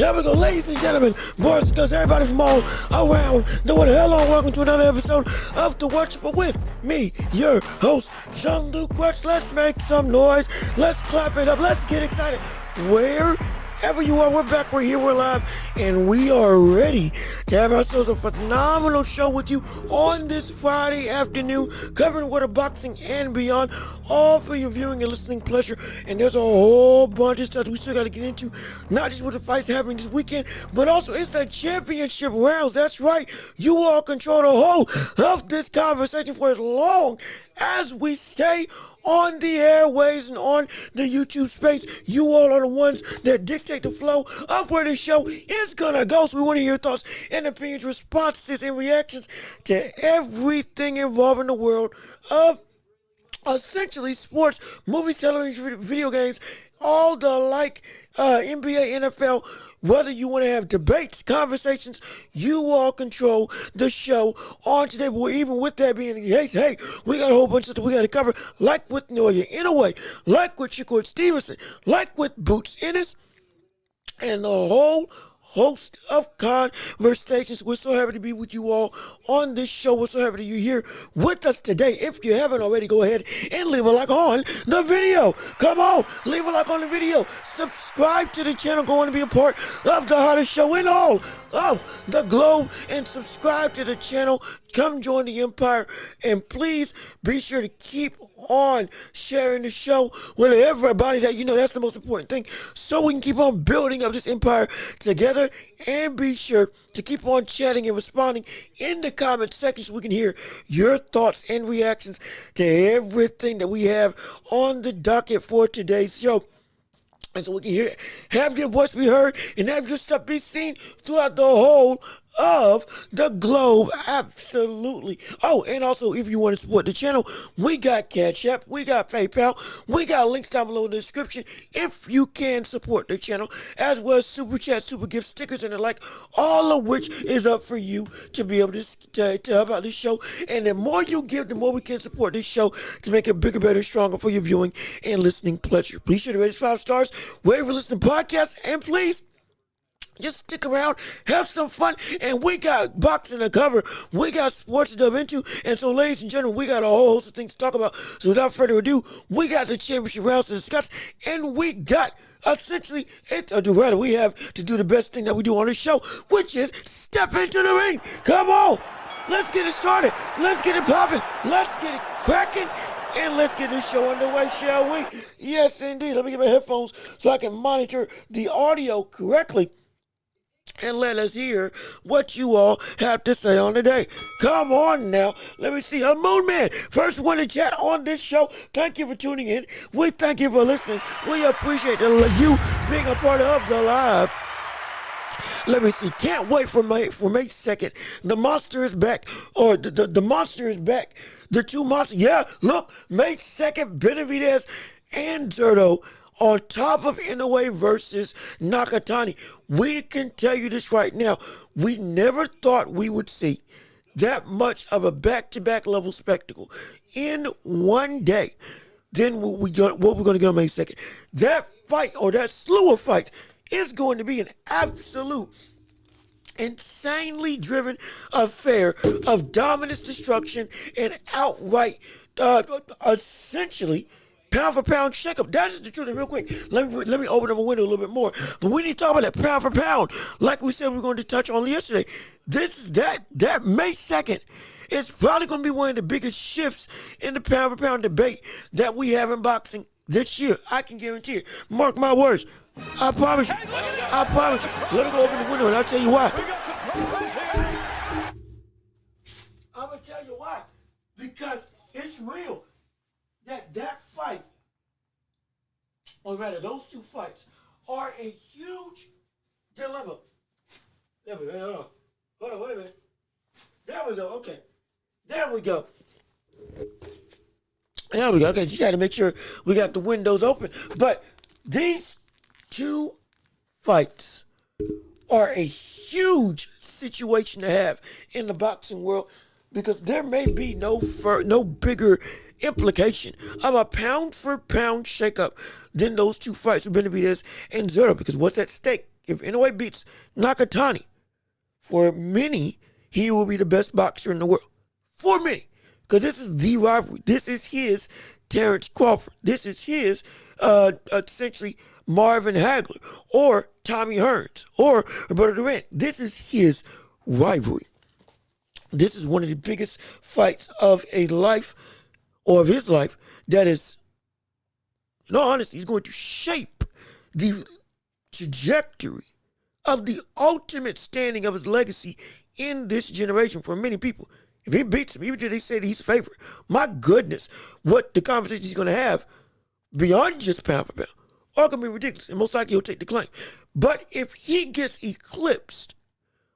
There we go, ladies and gentlemen, boys and girls, everybody from all around the world. Hello, welcome to another episode of The Welch, but with me, your host, Jean-Luc Welch. Let's make some noise. Let's clap it up. Let's get excited. Wherever you are, we're back, we're here, we're live, and we are ready to have ourselves a phenomenal show with you on this Friday afternoon, covering what of boxing and beyond, all for your viewing and listening pleasure. And there's a whole bunch of stuff we still got to get into, not just with the fights happening this weekend, but also it's the championship rounds. That's right, you all control the whole of this conversation for as long as we stay on the airways and on the YouTube space. You all are the ones that dictate the flow of where the show is gonna go. So we want to hear your thoughts and opinions, responses, and reactions to everything involving the world of essentially sports, movies, television, video games, all the like, NBA, NFL. Whether you want to have debates, conversations, you all control the show on today. But even with that being the case, hey, we got a whole bunch of stuff we got to cover, like with Inoues, like with Shakur, Stevenson, like with Boots, Ennis, and the whole host of conversations. We're so happy to be with you all on this show. We're so happy that you're here with us today. If you haven't already, go ahead and leave a like on the video. Come on, leave a like on the video. Subscribe to the channel. Go on and be a part of the hottest show in all of the globe. And subscribe to the channel. Come join the empire. And please be sure to keep on sharing the show with everybody that you know. That's the most important thing, so we can keep on building up this empire together. And be sure to keep on chatting and responding in the comment section so we can hear your thoughts and reactions to everything that we have on the docket for today's show. And so we can have your voice be heard and have your stuff be seen throughout the whole of the globe. Absolutely. Oh, and also, if you want to support the channel, we got Cash App, we got PayPal, we got links down below in the description if you can support the channel, as well as Super Chat, Super Gift, stickers, and the like, all of which is up for you to be able to help out this show. And the more you give, the more we can support this show to make it bigger, better, stronger for your viewing and listening pleasure. Please share the rate 5 stars wherever you listen to podcasts, and please just stick around, have some fun, and we got boxing to cover. We got sports to delve into, and so, ladies and gentlemen, we got a whole host of things to talk about. So without further ado, we got the championship rounds to discuss, and we got essentially we have to do the best thing that we do on the show, which is step into the ring. Come on, let's get it started. Let's get it popping. Let's get it cracking. And let's get this show underway, shall we? Yes, indeed. Let me get my headphones so I can monitor the audio correctly. And let us hear what you all have to say on the day. Come on now. Let me see. Moon Man, first one to chat on this show. Thank you for tuning in. We thank you for listening. We appreciate you being a part of the live. Let me see. Can't wait for May 2nd. The monster is back. Or the monster is back. The two monsters. Yeah, look. May 2nd, Benavidez and Zerto on top of Inoues versus Nakatani. We can tell you this right now. We never thought we would see that much of a back-to-back level spectacle in one day. Then what we're going to get on May 2nd. That fight, or that slew of fights, is going to be an absolute, insanely driven affair of dominance, destruction, and outright, essentially, pound for pound shakeup. That's just the truth. And real quick, let me open up a window a little bit more. But we need to talk about that pound for pound, like we said we were going to touch on yesterday. That May 2nd is probably going to be one of the biggest shifts in the pound for pound debate that we have in boxing this year. I can guarantee it. Mark my words. I promise you. I promise you. Let me go open the window and I'll tell you why. I'm going to tell you why. Because it's real. That fight, or rather those two fights, are a huge dilemma. There we go. Hold on, wait a minute. There we go. Okay. There we go. There we go. Okay, just had to make sure we got the windows open. But these two fights are a huge situation to have in the boxing world, because there may be no bigger implication of a pound for pound shakeup than those two fights with Benavidez and Zerto. Because what's at stake? if Inoue beats Nakatani, for many, he will be the best boxer in the world. For many. Because this is the rivalry. This is his Terrence Crawford. This is his, essentially, Marvin Hagler or Tommy Hearns or Roberto Duran. This is his rivalry. This is one of the biggest fights of a life, or of his life, that is, in all honesty, he's going to shape the trajectory of the ultimate standing of his legacy in this generation for many people. If he beats him, even if they say that he's a favorite, my goodness, what the conversation he's going to have beyond just pound for pound, all going to be ridiculous, and most likely he'll take the claim. But if he gets eclipsed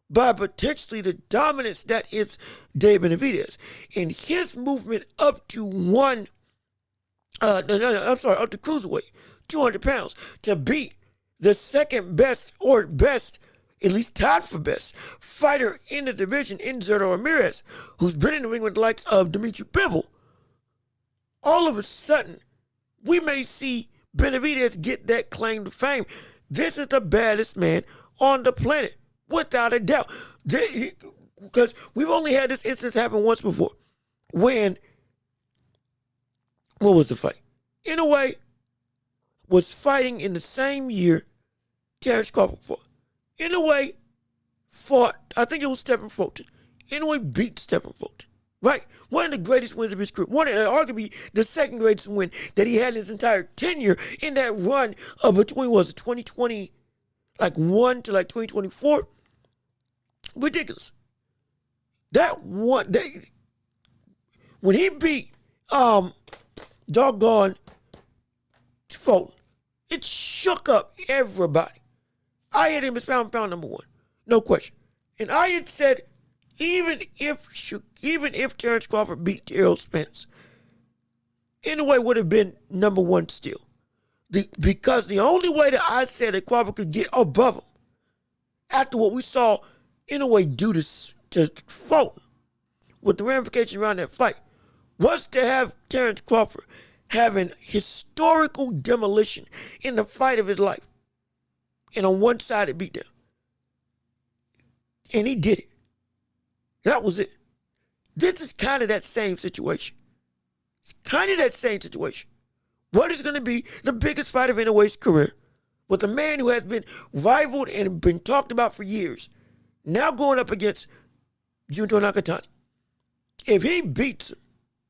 by potentially the dominance that is Dave Benavidez, and his movement up to up to cruiserweight, 200 pounds, to beat the second best, or best, at least tied for best, fighter in the division in Zerto Ramirez, who's been in the ring with the likes of Dimitri Bivol, all of a sudden, we may see Benavidez get that claim to fame. This is the baddest man on the planet, without a doubt. Because we've only had this instance happen once before. When, what was the fight? Inoue was fighting in the same year Terrence Crawford fought. Inoue fought, I think it was Stephen Fulton. Inoue beat Stephen Fulton. Right? One of the greatest wins of his career. One of arguably the second greatest win that he had in his entire tenure in that run of between, was it 2020, like 1 to like 2024? Ridiculous. That one, when he beat doggone Fulton, it shook up everybody. I had him as pound for pound number one, no question. And I had said, even if Terrence Crawford beat Errol Spence, Inoue would have been number one still. Because the only way that I said that Crawford could get above him, after what we saw Inoue do to Fulton, with the ramifications around that fight, was to have Terrence Crawford having historical demolition in the fight of his life, in a one-sided beatdown. And he did it. That was it. This is kind of that same situation. It's kind of that same situation. What is going to be the biggest fight of Inoue's career, with a man who has been rivaled and been talked about for years, now going up against Junto Nakatani? If he beats him,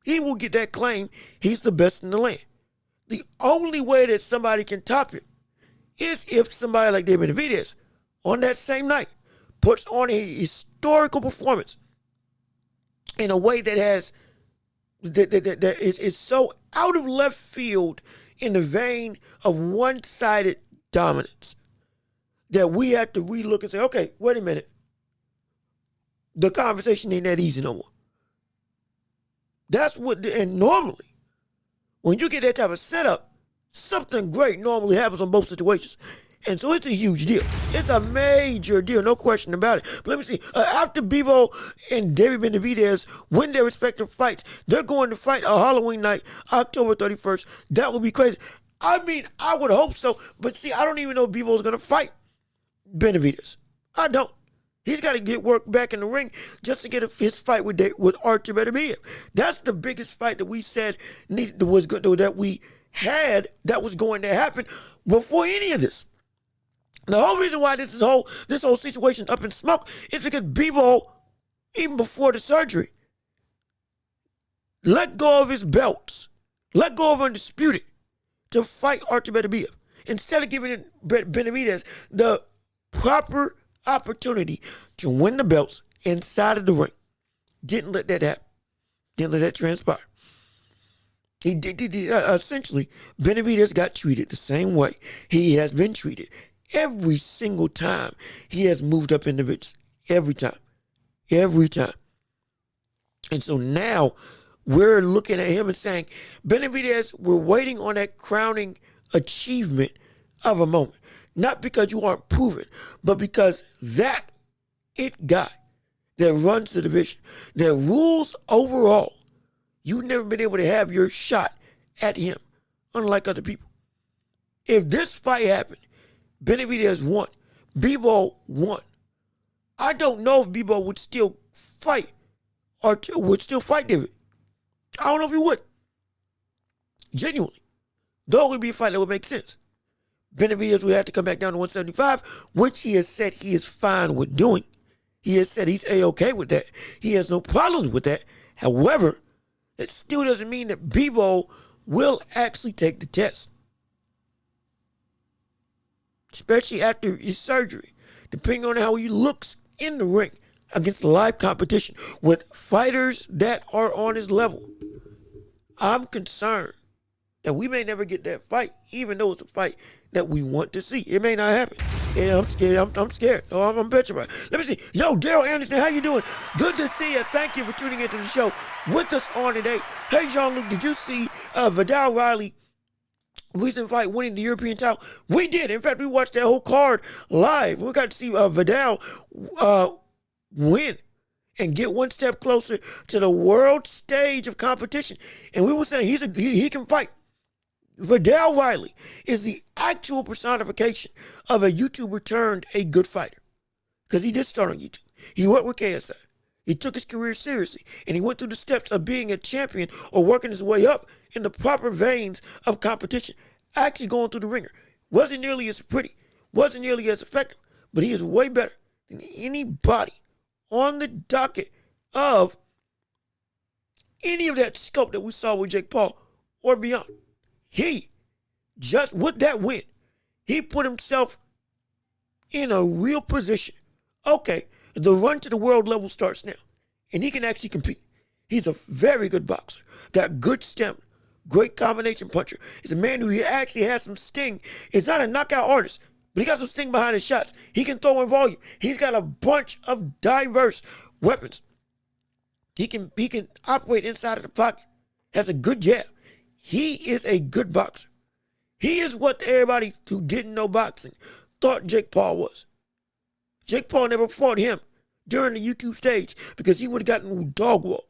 he will get that claim he's the best in the land. The only way that somebody can top him is if somebody like David Benavidez, on that same night, puts on a historical performance in a way that is so out of left field, in the vein of one-sided dominance, that we have to relook and say, okay, wait a minute. The conversation ain't that easy no more. That's what, and normally, when you get that type of setup, something great normally happens on both situations. And so it's a huge deal. It's a major deal, no question about it. But let me see. After Bivol and David Benavidez win their respective fights, they're going to fight a Halloween night, October 31st. That would be crazy. I mean, I would hope so. But see, I don't even know if Bivol's going to fight Benavidez. I don't. He's got to get work back in the ring just to get his fight with Artur Beterbiev. That's the biggest fight that we said was good, that we had, that was going to happen before any of this. The whole reason why this whole situation up in smoke is because Bivol, even before the surgery, let go of his belts, let go of Undisputed to fight Artur Beterbiev, instead of giving Benavidez the proper opportunity to win the belts inside of the ring. Didn't let that happen. Didn't let that transpire. He did essentially, Benavidez got treated the same way he has been treated every single time he has moved up in divisions. Every time. Every time. And so now we're looking at him and saying, Benavidez, we're waiting on that crowning achievement of a moment. Not because you aren't proven, but because that guy that runs the division, that rules overall, you've never been able to have your shot at him, unlike other people. If this fight happened, Benavidez won, Bebo won. I don't know if Bebo would still fight or would still fight David. I don't know if he would. Genuinely. Though it would be a fight that would make sense. Benavidez would have to come back down to 175, which he has said he is fine with doing. He has said he's A-okay with that. He has no problems with that. However, that still doesn't mean that Bebo will actually take the test. Especially after his surgery. Depending on how he looks in the ring against live competition with fighters that are on his level. I'm concerned that we may never get that fight, even though it's a fight that we want to see. It may not happen. Yeah, I'm scared. I'm scared. Oh, I'm petrified. Let me see. Yo, Daryl Anderson, how you doing? Good to see you. Thank you for tuning into the show with us on today. Hey, Jean-Luc, did you see Vidal Riley recent fight winning the European title? We did. In fact, we watched that whole card live. We got to see Vidal win and get one step closer to the world stage of competition. And we were saying he can fight. Vidal Riley is the actual personification of a YouTuber turned a good fighter. Because he did start on YouTube. He worked with KSI. He took his career seriously. And he went through the steps of being a champion or working his way up in the proper veins of competition. Actually going through the ringer. Wasn't nearly as pretty. Wasn't nearly as effective. But he is way better than anybody on the docket of any of that scope that we saw with Jake Paul or beyond. He, just with that win, he put himself in a real position. Okay, the run to the world level starts now, and he can actually compete. He's a very good boxer, got good stamina, great combination puncher. He's a man who actually has some sting. He's not a knockout artist, but he got some sting behind his shots. He can throw in volume. He's got a bunch of diverse weapons. He can operate inside of the pocket. Has a good jab. He is a good boxer. He is what everybody who didn't know boxing thought Jake Paul was. Jake Paul never fought him during the YouTube stage because he would have gotten dog-walled.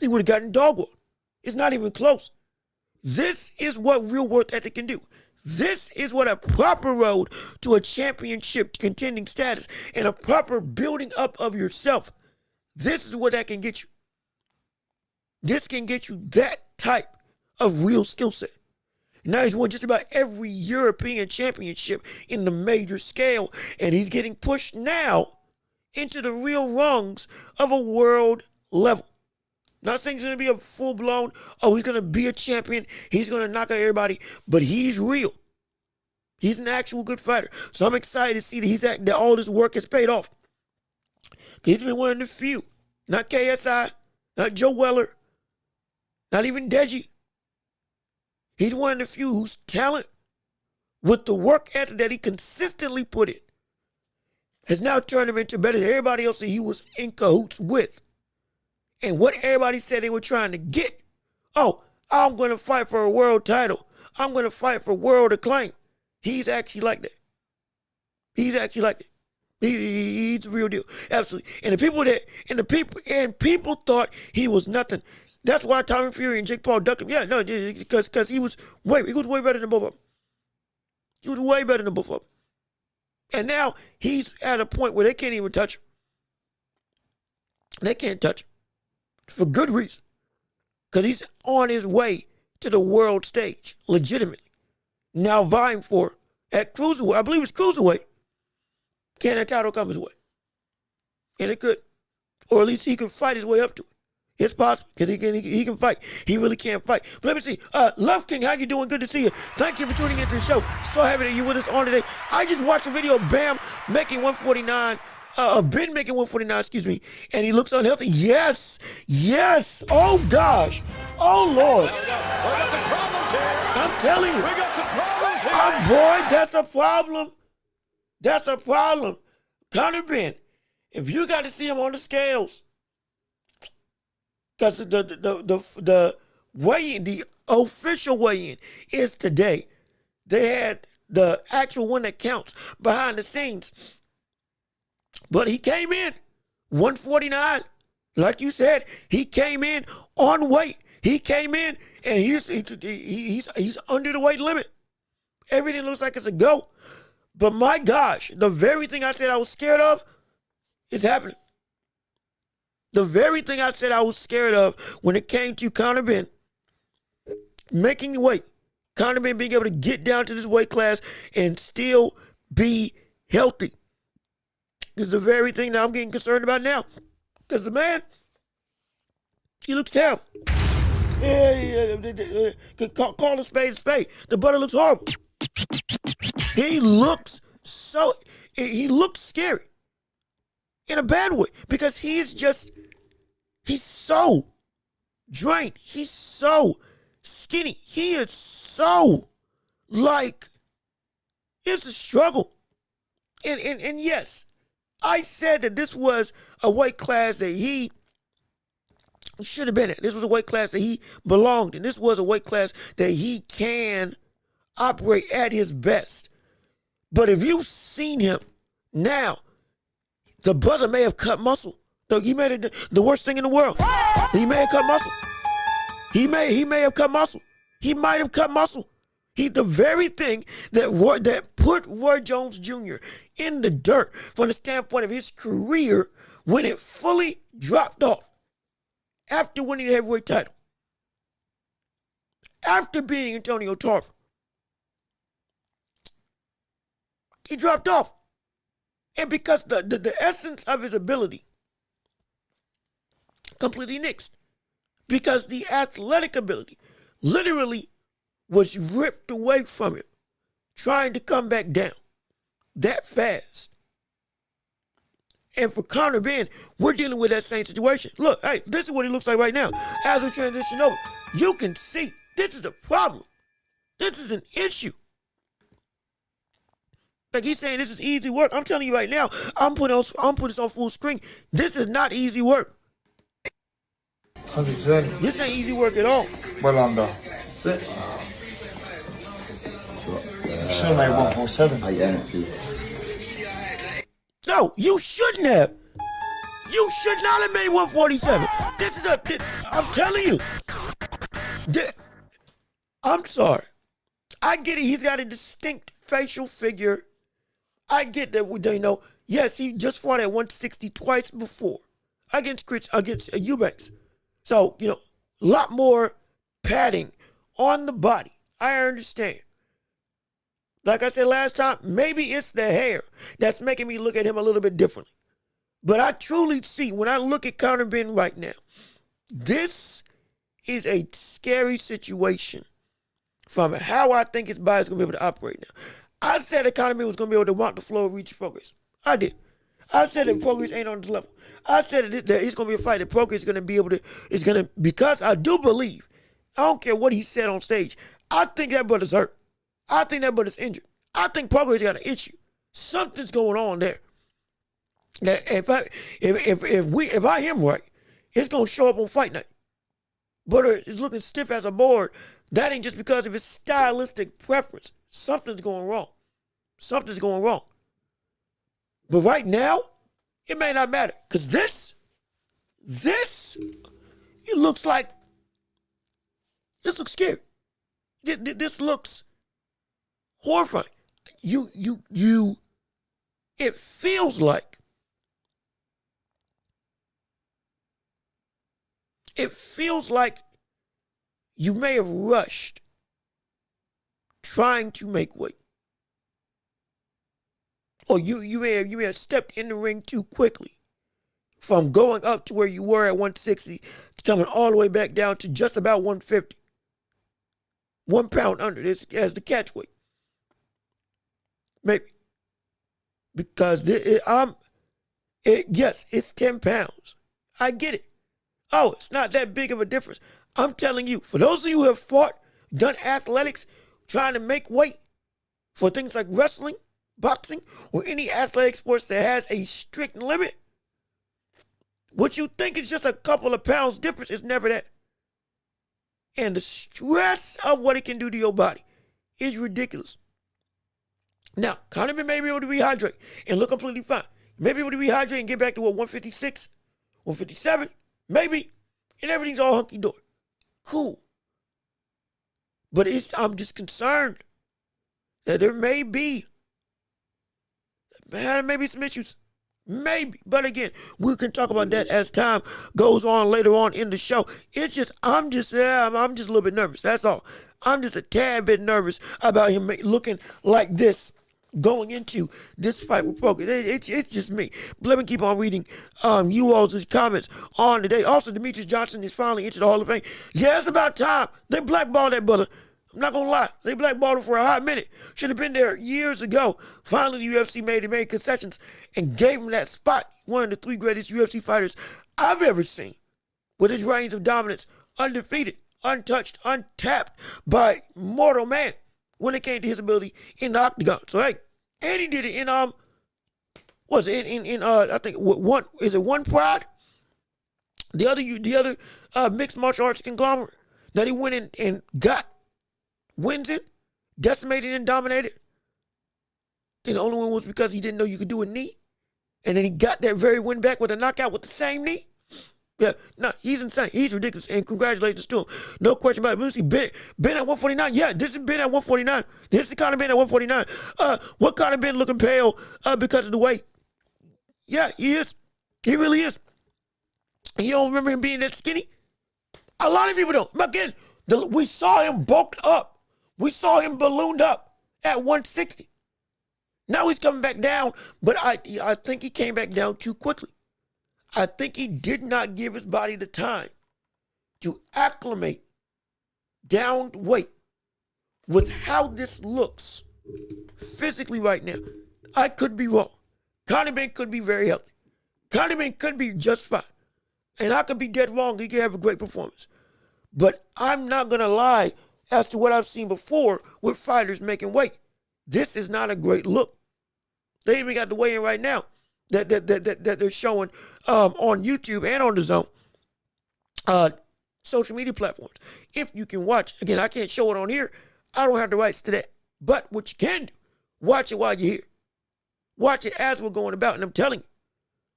He would have gotten dog-walled. It's not even close. This is what real worth ethic can do. This is what a proper road to a championship contending status and a proper building up of yourself. This is what that can get you. This can get you that type of real skill set. Now he's won just about every European championship in the major scale, and he's getting pushed now into the real rungs of a world level. Not saying he's going to be a full-blown, he's going to be a champion, he's going to knock out everybody, but he's real. He's an actual good fighter. So I'm excited to see that all this work has paid off. He's been one of the few, not KSI, not Joe Weller, not even Deji. He's one of the few whose talent, with the work ethic that he consistently put in, has now turned him into better than everybody else that he was in cahoots with. And what everybody said they were trying to get. Oh, I'm going to fight for a world title. I'm going to fight for world acclaim. He's actually like that. He's actually like that. He's the real deal. Absolutely. And people thought he was nothing. That's why Tyson Fury and Jake Paul ducked him. Yeah, no, because he was way better than both of them. He was way better than both of them. And now he's at a point where they can't even touch him. They can't touch him. For good reason. Because he's on his way to the world stage, legitimately. Now vying for, at cruiserweight, I believe it's cruiserweight, can that title come his way? And it could. Or at least he could fight his way up to it. It's possible because he can fight. He really can fight. But let me see. Love King, how you doing? Good to see you. Thank you for tuning into the show. So happy that you're with us on today. I just watched a video of Bam making 149. Ben making 149, excuse me. And he looks unhealthy. Yes. Oh, gosh. Oh, Lord. We got some problems here. I'm telling you. We got some problems here. Oh, boy, that's a problem. That's a problem. Conor Ben, if you got to see him on the scales, because the weigh-in, the official weigh-in is today. They had the actual one that counts behind the scenes. But he came in 149. Like you said, he came in on weight. He came in and he's under the weight limit. Everything looks like it's a go. But my gosh, the very thing I said I was scared of is happening. The very thing I said I was scared of when it came to Conor Benn making the weight, Conor Benn being able to get down to this weight class and still be healthy, is the very thing that I'm getting concerned about now. Because the man, he looks terrible. Call a spade a spade. The brother looks horrible. He looks scary in a bad way because he's so drained. He's so skinny. He is so like, it's a struggle. And yes, I said that this was a weight class that he should have been in. This was a weight class that he belonged in. This was a weight class that he can operate at his best. But if you've seen him now, the brother may have cut muscle. He made it the worst thing in the world. He may have cut muscle. He may have cut muscle. He might have cut muscle. The very thing that put Roy Jones Jr. in the dirt from the standpoint of his career when it fully dropped off after winning the heavyweight title, after beating Antonio Tarver. He dropped off. And because the essence of his ability completely nixed. Because the athletic ability literally was ripped away from him, trying to come back down that fast. And for Conor Benn, we're dealing with that same situation. Look, hey, this is what he looks like right now. As we transition over, you can see this is the problem. This is an issue. Like he's saying this is easy work. I'm telling you right now, I'm putting this on full screen. This is not easy work. 100%. This ain't easy work at all. Well under. That's it. Should have made 147. No, you shouldn't have. You should not have made 147. I'm telling you. I'm sorry. I get it. He's got a distinct facial figure. I get that. Yes, he just fought at 160 twice before against Eubanks. So, a lot more padding on the body. I understand. Like I said last time, maybe it's the hair that's making me look at him a little bit differently. But I truly see, when I look at Conor Benn right now, this is a scary situation from how I think his body's going to be able to operate now. I said that Conor Benn was going to be able to walk the floor and reach progress. I did. I said that progress ain't on his level. I said that it's going to be a fight that progress is going to be able to, because I do believe, I don't care what he said on stage, I think that brother's hurt. I think that brother's injured. I think progress got an issue. Something's going on there. That if I am right, it's going to show up on fight night. Brother is looking stiff as a board. That ain't just because of his stylistic preference. Something's going wrong. Something's going wrong. But right now, it may not matter. Because this, it looks like, this looks scary. This looks horrifying. It feels like, you may have rushed trying to make weight. Or you may have stepped in the ring too quickly from going up to where you were at 160 to coming all the way back down to just about 150. 1 pound under this as the catch weight. Maybe. Because yes, it's 10 pounds. I get it. Oh, it's not that big of a difference. I'm telling you, for those of you who have fought, done athletics, trying to make weight for things like wrestling, boxing, or any athletic sports that has a strict limit, what you think is just a couple of pounds difference is never that. And the stress of what it can do to your body is ridiculous. Now, Conor Benn may be able to rehydrate and look completely fine. Maybe able to rehydrate and get back to 156, 157, maybe, and everything's all hunky-dory. Cool. But I'm just concerned that there may be had maybe some issues. Maybe. But again, we can talk about that as time goes on later on in the show. It's just, I'm just a little bit nervous. That's all. I'm just a tad bit nervous about him looking like this going into this fight with Poker. It's just me. But let me keep on reading you all's comments on today. Also, Demetrius Johnson is finally into the Hall of Fame. Yeah, it's about time. They blackballed that brother. I'm not going to lie. They blackballed him for a hot minute. Should have been there years ago. Finally, the UFC made concessions and gave him that spot. One of the 3 greatest UFC fighters I've ever seen. With his reigns of dominance, undefeated, untouched, untapped by mortal man when it came to his ability in the octagon. So, hey, and he did it in, I think, one Pride? The other mixed martial arts conglomerate that he went in and got wins it, decimated and dominated. Then the only one was because he didn't know you could do a knee. And then he got that very win back with a knockout with the same knee. Yeah, no, he's insane. He's ridiculous. And congratulations to him. No question about it. Let me see, Ben at 149. Yeah, this is Ben at 149. This is Conor Ben at 149. What Conor Ben looking pale because of the weight? Yeah, he is. He really is. And you don't remember him being that skinny? A lot of people don't. Again, we saw him bulked up. We saw him ballooned up at 160. Now he's coming back down, but I think he came back down too quickly. I think he did not give his body the time to acclimate down weight with how this looks physically right now. I could be wrong. Conor Ben could be very healthy. Conor Ben could be just fine. And I could be dead wrong. He could have a great performance. But I'm not going to lie as to what I've seen before with fighters making weight. This is not a great look. They even got the weigh-in right now that they're showing on YouTube and on the Zone social media platforms. If you can watch, again, I can't show it on here. I don't have the rights to that. But what you can do, watch it while you're here. Watch it as we're going about. And I'm telling you,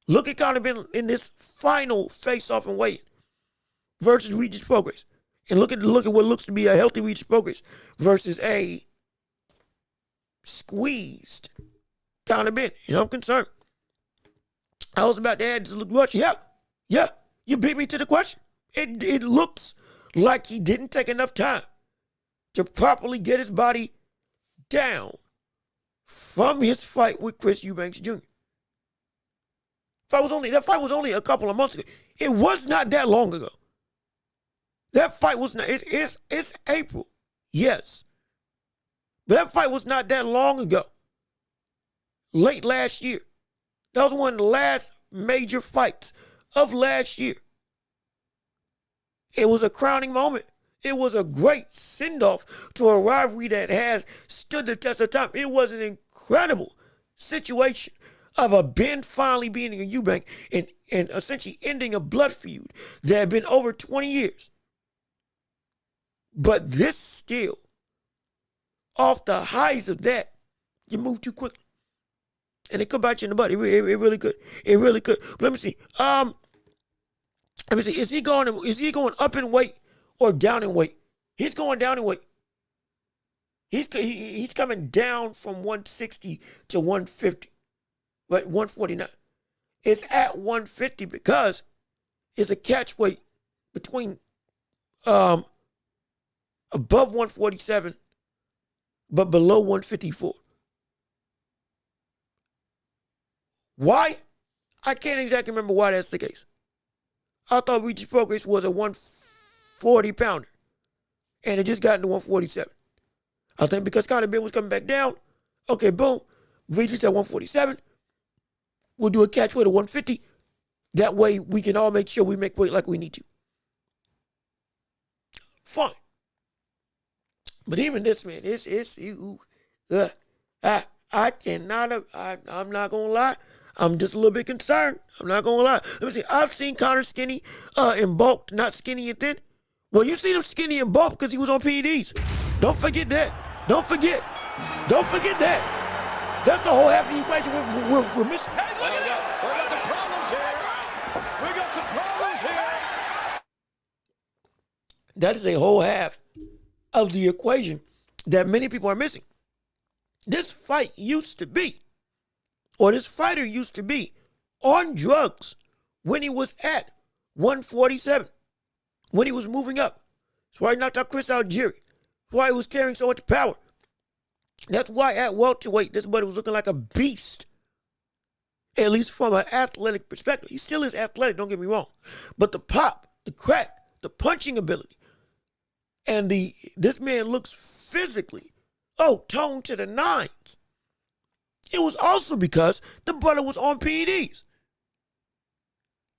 look at Conor Ben in this final face-off and weigh-in versus Regis Prograis. And look at what looks to be a healthy Regis Prograis versus a squeezed Conor Ben. You know, I'm concerned. I was about to add this look rush. Yeah. You beat me to the question. It looks like he didn't take enough time to properly get his body down from his fight with Chris Eubanks Jr. That fight was only a couple of months ago. It was not that long ago. That fight was not, it's April, yes. But that fight was not that long ago. Late last year. That was one of the last major fights of last year. It was a crowning moment. It was a great send-off to a rivalry that has stood the test of time. It was an incredible situation of a Ben finally beating a Eubank and essentially ending a blood feud that had been over 20 years. But this still, off the highs of that, you move too quickly. And it could bite you in the butt. It really could. It really could. But let me see. Let me see. Is he going up in weight or down in weight? He's going down in weight. He's coming down from 160 to 150. Right, 149. It's at 150 because it's a catch weight between above 147 but below 154. Why? I can't exactly remember why that's the case. I thought Regis Prograis was a 140 pounder and it just got into 147. I think because Conor Ben was coming back down, okay, boom, Regis at 147. We'll do a catch weight of 150. That way we can all make sure we make weight like we need to. Fine. But even this, man, I cannot, I'm not going to lie. I'm just a little bit concerned. I'm not going to lie. Let me see. I've seen Conor skinny and bulked, not skinny and thin. Well, you seen him skinny and bulked because he was on PEDs. Don't forget that. Don't forget that. That's the whole half of the equation we're missing. Hey, look at this. We got some problems here. We got some problems here. That is a whole half of the equation that many people are missing. This fight used to be or this fighter used to be, on drugs when he was at 147, when he was moving up. That's why he knocked out Chris Algieri. That's why he was carrying so much power. That's why at welterweight, this buddy was looking like a beast. At least from an athletic perspective. He still is athletic, don't get me wrong. But the pop, the crack, the punching ability, and this man looks physically, toned to the nines. It was also because the brother was on PEDs.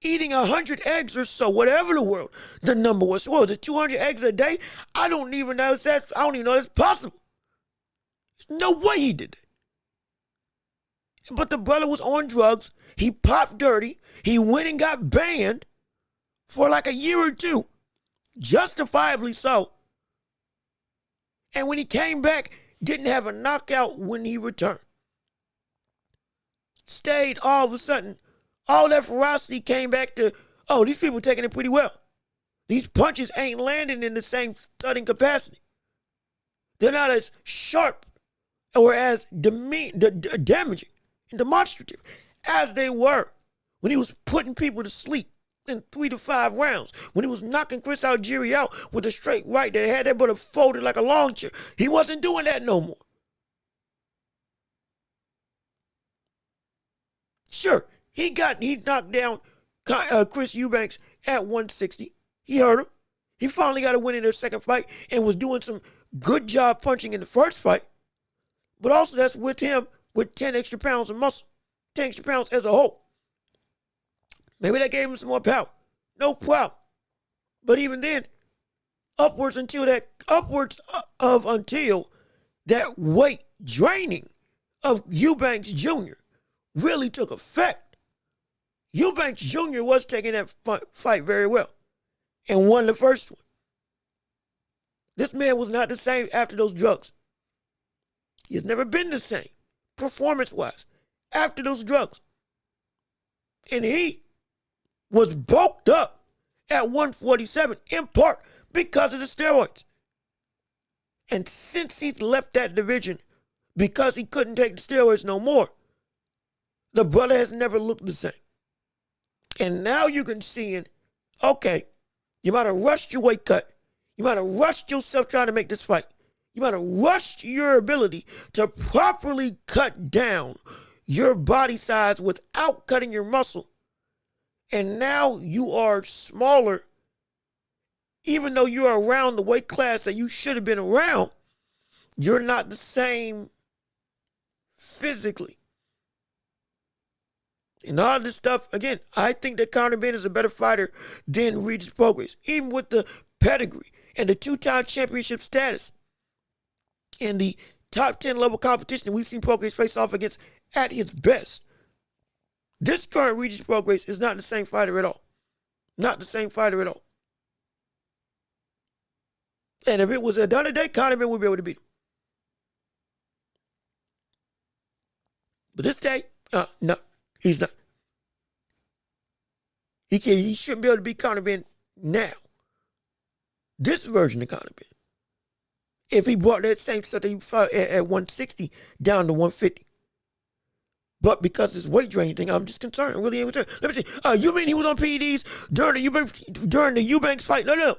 Eating 100 eggs or so, whatever the number was. What was it, 200 eggs a day? I don't even know that's possible. There's no way he did that. But the brother was on drugs. He popped dirty. He went and got banned for like a year or two. Justifiably so. And when he came back, didn't have a knockout when he returned. Stayed all of a sudden. All that ferocity came back to, these people taking it pretty well. These punches ain't landing in the same thudding capacity. They're not as sharp or as damaging and demonstrative as they were when he was putting people to sleep in 3 to 5 rounds. When he was knocking Chris Algieri out with a straight right that had that brother folded like a lawn chair. He wasn't doing that no more. Sure, he knocked down Chris Eubanks at 160. He hurt him. He finally got a win in their second fight and was doing some good job punching in the first fight. But also that's with him with 10 extra pounds of muscle, 10 extra pounds as a whole. Maybe that gave him some more power. No problem. But even then, until that weight draining of Eubanks Jr. really took effect. Eubanks Jr. was taking that fight very well and won the first one. This man was not the same after those drugs. He has never been the same, performance-wise, after those drugs. And he was bulked up at 147, in part because of the steroids. And since he's left that division, because he couldn't take the steroids no more, the brother has never looked the same. And now you can see you might have rushed your weight cut. You might have rushed yourself trying to make this fight. You might have rushed your ability to properly cut down your body size without cutting your muscle. And now you are smaller, even though you're around the weight class that you should have been around, you're not the same physically. And all this stuff, again, I think that Conor Ben is a better fighter than Regis Prograis, even with the pedigree and the 2-time championship status and the top 10 level competition we've seen Prograis face off against at his best. This current Regis Prograis is not the same fighter at all. Not the same fighter at all. And if it was another day, Conor Ben would be able to beat him. But this day, no, he's not. He shouldn't be able to beat Conor Ben now. This version of Conor Ben. If he brought that same stuff that he fought at 160 down to 150. But because it's weight drain thing, I'm just concerned. I'm really concerned. Let me see. You mean he was on PEDs during the Eubanks fight? No.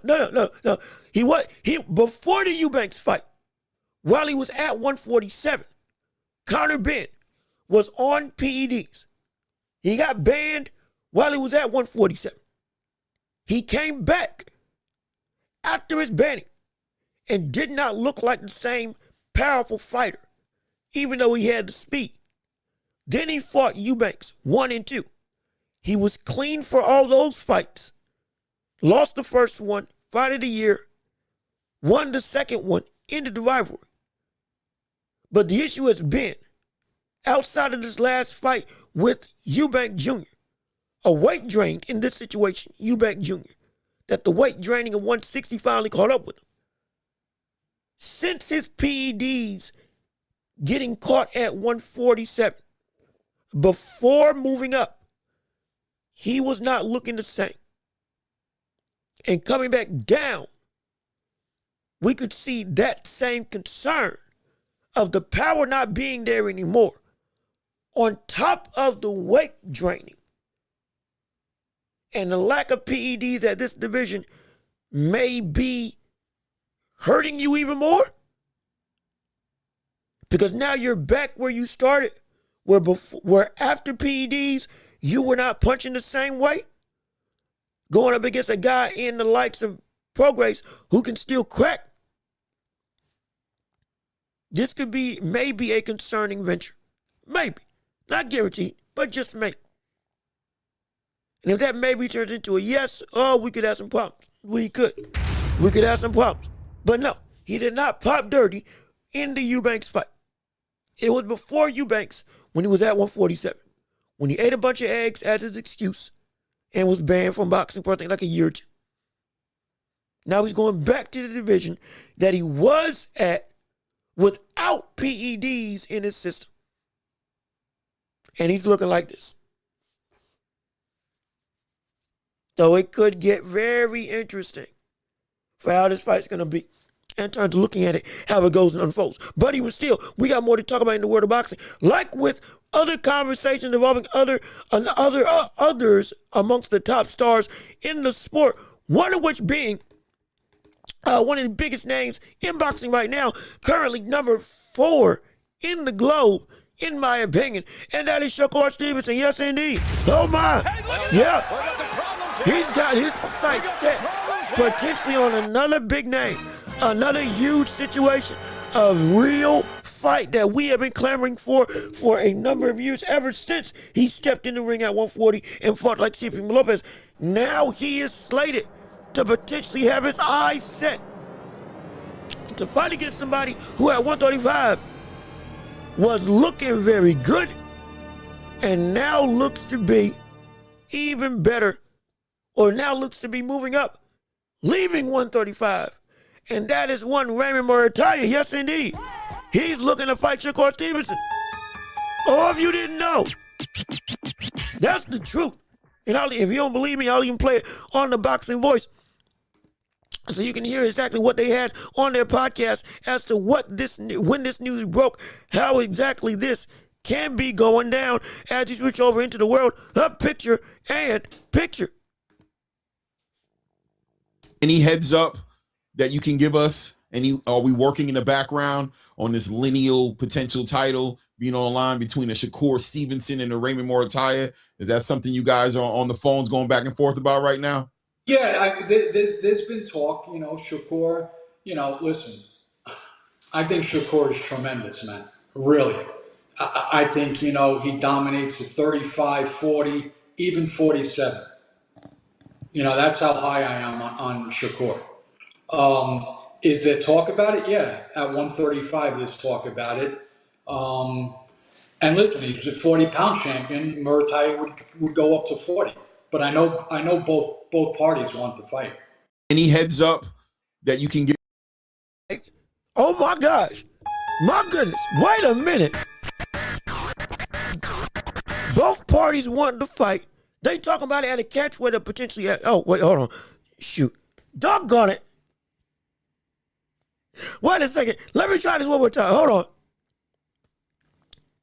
He before the Eubanks fight, while he was at 147, Conor Ben was on PEDs. He got banned while he was at 147. He came back after his banning and did not look like the same powerful fighter, even though he had the speed. Then he fought Eubanks 1 and 2. He was clean for all those fights. Lost the first one, fight of the year, won the second one, ended the rivalry. But the issue has been, outside of this last fight with Eubanks Jr., a weight drain in this situation, Eubanks Jr., that the weight draining of 160 finally caught up with him. Since his PEDs getting caught at 147, before moving up, he was not looking the same. And coming back down, we could see that same concern of the power not being there anymore. on top of the weight draining and the lack of PEDs at this division may be hurting you even more? Because now you're back where you started, where after PEDs, you were not punching the same way, going up against a guy in the likes of Prograis who can still crack. This could be maybe a concerning venture. Maybe. Not guaranteed, but just maybe. And if that maybe turns into a yes, we could have some problems. We could have some problems. But no, he did not pop dirty in the Eubanks fight. It was before Eubanks when he was at 147, when he ate a bunch of eggs as his excuse and was banned from boxing for I think like a year or two. Now he's going back to the division that he was at without PEDs in his system. And he's looking like this. So it could get very interesting for how this fight's going to be in terms of looking at it, how it goes and unfolds. But even still, we got more to talk about in the world of boxing. Like with other conversations involving others amongst the top stars in the sport, one of which being one of the biggest names in boxing right now, currently number 4 in the globe, in my opinion, and that is Shakur Stevenson. Yes, indeed. Oh, my. Yeah. He's got his sights set potentially on another big name, another huge situation, a real fight that we have been clamoring for a number of years, ever since he stepped in the ring at 140 and fought like C.P. Lopez. Now he is slated to potentially have his eyes set to fight against somebody who at 135 was looking very good and now looks to be even better, or now looks to be moving up, leaving 135. And that is one Raymond Murataya. Yes, indeed. He's looking to fight Shakur Stevenson. Oh, if you didn't know, that's the truth. And if you don't believe me, I'll even play it on the Boxing Voice, so you can hear exactly what they had on their podcast as to when this news broke, how exactly this can be going down as you switch over into the world of picture and picture. Any heads up that you can give us? Are we working in the background on this lineal potential title being on the line between a Shakur Stevenson and a Raymond Murataya? Is that something you guys are on the phones going back and forth about right now? Yeah, there's been talk, Shakur, listen, I think Shakur is tremendous, man, really. I think, he dominates at 35, 40, even 47. That's how high I am on Shakur. Is there talk about it? Yeah, at 135, there's talk about it. And listen, he's a 40-pound champion. Murataya would go up to 40. But I know both parties want to fight. Any heads up that you can give? Oh my gosh. My goodness. Wait a minute. Both parties want to fight. They talking about it at a catch where they potentially oh, wait, hold on. Shoot. Doggone it. Wait a second. Let me try this one more time. Hold on.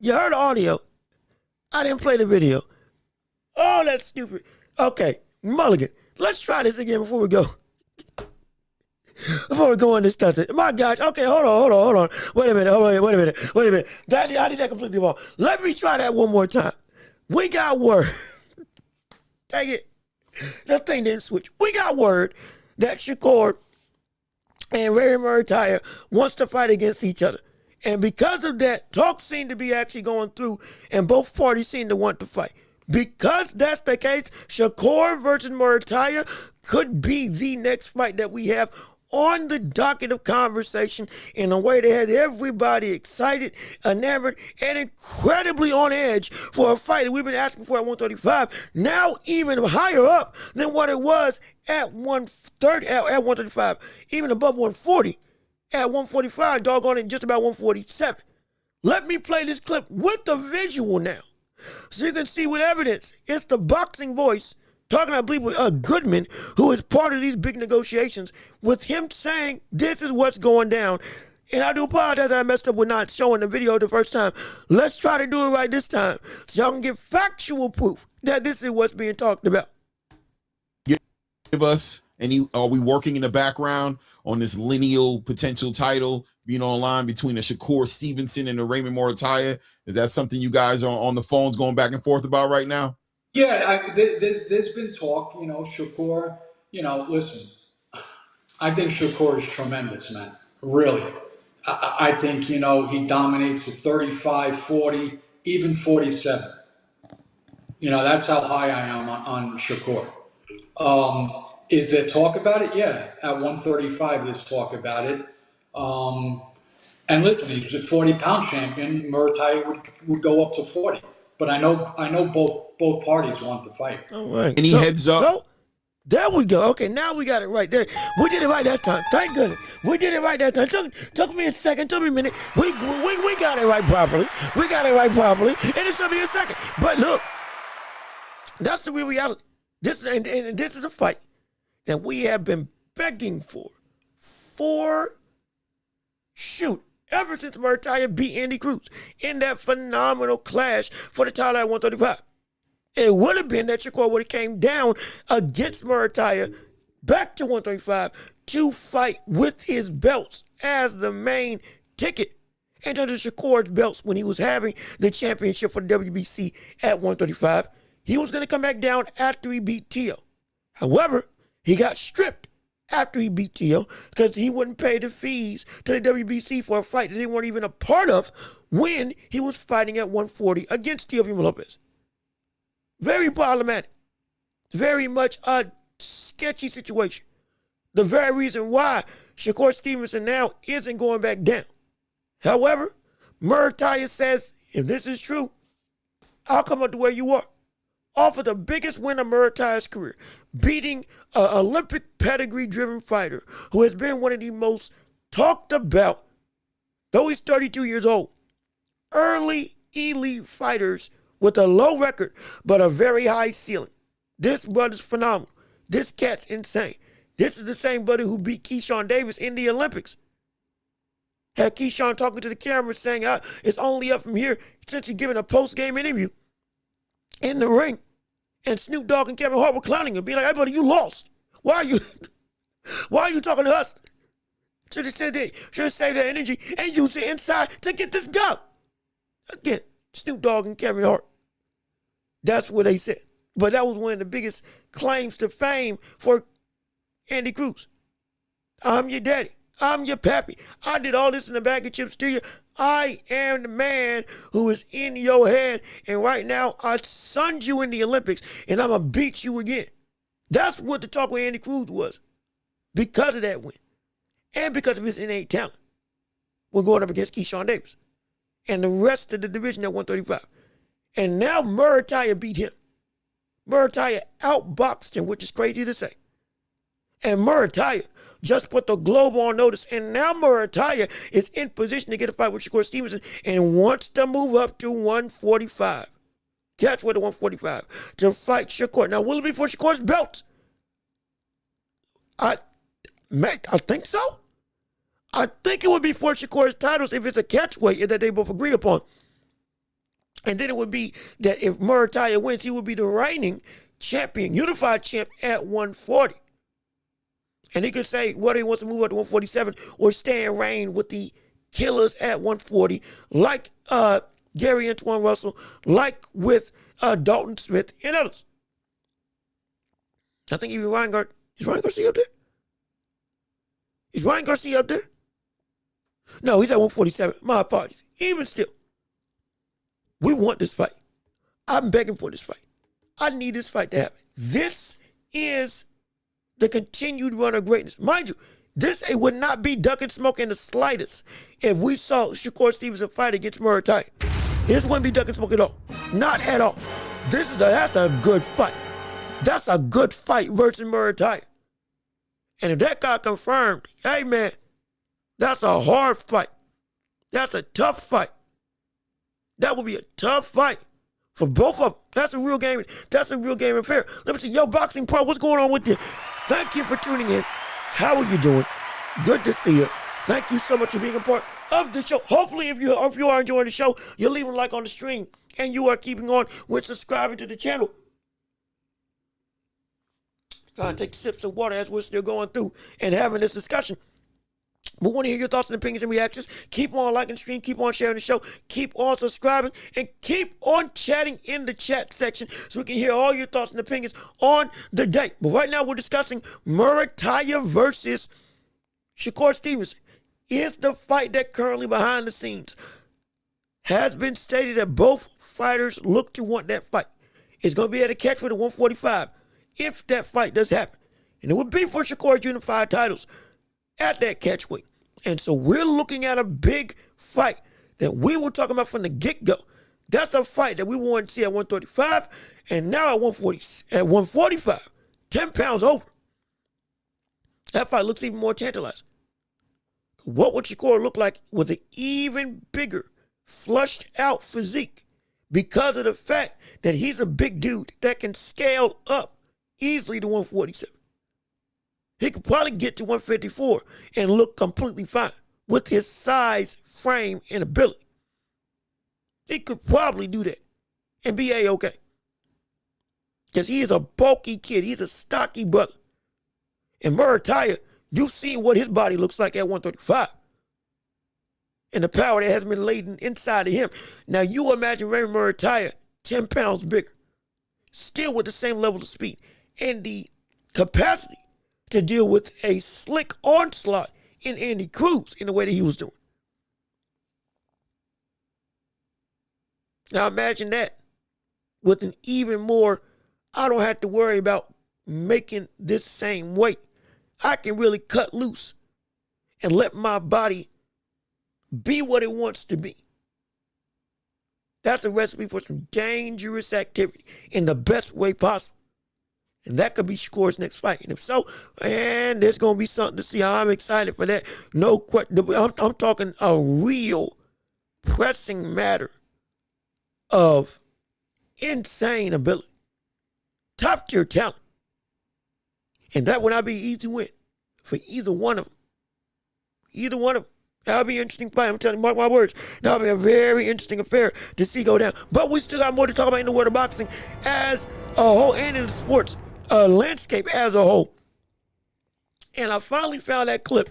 You heard the audio. I didn't play the video. Oh, that's stupid. Okay, Mulligan, let's try this again before we go. Before we go and discuss it. My gosh. Okay, hold on. Wait a minute. I did that completely wrong. Let me try that one more time. We got word. Dang it. That thing didn't switch. We got word that Shakur and Raymond Murataya wants to fight against each other. And because of that, talks seem to be actually going through, and both parties seem to want to fight. Because that's the case, Shakur versus Murataya could be the next fight that we have on the docket of conversation in a way that had everybody excited, enamored, and incredibly on edge for a fight that we've been asking for at 135, now even higher up than what it was at 130, at 135, even above 140, at 145, doggone it, just about 147. Let me play this clip with the visual now, so you can see with evidence. It's the Boxing Voice talking, I believe, with Goodman, who is part of these big negotiations, with him saying this is what's going down. And I do apologize that I messed up with not showing the video the first time. Let's try to do it right this time so y'all can get factual proof that this is what's being talked about. Give us, and are we working in the background on this lineal potential title being online between the Shakur Stevenson and the Raymond Morataya? Is that something you guys are on the phones going back and forth about right now? Yeah, there's been talk, Shakur, listen, I think Shakur is tremendous, man. Really. I think, he dominates at 35, 40, even 47. That's how high I am on Shakur. Is there talk about it? Yeah. At 135, there's talk about it. And listen, he's a 40-pound champion. Murataya would go up to 40. But I know both parties want the fight. All right. Any heads up? So, there we go. Okay, now we got it right there. We did it right that time. Thank goodness. We did it right that time. Took me a second, took me a minute. We got it right properly. We got it right properly. And it took me a second. But look, that's the real reality. This is a fight that we have been begging for ever since Murataya beat Andy Cruz in that phenomenal clash for the title at 135. It would have been that Shakur would have came down against Murataya back to 135 to fight with his belts as the main ticket and under Shakur's belts when he was having the championship for the WBC at 135. He was going to come back down after he beat Tio. However, he got stripped after he beat Tio because he wouldn't pay the fees to the WBC for a fight that they weren't even a part of when he was fighting at 140 against Teofimo Lopez. Very problematic. Very much a sketchy situation. The very reason why Shakur Stevenson now isn't going back down. However, Murataya says, if this is true, I'll come up to where you are. Off of the biggest win of Murataya's career, beating an Olympic pedigree-driven fighter who has been one of the most talked about, though he's 32 years old, early elite fighters with a low record but a very high ceiling. This brother's phenomenal. This cat's insane. This is the same brother who beat Keyshawn Davis in the Olympics. Had Keyshawn talking to the camera saying, it's only up from here, since he's giving a post-game interview in the ring. And Snoop Dogg and Kevin Hart were clowning him, being like, hey, buddy, you lost. Why are you talking to us? Should have said that. Should have saved that energy and used it inside to get this go. Again, Snoop Dogg and Kevin Hart. That's what they said. But that was one of the biggest claims to fame for Andy Cruz. I'm your daddy. I'm your pappy. I did all this in a bag of chips to you. I am the man who is in your head. And right now, I sunned you in the Olympics, and I'm going to beat you again. That's what the talk with Andy Cruz was. Because of that win. And because of his innate talent. We're going up against Keyshawn Davis. And the rest of the division at 135. And now Murataya beat him. Murataya outboxed him, which is crazy to say. And Murataya just put the globe on notice. And now Murataya is in position to get a fight with Shakur Stevenson and wants to move up to 145. Catch with the 145 to fight Shakur. Now, will it be for Shakur's belt? I think so. I think it would be for Shakur's titles if it's a catchweight that they both agree upon. And then it would be that if Murataya wins, he would be the reigning champion, unified champ at 140. And he could say whether he wants to move up to 147 or stay in reign with the killers at 140, like Gary Antoine Russell, like with Dalton Smith and others. I think even Ryan Garcia. Is Ryan Garcia up there? Is Ryan Garcia up there? No, he's at 147. My apologies. Even still, we want this fight. I'm begging for this fight. I need this fight to happen. This is the continued run of greatness. Mind you, it would not be duck and smoke in the slightest if we saw Shakur Stevenson fight against Murataya. This wouldn't be duck and smoke at all. Not at all. That's a good fight. That's a good fight versus Murataya. And if that got confirmed, hey man, that's a hard fight. That's a tough fight. That would be a tough fight for both of them. That's a real game. That's a real game affair. Let me see. Yo, Boxing Pro, what's going on with you? Thank you for tuning in. How are you doing? Good to see you. Thank you so much for being a part of the show. Hopefully, if you are enjoying the show, you're leaving a like on the stream and you are keeping on with subscribing to the channel. Trying to take sips of water as we're still going through and having this discussion. We want to hear your thoughts and opinions and reactions. Keep on liking the stream, keep on sharing the show, keep on subscribing, and keep on chatting in the chat section so we can hear all your thoughts and opinions on the day. But right now we're discussing Murataya versus Shakur Stevenson. Is the fight that currently behind the scenes has been stated that both fighters look to want that fight. It's going to be at a catch for the 145 if that fight does happen. And it would be for Shakur's unified titles at that catch weight. And so we're looking at a big fight that we were talking about from the get-go. That's a fight that we wanted to see at 135 and now at 145, 10 pounds over. That fight looks even more tantalizing. What would Shakur look like with an even bigger, flushed out physique because of the fact that he's a big dude that can scale up easily to 147. He could probably get to 154 and look completely fine with his size, frame, and ability. He could probably do that and be A-okay. Because he is a bulky kid. He's a stocky brother. And Murataya, you've seen what his body looks like at 135. And the power that has been laden inside of him. Now you imagine Ray Murataya 10 pounds bigger. Still with the same level of speed. And the capacity to deal with a slick onslaught in Andy Cruz in the way that he was doing. Now imagine that with an even more, I don't have to worry about making this same weight. I can really cut loose and let my body be what it wants to be. That's a recipe for some dangerous activity in the best way possible. And that could be Shakur's next fight. And if so, man, there's going to be something to see. I'm excited for that. No question. I'm talking a real pressing matter of insane ability. Top tier talent. And that would not be an easy win for either one of them. Either one of them. That'll be an interesting fight. I'm telling you, mark my words. That'll be a very interesting affair to see go down. But we still got more to talk about in the world of boxing as a whole and in the sports landscape as a whole. And I finally found that clip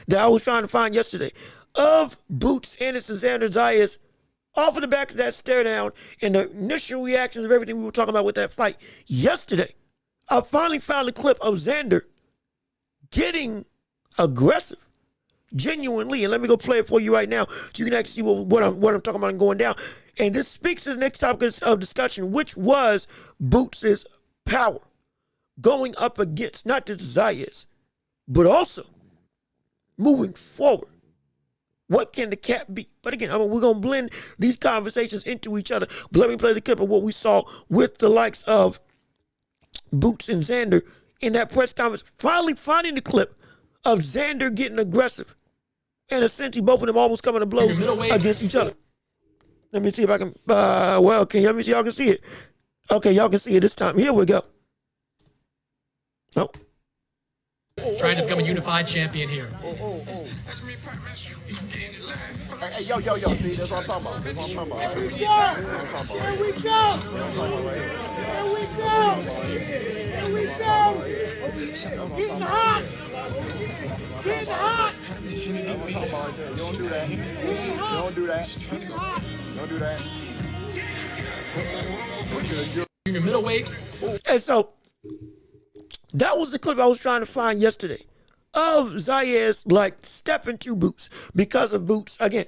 that I was trying to find yesterday of Boots, Ennis, and Xander Zayas off of the back of that stare down and the initial reactions of everything we were talking about with that fight yesterday. I finally found a clip of Xander getting aggressive, genuinely. And let me go play it for you right now so you can actually see what I'm talking about and going down. And this speaks to the next topic of discussion, which was Boots' power going up against not just Zayas, but also moving forward. What can the cat be? But again, we're going to blend these conversations into each other. But let me play the clip of what we saw with the likes of Boots and Xander in that press conference. Finally finding the clip of Xander getting aggressive. And essentially both of them almost coming to blows against each other. Let me see if I can, let me see if y'all can see it. Okay, y'all can see it this time. Here we go. Oh. Trying to become a unified champion here. Hey, yo, see, that's what I'm talking about. That's what I'm talking about. Here we go! Getting hot! Getting hot! You don't do that. Don't do that. Don't do that. Junior middleweight. And so, that was the clip I was trying to find yesterday of Zayas stepping to Boots because of Boots, again,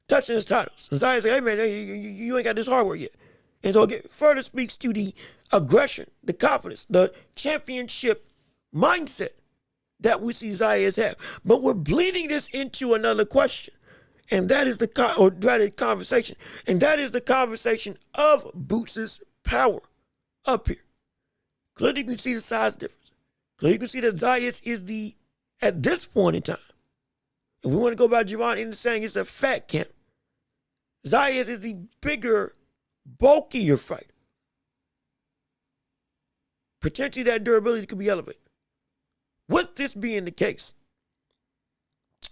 touching his titles. And Zayas said, hey man, you ain't got this hardware yet. And so again, further speaks to the aggression, the confidence, the championship mindset that we see Zayas have. But we're bleeding this into another question. And that is the conversation. And that is the conversation of Boots' power up here. Clearly you can see the size difference. Clearly you can see that Zayas is at this point in time, if we want to go by Jaron in saying it's a fat camp, Zayas is the bigger, bulkier fighter. Potentially that durability could be elevated. With this being the case,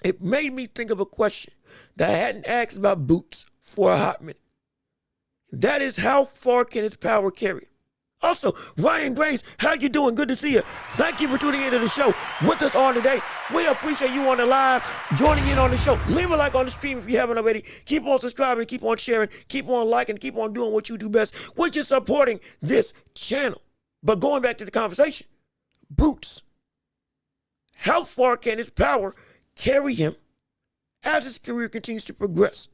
it made me think of a question that I hadn't asked about Boots for a hot minute. That is, how far can his power carry? Also, Ryan Graves, how you doing? Good to see you. Thank you for tuning into the show with us on today. We appreciate you on the live, joining in on the show. Leave a like on the stream if you haven't already. Keep on subscribing, keep on sharing, keep on liking, keep on doing what you do best, which is supporting this channel. But going back to the conversation, Boots, how far can his power carry him as his career continues to progress?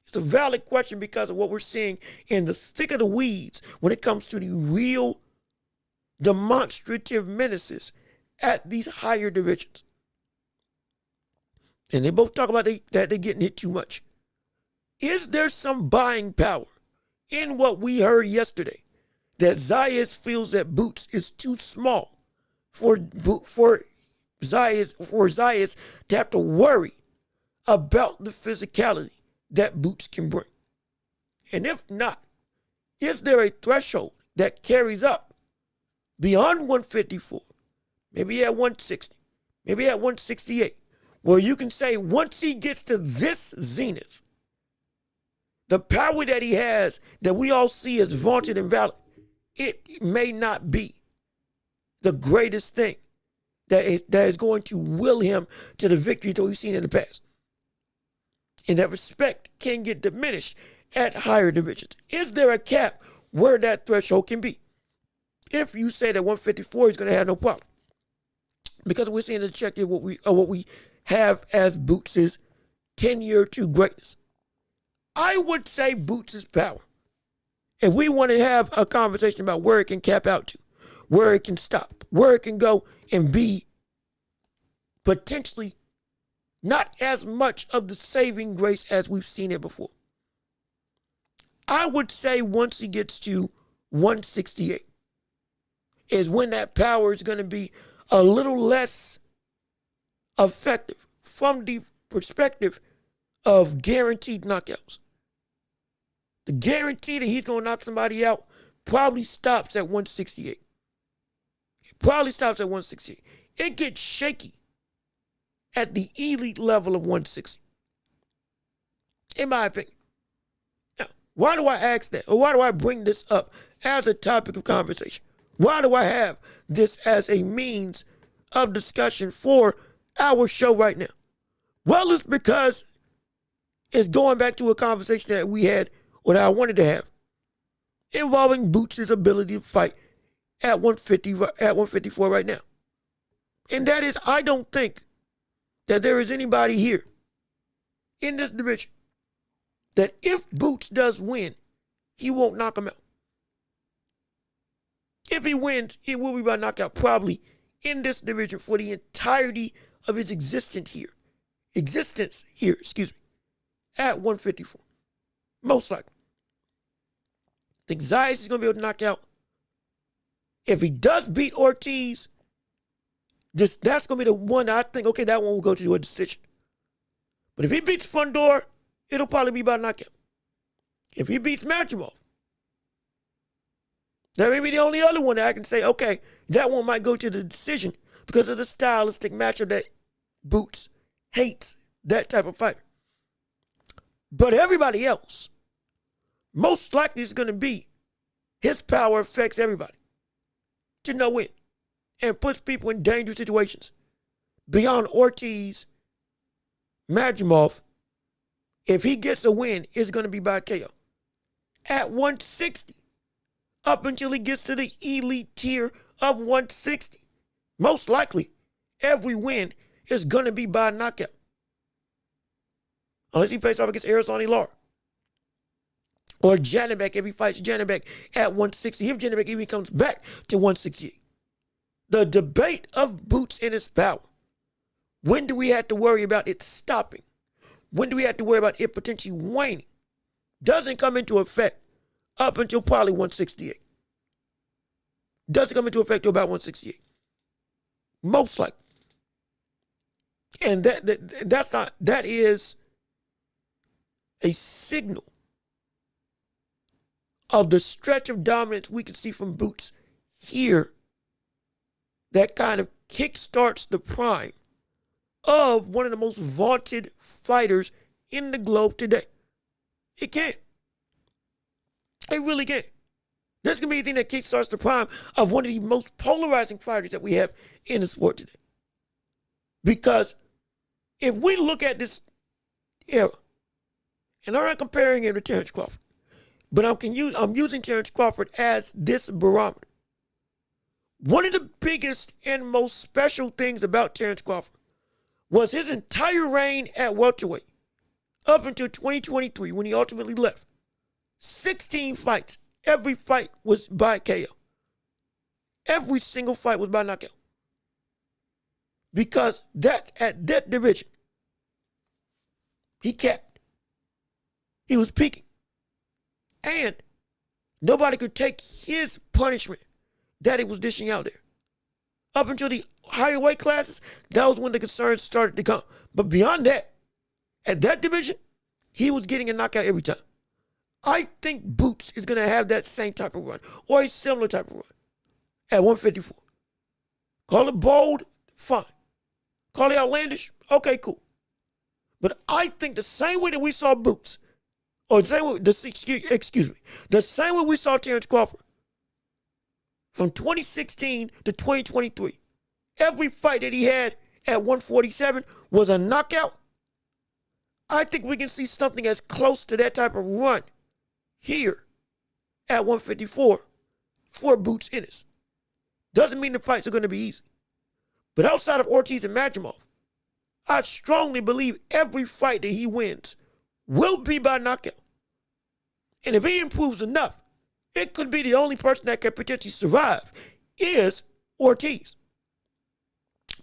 It's a valid question because of what we're seeing in the thick of the weeds when it comes to the real demonstrative menaces at these higher divisions. And they both talk about that they're getting hit too much. Is there some buying power in what we heard yesterday that Zayas feels that Boots is too small for Zayas to have to worry about the physicality that Boots can bring? And if not, is there a threshold that carries up beyond 154, maybe at 160, maybe at 168, where you can say once he gets to this zenith, the power that he has that we all see as vaunted and valid, it may not be the greatest thing that is going to will him to the victory that we've seen in the past. And that respect can get diminished at higher divisions. Is there a cap where that threshold can be? If you say that 154 is going to have no problem, because we're seeing the check here what we have as Boots' tenure to greatness, I would say Boots' power, if we want to have a conversation about where it can cap out to, where it can stop, where it can go and be potentially not as much of the saving grace as we've seen it before, I would say once he gets to 168 is when that power is going to be a little less effective from the perspective of guaranteed knockouts. The guarantee that he's going to knock somebody out probably stops at 168. It probably stops at 168. It gets shaky at the elite level of 160, in my opinion. Now, why do I ask that? Or why do I bring this up as a topic of conversation? Why do I have this as a means of discussion for our show right now? Well, it's because it's going back to a conversation that we had, or that I wanted to have, involving Boots' ability to fight at 154 right now. And that is, I don't think that there is anybody here in this division that if Boots does win, he won't knock him out. If he wins, it will be by knockout, probably in this division for the entirety of his existence here, at 154. Most likely. I think Zayas is going to be able to knock out. If he does beat Ortiz, that's going to be the one I think, okay, that one will go to a decision. But if he beats Fundor, it'll probably be by knockout. If he beats Makhmudov, that may be the only other one that I can say, okay, that one might go to the decision because of the stylistic matchup that Boots hates that type of fighter. But everybody else, most likely is going to be his power affects everybody to no end and puts people in dangerous situations. Beyond Ortiz, Makhmudov, if he gets a win, it's going to be by KO. At 160, up until he gets to the elite tier of 160, most likely every win is going to be by knockout. Unless he plays off against Arasani Lara. Or Janibek if he fights Janibek at 160. If Janibek even comes back to 168. The debate of Boots and his power. When do we have to worry about it stopping? When do we have to worry about it potentially waning? Doesn't come into effect up until probably 168. Doesn't come into effect till about 168. Most likely. And that is a signal of the stretch of dominance we can see from Boots here that kind of kickstarts the prime of one of the most vaunted fighters in the globe today. It can't. It really can't. This can be the thing that kickstarts the prime of one of the most polarizing fighters that we have in the sport today. Because if we look at this era, and I'm not comparing him to Terrence Crawford, but I'm using Terrence Crawford as this barometer. One of the biggest and most special things about Terrence Crawford was his entire reign at welterweight up until 2023 when he ultimately left. 16 fights. Every fight was by KO. Every single fight was by knockout. Because that's at that division. He kept. He was peaking. And nobody could take his punishment that he was dishing out there. Up until the higher weight classes, that was when the concerns started to come. But beyond that, at that division, he was getting a knockout every time. I think Boots is going to have that same type of run, or a similar type of run, at 154. Call it bold, fine. Call it outlandish, okay, cool. But I think the same way that we saw Boots, or the same way, the same way we saw Terrence Crawford, from 2016 to 2023, every fight that he had at 147 was a knockout. I think we can see something as close to that type of run here at 154 for Boots Ennis. Doesn't mean the fights are going to be easy. But outside of Ortiz and Makhmudov, I strongly believe every fight that he wins will be by knockout. And if he improves enough, it could be the only person that can potentially survive is Ortiz.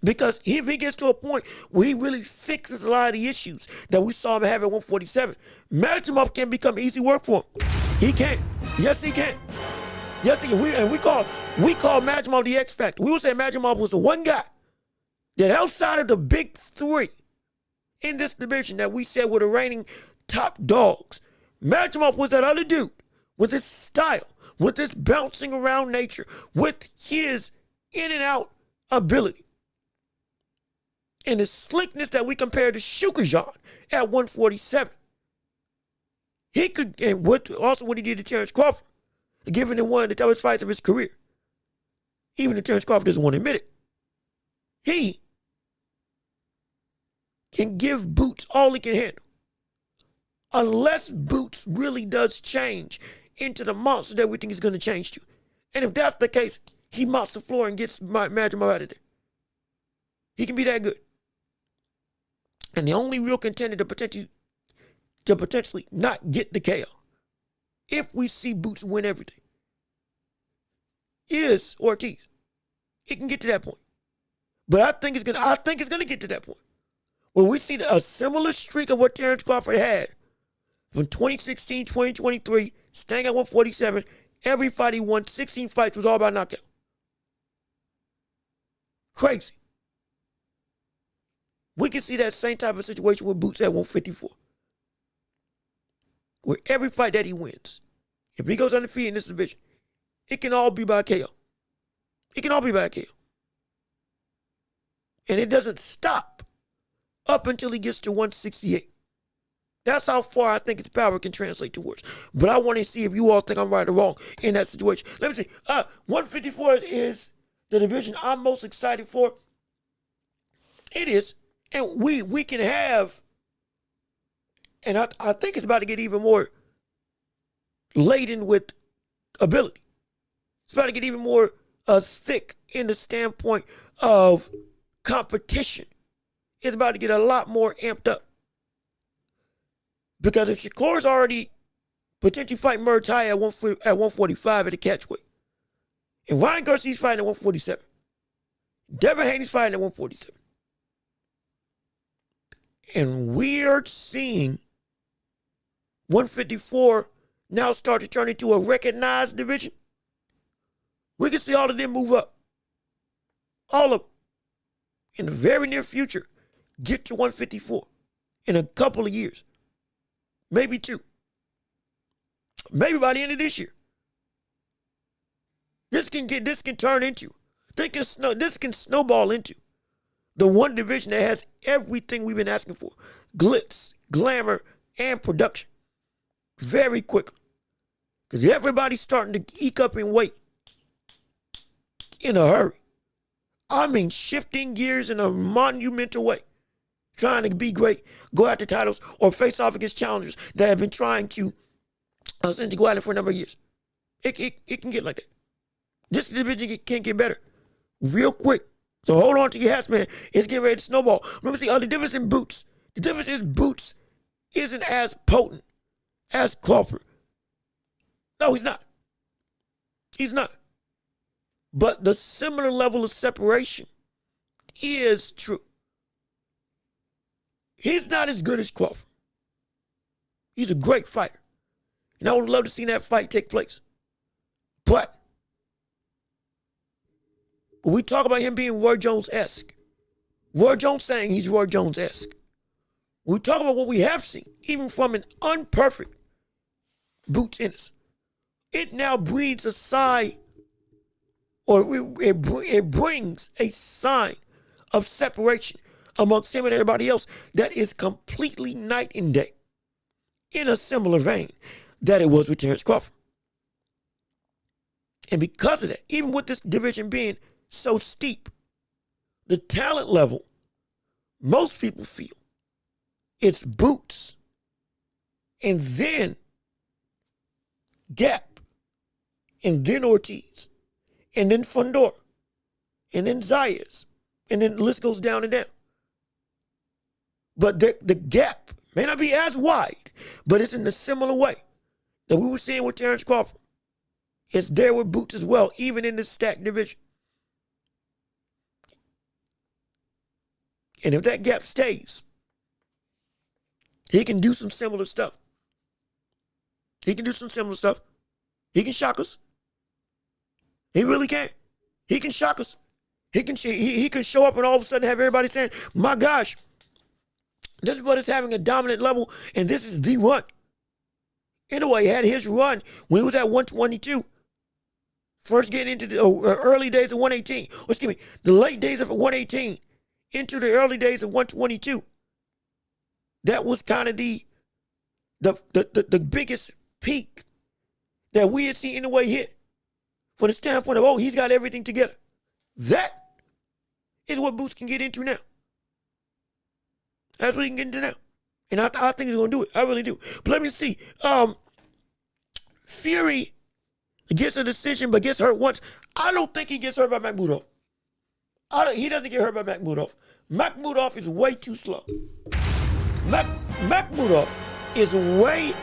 Because if he gets to a point where he really fixes a lot of the issues that we saw him have at 147, Makhmudov can become easy work for him. He can. Yes, he can. Yes, he can. We call Makhmudov the X Factor. We would say Makhmudov was the one guy that outside of the big three in this division that we said were the reigning top dogs, Makhmudov was that other dude with his style, with his bouncing around nature, with his in and out ability. And the slickness that we compare to Shakur at 147. He could, and what he did to Terrence Crawford, giving him one of the toughest fights of his career. Even if Terrence Crawford doesn't want to admit it. He can give Boots all he can handle. Unless Boots really does change into the monster that we think he's going to change to. And if that's the case, he mops the floor and gets Makhmudov out of there. He can be that good. And the only real contender to potentially not get the KO, if we see Boots win everything, is Ortiz. It can get to that point. But I think it's gonna get to that point. When we see a similar streak of what Terrence Crawford had from 2016, 2023, staying at 147, every fight he won, 16 fights was all about knockout. Crazy. We can see that same type of situation with Boots at 154. Where every fight that he wins, if he goes undefeated in this division, it can all be by KO. It can all be by KO. And it doesn't stop up until he gets to 168. That's how far I think his power can translate towards. But I want to see if you all think I'm right or wrong in that situation. Let me see. 154 is the division I'm most excited for. It is. And we can have, and I think it's about to get even more laden with ability. It's about to get even more thick in the standpoint of competition. It's about to get a lot more amped up. Because if Shakur's already potentially fighting Murtai at 145 at the catchweight, and Ryan Garcia's fighting at 147, Devin Haney's fighting at 147, and we're seeing 154 now start to turn into a recognized division, we can see all of them move up. All of them. In the very near future, get to 154 in a couple of years. Maybe 2. Maybe by the end of this year. This can turn into, this can snowball into The one division that has everything we've been asking for. Glitz, glamour, and production. Very quickly. Because everybody's starting to eke up in weight. In a hurry. I mean, shifting gears in a monumental way. Trying to be great, go after titles, or face off against challengers that have been trying to send you go at it for a number of years. It can get like that. This division can get better real quick. So hold on to your hats, man. It's getting ready to snowball. Remember, see, the difference in Boots. The difference is Boots isn't as potent as Crawford. No, he's not. He's not. But the similar level of separation is true. He's not as good as Crawford. He's a great fighter. And I would love to see that fight take place. But when we talk about him being Roy Jones-esque, Roy Jones saying he's Roy Jones-esque. When we talk about what we have seen, even from an unperfect Boots Ennis, it now breeds a sigh, or it brings a sign of separation amongst him and everybody else that is completely night and day, in a similar vein that it was with Terrence Crawford. And because of that, even with this division being so steep, the talent level, most people feel it's Boots, and then Gap, and then Ortiz, and then Fundora, and then Zayas, and then the list goes down and down. But the gap may not be as wide, but it's in a similar way that we were seeing with Terrence Crawford. It's there with Boots as well, even in the stacked division. And if that gap stays, he can do some similar stuff. He can do some similar stuff. He can shock us. He really can. He can shock us. He can show up and all of a sudden have everybody saying, my gosh, this is what is having a dominant level, and this is the run. Inoues had his run when he was at 122. First getting into the early days of 118. Or excuse me, the late days of 118 into the early days of 122. That was kind of the biggest peak that we had seen Inoues hit from the standpoint of, oh, he's got everything together. That is what Boots can get into now. That's what he can get into now. And I think he's going to do it. I really do. But let me see. Fury gets a decision but gets hurt once. I don't think he gets hurt by Makhmudov. He doesn't get hurt by Makhmudov. Makhmudov is way too slow. Makhmudov is way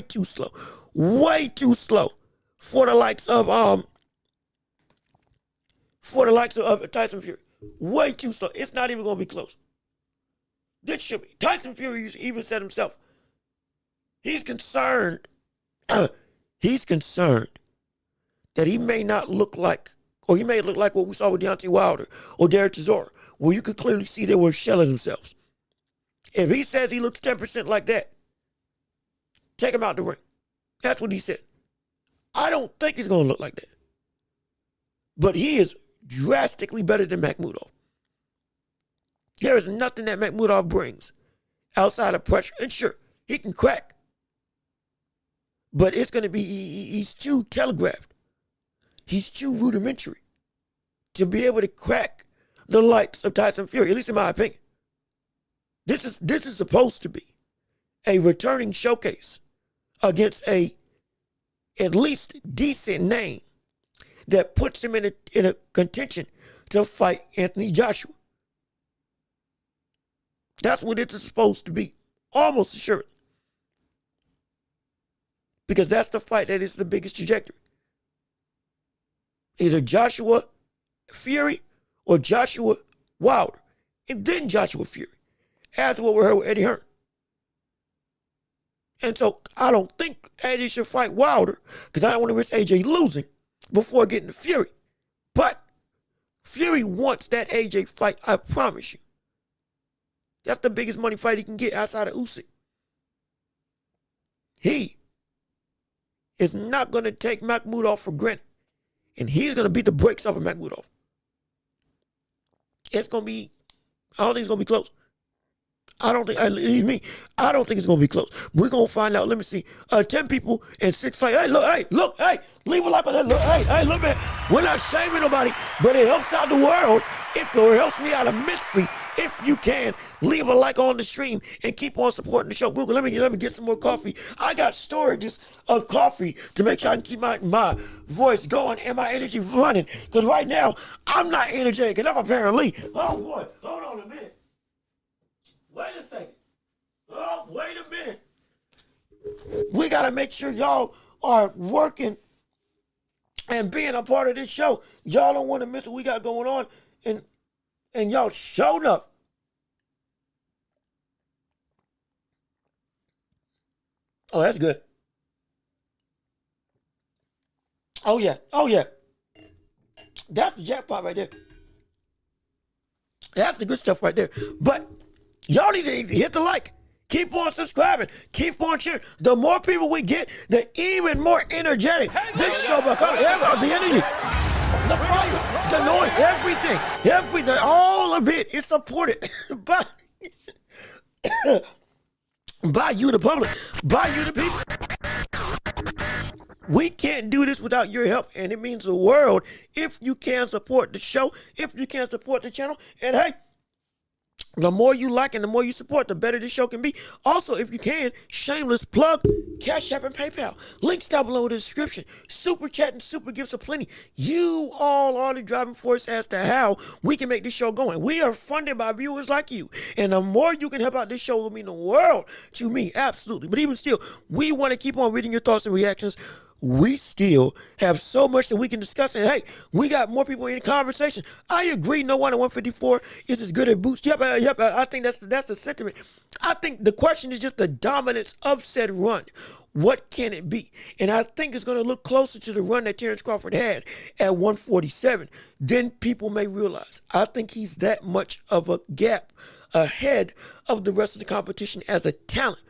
too slow. Way too slow for the likes of Tyson Fury. Way too slow. It's not even going to be close. This should be. Tyson Fury even said himself, he's concerned that he may not look like, or he may look like what we saw with Deontay Wilder or Derek Chisora, where you could clearly see they were shelling themselves. If he says he looks 10% like that, take him out the ring. That's what he said. I don't think he's going to look like that. But he is drastically better than Makhmudov. There is nothing that Makhmudov brings outside of pressure. And sure, he can crack. But it's going to be, he's too telegraphed. He's too rudimentary to be able to crack the likes of Tyson Fury, at least in my opinion. This is supposed to be a returning showcase against a at least decent name that puts him in a contention to fight Anthony Joshua. That's what it's supposed to be, almost assured. Because that's the fight that is the biggest trajectory. Either Joshua Fury or Joshua Wilder, and then Joshua Fury, after what we heard with Eddie Hearn. And so I don't think AJ should fight Wilder because I don't want to risk AJ losing before getting to Fury. But Fury wants that AJ fight, I promise you. That's the biggest money fight he can get outside of Usyk. He is not going to take Makhmudov for granted. And he's going to beat the brakes off of Makhmudov. It's gonna be. I don't think it's gonna be close. I don't think. Leave me. I don't think it's gonna be close. We're gonna find out. Let me see. 10 people and 6 likes. Hey, look. Hey, leave a like on that. Look, hey, look, man. We're not shaming nobody, but it helps out the world. It helps me out immensely. If you can, leave a like on the stream and keep on supporting the show. Google, let me get some more coffee. I got storages of coffee to make sure I can keep my voice going and my energy running. Because right now, I'm not energetic enough apparently. Oh boy, hold on a minute. Wait a second. Oh, wait a minute. We got to make sure y'all are working and being a part of this show. Y'all don't want to miss what we got going on. And y'all showed up. Oh, that's good. Oh, yeah. That's the jackpot right there. That's the good stuff right there. But y'all need to hit the like. Keep on subscribing. Keep on sharing. The more people we get, the even more energetic this show becomes. The energy, the fire, the noise, everything, all of it is supported by by you, the public, by you, the people. We can't do this without your help, and it means the world if you can support the show, if you can support the channel, and hey, the more you like and the more you support, the better this show can be. Also, if you can, shameless plug, Cash App and PayPal. Links down below in the description. Super chat and super gifts aplenty. You all are the driving force as to how we can make this show going. We are funded by viewers like you. And the more you can help out this show will mean the world to me, absolutely. But even still, we want to keep on reading your thoughts and reactions. We still have so much that we can discuss. And hey, we got more people in the conversation. I agree, no one at 154 is as good as Boots. Yep. I think that's the sentiment. I think the question is just the dominance of said run. What can it be? And I think it's going to look closer to the run that Terrence Crawford had at 147 than people may realize. I think he's that much of a gap ahead of the rest of the competition as a talent.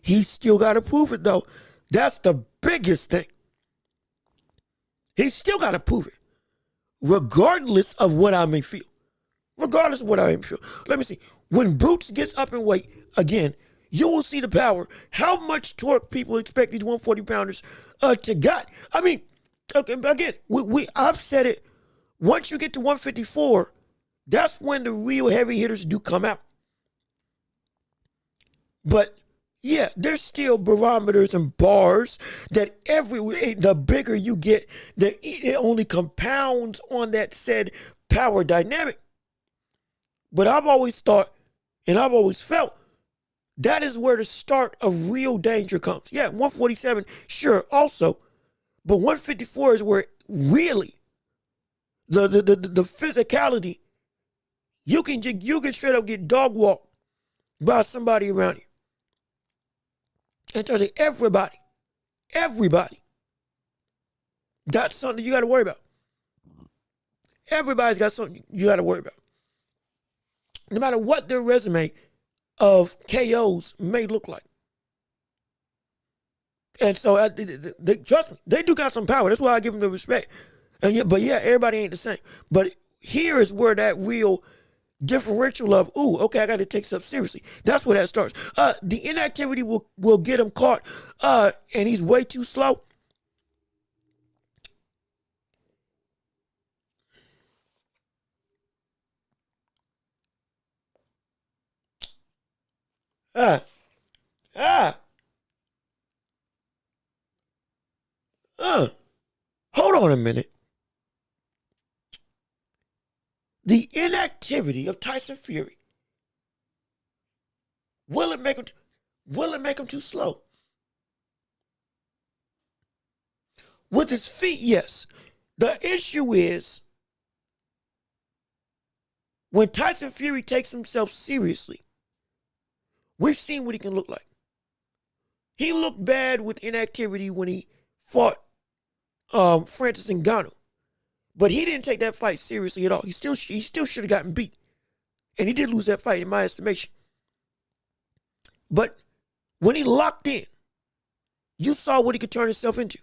He's still got to prove it, though. That's the biggest thing. He's still got to prove it, regardless of what I may feel. Regardless of what I may feel. Let me see. When Boots gets up in weight again, you will see the power. How much torque people expect these 140-pounders to got. I mean, okay, again, I've said it. Once you get to 154, that's when the real heavy hitters do come out. But yeah, there's still barometers and bars that the bigger you get, it only compounds on that said power dynamic. But I've always thought, and I've always felt, that is where the start of real danger comes. Yeah, 147, sure, also. But 154 is where really the physicality, you can straight up get dog walked by somebody around you. In terms of everybody got something you got to worry about. Everybody's got something you got to worry about. No matter what their resume of KOs may look like. And so, trust me, they do got some power. That's why I give them the respect. But yeah, everybody ain't the same. But here is where that real differential of, okay, I got to take stuff seriously. That's where that starts. The inactivity will get him caught, and he's way too slow. Hold on a minute. The inactivity of Tyson Fury, will it make him too slow? With his feet, yes. The issue is when Tyson Fury takes himself seriously, we've seen what he can look like. He looked bad with inactivity when he fought Francis Ngannou. But he didn't take that fight seriously at all. He still should have gotten beat. And he did lose that fight in my estimation. But when he locked in, you saw what he could turn himself into.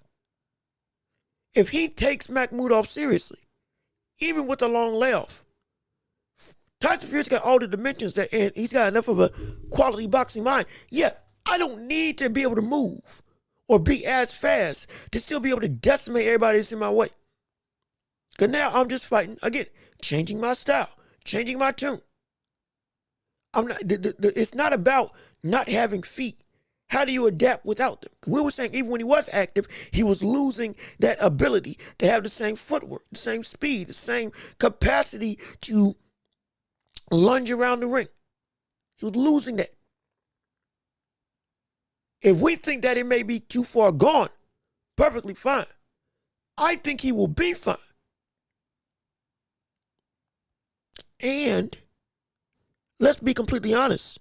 If he takes Makhmudov seriously, even with a long layoff, Tyson Fury's got all the dimensions that, and he's got enough of a quality boxing mind. Yeah, I don't need to be able to move or be as fast to still be able to decimate everybody that's in my way. Because now I'm just fighting, again, changing my style, changing my tune. I'm not. It's not about not having feet. How do you adapt without them? We were saying even when he was active, he was losing that ability to have the same footwork, the same speed, the same capacity to lunge around the ring. He was losing that. If we think that it may be too far gone, perfectly fine. I think he will be fine. And let's be completely honest.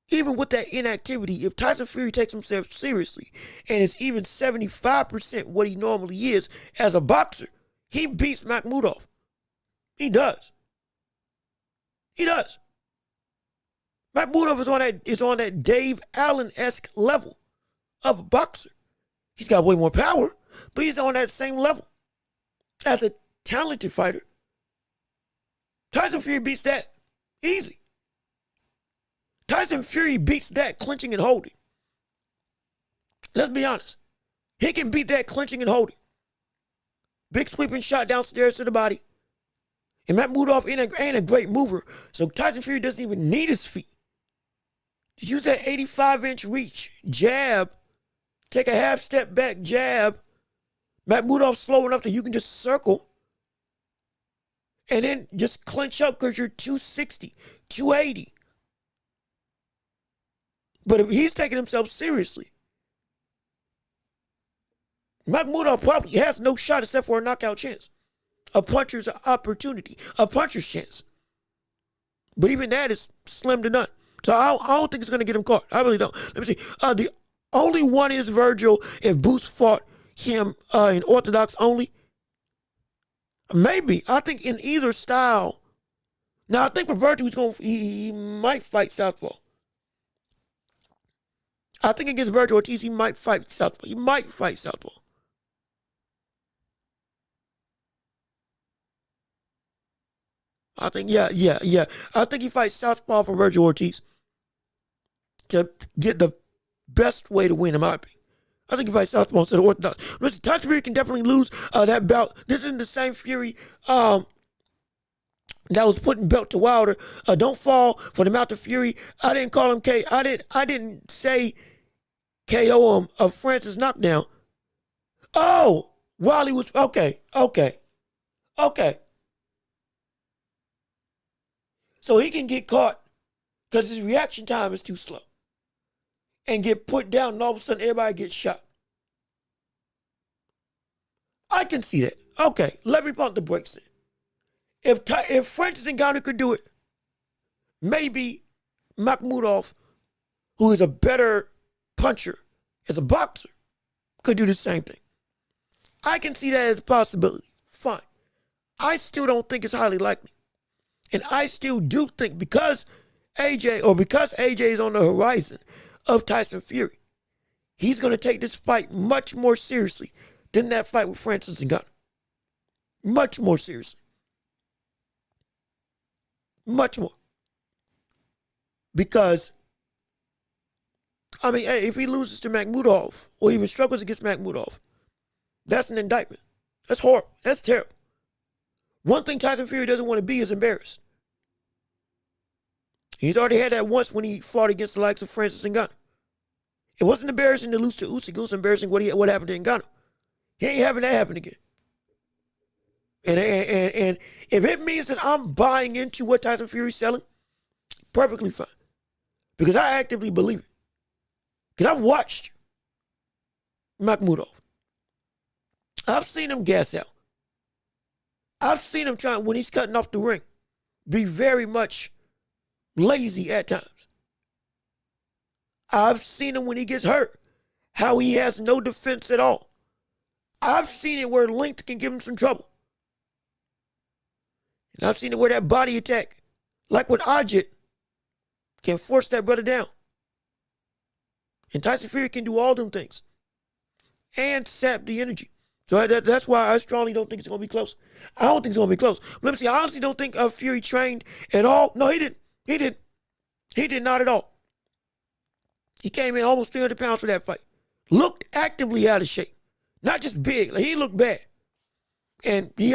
Even with that inactivity, if Tyson Fury takes himself seriously and is even 75% what he normally is as a boxer, he beats Makhmudov. He does. He does. Makhmudov is on that Dave Allen-esque level of a boxer. He's got way more power, but he's on that same level as a talented fighter. Tyson Fury beats that easy. Tyson Fury beats that clinching and holding. Let's be honest. He can beat that clinching and holding. Big sweeping shot downstairs to the body. And Makhmudov ain't a great mover, so Tyson Fury doesn't even need his feet. Just use that 85-inch reach, jab, take a half step back, jab. Makhmudov slow enough that you can just circle and then just clinch up because you're 260, 280. But if he's taking himself seriously, Makhmudov probably has no shot except for a knockout chance, a puncher's opportunity, a puncher's chance. But even that is slim to none. So I don't think it's going to get him caught. I really don't. Let me see. The only one is Virgil if Boots fought him in orthodox only. Maybe. I think in either style. Now, I think for Virgil, he might fight southpaw. I think against Virgil Ortiz, he might fight southpaw. He might fight southpaw. I think, yeah. I think he fights southpaw for Virgil Ortiz to get the best way to win, in my opinion. I think he fights southpaw instead of orthodox. Listen, Tyson Fury can definitely lose that bout. This isn't the same Fury that was putting belt to Wilder. Don't fall for the mouth of Fury. I didn't call him K. I didn't say KO him of Francis knockdown. Oh, while he was okay. So he can get caught because his reaction time is too slow and get put down, and all of a sudden everybody gets shot. I can see that. Okay, let me pump the brakes then. If Francis Ngannou could do it, maybe Makhmudov, who is a better puncher as a boxer, could do the same thing. I can see that as a possibility. Fine. I still don't think it's highly likely. And I still do think because AJ is on the horizon of Tyson Fury, he's going to take this fight much more seriously than that fight with Francis Ngannou. Much more seriously. Much more. Because, I mean, hey, if he loses to Makhmudov or even struggles against Makhmudov, that's an indictment. That's horrible. That's terrible. One thing Tyson Fury doesn't want to be is embarrassed. He's already had that once when he fought against the likes of Francis Ngannou. It wasn't embarrassing to lose to Usyk. It was embarrassing what happened to Ngannou. He ain't having that happen again. And if it means that I'm buying into what Tyson Fury's selling, perfectly fine. Because I actively believe it. Because I've watched Makhmudov. I've seen him gas out. I've seen him trying, when he's cutting off the ring, be very much lazy at times. I've seen him when he gets hurt, how he has no defense at all. I've seen it where length can give him some trouble. And I've seen it where that body attack, like with Ajit, can force that brother down. And Tyson Fury can do all them things and sap the energy. So that's why I strongly don't think it's going to be close. I don't think it's going to be close. But let me see. I honestly don't think Fury trained at all. No, he didn't. He didn't. He did not at all. He came in almost 300 pounds for that fight. Looked actively out of shape. Not just big. Like, he looked bad. And he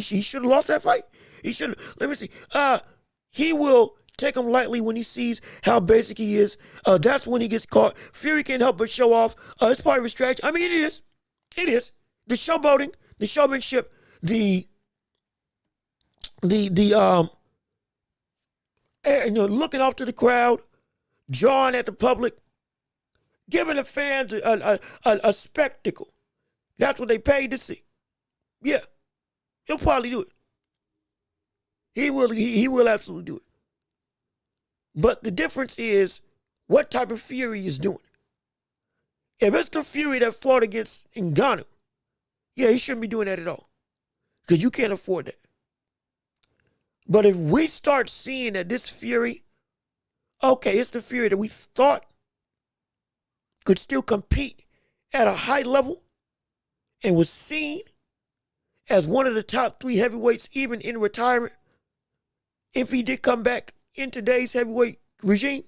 should have lost that fight. He should have. Let me see. He will take him lightly when he sees how basic he is. That's when he gets caught. Fury can't help but show off. It's part of his strategy. I mean, it is. It is. The showboating, the showmanship, looking off to the crowd, jawing at the public, giving the fans a spectacle. That's what they paid to see. Yeah, he'll probably do it. He will absolutely do it. But the difference is what type of Fury is doing. If it's the Fury that fought against Ngannou, yeah, he shouldn't be doing that at all. Because you can't afford that. But if we start seeing that this Fury, okay, it's the Fury that we thought could still compete at a high level and was seen as one of the top 3 heavyweights even in retirement, if he did come back in today's heavyweight regime,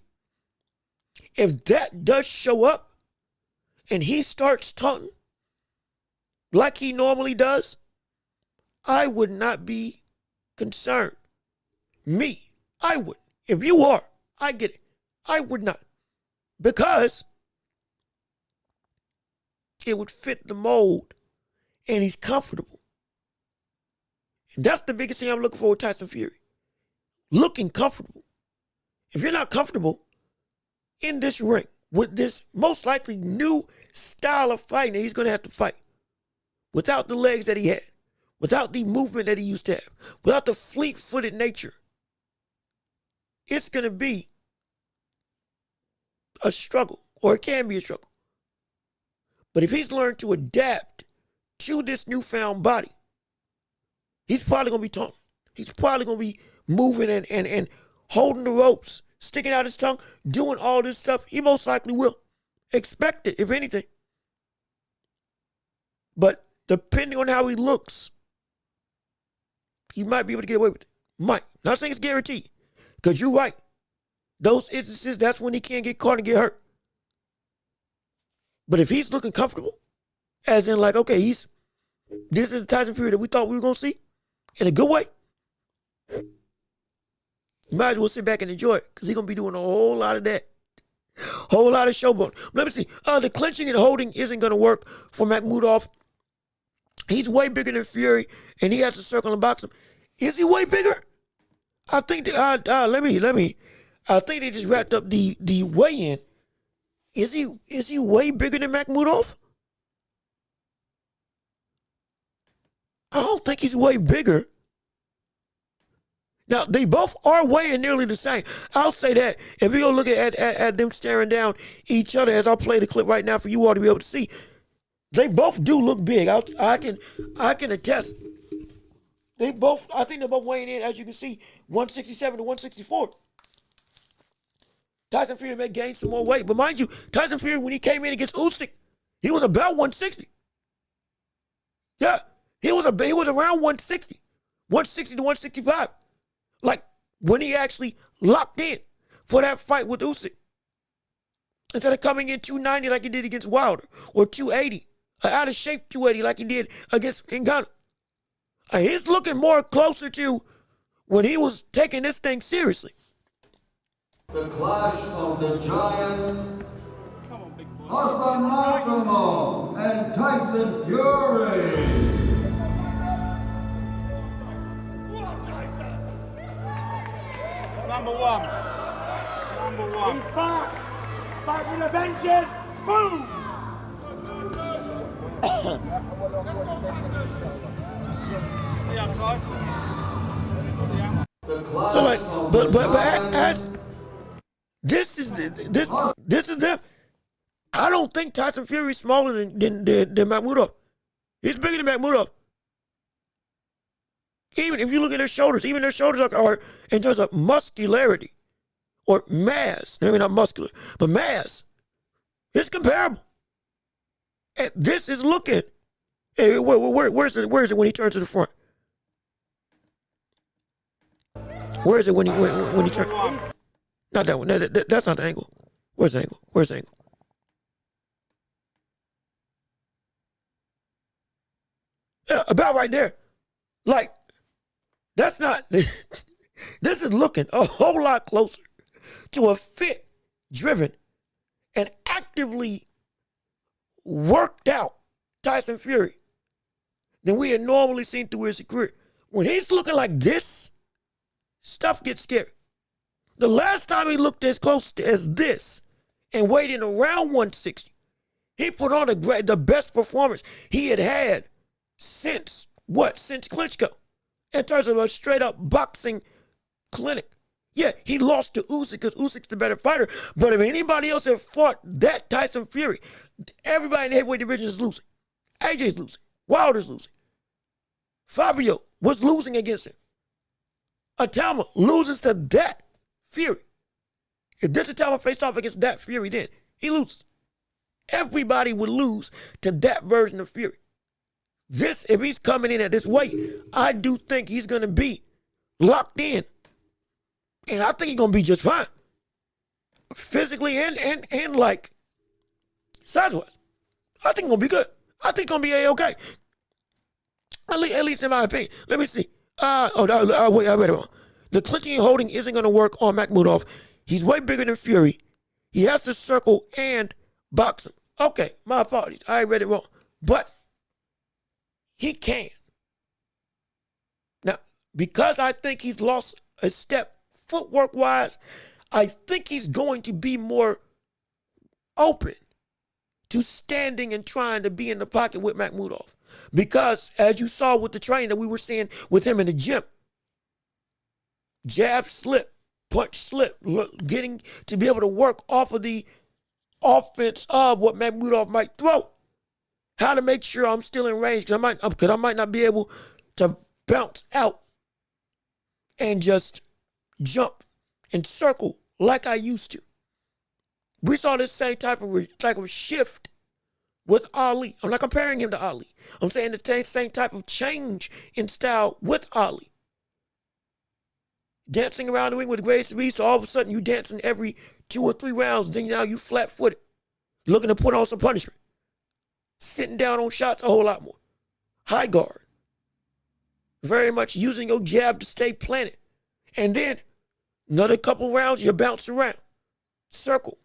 if that does show up and he starts taunting like he normally does, I would not be concerned. Me, I would. If you are, I get it. I would not. Because it would fit the mold and he's comfortable. And that's the biggest thing I'm looking for with Tyson Fury. Looking comfortable. If you're not comfortable in this ring with this most likely new style of fighting that he's going to have to fight, without the legs that he had, without the movement that he used to have, without the fleet-footed nature, it's going to be a struggle, or it can be a struggle. But if he's learned to adapt to this newfound body, he's probably going to be taunting. He's probably going to be moving and holding the ropes, sticking out his tongue, doing all this stuff. He most likely will. Expect it, if anything. But depending on how he looks, he might be able to get away with it. Might. Not saying it's guaranteed. Because you're right. Those instances, that's when he can't get caught and get hurt. But if he's looking comfortable, as in like, okay, this is the Tyson Fury that we thought we were going to see in a good way, you might as well sit back and enjoy it, because he's going to be doing a whole lot of that. Whole lot of showboat. Let me see. The clinching and holding isn't going to work for Makhmudov. He's way bigger than Fury, and he has to circle and box him. Is he way bigger? I think that, I think they just wrapped up the weigh-in. Is he way bigger than Makhmudov? I don't think he's way bigger. Now, they both are weighing nearly the same. I'll say that. If you go look at them staring down each other, as I'll play the clip right now for you all to be able to see, they both do look big. I can attest. I think they're both weighing in, as you can see, 167 to 164. Tyson Fury may gain some more weight. But mind you, Tyson Fury, when he came in against Usyk, he was about 160. Yeah, he was around 160. 160 to 165. Like, when he actually locked in for that fight with Usyk. Instead of coming in 290 like he did against Wilder, or 280, out of shape 280 like he did against Ngannou. He's looking more closer to when he was taking this thing seriously. The clash of the giants, Hassan Makhmudov and Tyson Fury. Number one. He's back. Back with a vengeance. Boom. So like, but as this is them. I don't think Tyson Fury is smaller than Makhmudov. He's bigger than Makhmudov. Even if you look at their shoulders, even their shoulders are in terms of muscularity or mass. Maybe not muscular, but mass. It's comparable. And this is looking. Hey, where's it when he turns to the front? Where is it when he turns? Not that one. That's not the angle. Where's the angle? Where's the angle? Yeah, about right there. Like, that's not. This is looking a whole lot closer to a fit-driven and actively worked out Tyson Fury than we had normally seen through his career. When he's looking like this, stuff gets scary. The last time he looked as close as this and weighed in around 160, he put on the best performance he had since Klitschko, in terms of a straight-up boxing clinic. Yeah, he lost to Usyk because Usyk's the better fighter, but if anybody else had fought that Tyson Fury, everybody in the heavyweight division is losing. AJ's losing. Wilder's losing. Fabio was losing against him. Atama loses to that Fury. If this Atama faced off against that Fury, then he loses. Everybody would lose to that version of Fury. This, if he's coming in at this weight, I do think he's going to be locked in. And I think he's going to be just fine. Physically and like size-wise. I think he's going to be good. I think he's going to be A-okay. At least in my opinion. Let me see. Wait, I read it wrong. The clinching and holding isn't going to work on Makhmudov. He's way bigger than Fury. He has to circle and box him. Okay, my apologies. I read it wrong. But he can. Now, because I think he's lost a step footwork-wise, I think he's going to be more open to standing and trying to be in the pocket with Makhmudov. Because, as you saw with the training that we were seeing with him in the gym, jab slip, punch slip, getting to be able to work off of the offense of what Makhmudov might throw. How to make sure I'm still in range, because I might not be able to bounce out and just jump and circle like I used to. We saw this same type of shift with Ali. I'm not comparing him to Ali. I'm saying the same type of change in style with Ali. Dancing around the ring with the greatest beast, all of a sudden you dancing every 2 or 3 rounds, then now you flat-footed, looking to put on some punishment. Sitting down on shots a whole lot more. High guard. Very much using your jab to stay planted. And then another couple rounds, you bounce around. Circle.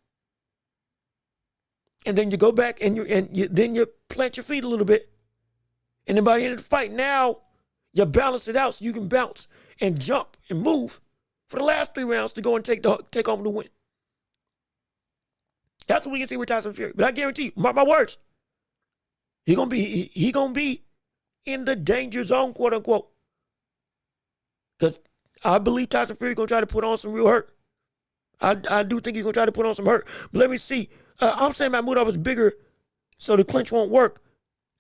And then you go back and then you plant your feet a little bit. And then by the end of the fight, now you balance it out so you can bounce and jump and move for the last 3 rounds to go and take home the win. That's what we can see with Tyson Fury. But I guarantee you, mark my words, he gonna be in the danger zone, quote unquote. Because I believe Tyson Fury gonna try to put on some real hurt. I do think he's gonna try to put on some hurt. But let me see. I'm saying Makhmudov is bigger, so the clinch won't work.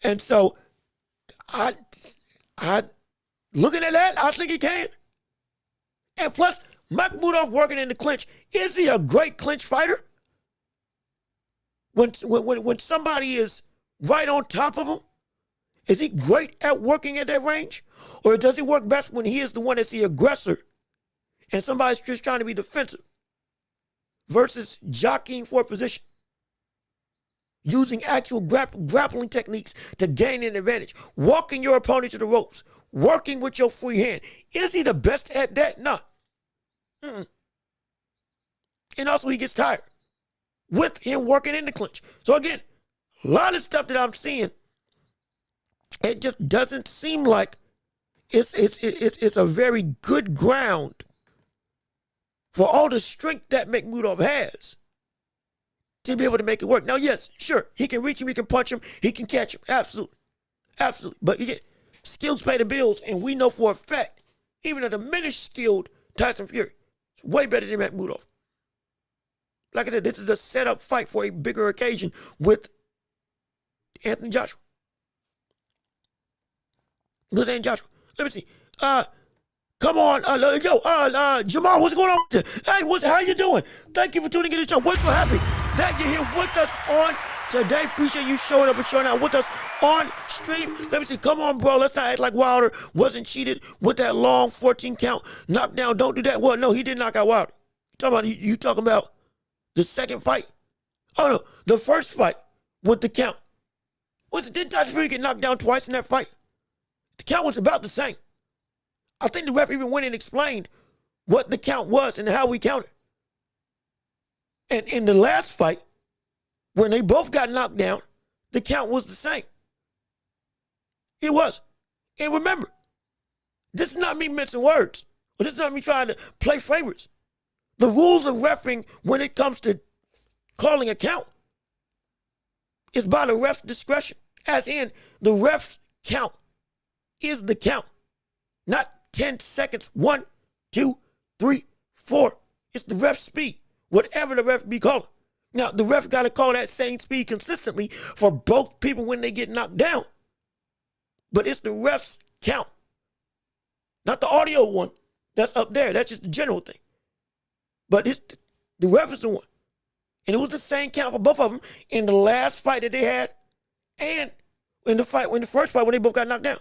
And so I looking at that, I think he can. And plus, Makhmudov working in the clinch, is he a great clinch fighter? When somebody is right on top of him, is he great at working at that range? Or does he work best when he is the one that's the aggressor and somebody's just trying to be defensive versus jockeying for a position? Using actual grappling techniques to gain an advantage. Walking your opponent to the ropes. Working with your free hand. Is he the best at that? No. And also he gets tired with him working in the clinch. So again, a lot of stuff that I'm seeing, it just doesn't seem like it's a very good ground for all the strength that Makhmudov has to be able to make it work. Now, yes, sure, he can reach him, he can punch him, he can catch him. Absolutely. Absolutely. But again, skills pay the bills, and we know for a fact, even a diminished skilled Tyson Fury is way better than Makhmudov. Like I said, this is a setup fight for a bigger occasion with Anthony Joshua. Let me see. Come on, Jamal, what's going on? Hey, how you doing? Thank you for tuning in to the show. We're so happy that you're here with us on today. Appreciate you showing up and showing out with us on stream. Let me see. Come on, bro. Let's not act like Wilder wasn't cheated with that long 14 count knockdown. Don't do that. Well, no, he did knock out Wilder. You talking about the second fight? Oh, no. The first fight with the count. Didn't Tyson Fury get knocked down twice in that fight? The count was about the same. I think the ref even went and explained what the count was and how we counted. And in the last fight, when they both got knocked down, the count was the same. It was. And remember, this is not me mincing words. Or this is not me trying to play favorites. The rules of refereeing when it comes to calling a count is by the ref's discretion. As in, the ref's count is the count. Not 10 seconds, 1, 2, 3, 4. It's the ref's speed, whatever the ref be calling. Now, the ref got to call that same speed consistently for both people when they get knocked down. But it's the ref's count, not the audio one that's up there. That's just the general thing. But it's the ref is the one. And it was the same count for both of them in the last fight that they had and in the first fight when they both got knocked down.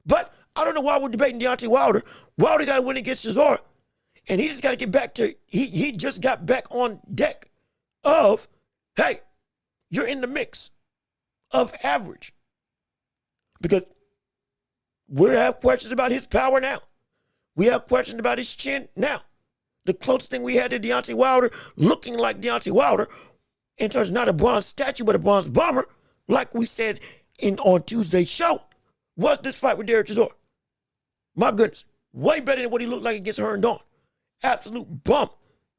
But I don't know why we're debating Deontay Wilder. Wilder got to win against Chisora. And he just got to get back to, he just got back on deck of, hey, you're in the mix of average. Because we have questions about his power now. We have questions about his chin now. The closest thing we had to Deontay Wilder looking like Deontay Wilder in terms of not a bronze statue but a bronze bomber, like we said on Tuesday's show, was this fight with Derek Chisora. My goodness, way better than what he looked like against Hearn Dawn. Absolute bump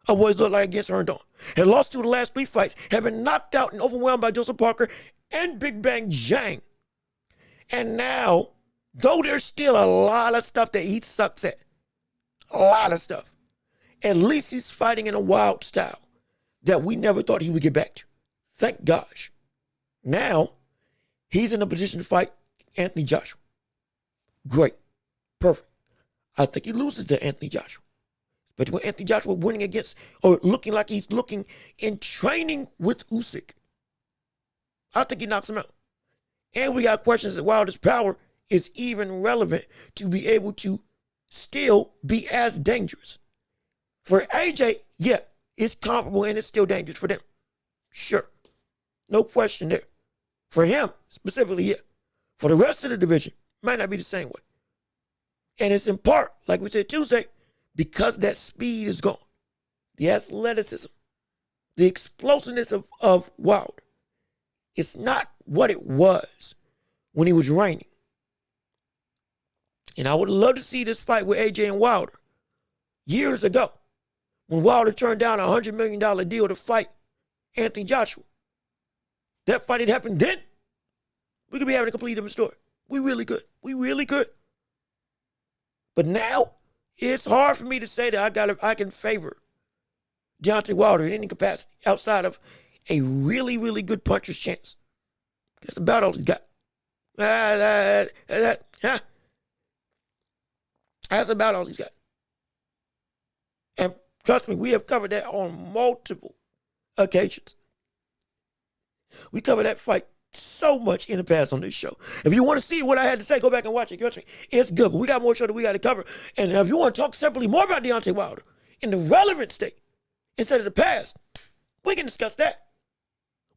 of what he looked like against Hearn Dawn. Had lost 2 of the last 3 fights, had been knocked out and overwhelmed by Joseph Parker and Big Bang Zhang. And now, though there's still a lot of stuff that he sucks at, a lot of stuff, at least he's fighting in a wild style that we never thought he would get back to. Thank gosh. Now, he's in a position to fight Anthony Joshua. Great. Perfect. I think he loses to Anthony Joshua. But when Anthony Joshua winning against, or looking like he's looking in training with Usyk, I think he knocks him out. And we got questions that Wilder's power is even relevant to be able to still be as dangerous. For AJ, yeah, it's comparable and it's still dangerous for them. Sure. No question there. For him, specifically, yeah. For the rest of the division, might not be the same way. And it's in part, like we said Tuesday, because that speed is gone. The athleticism, the explosiveness of Wilder. It's not what it was when he was reigning. And I would love to see this fight with AJ and Wilder years ago, when Wilder turned down a $100 million deal to fight Anthony Joshua. That fight had happened then, we could be having a completely different story. We really could. We really could. But now, it's hard for me to say that I can favor Deontay Wilder in any capacity outside of a really, really good puncher's chance. That's about all he's got. That's about all he's got. And trust me, we have covered that on multiple occasions. We covered that fight so much in the past on this show. If you want to see what I had to say, go back and watch it. Trust me, it's good. But we got more show that we got to cover. And if you want to talk simply more about Deontay Wilder in the relevant state instead of the past, we can discuss that.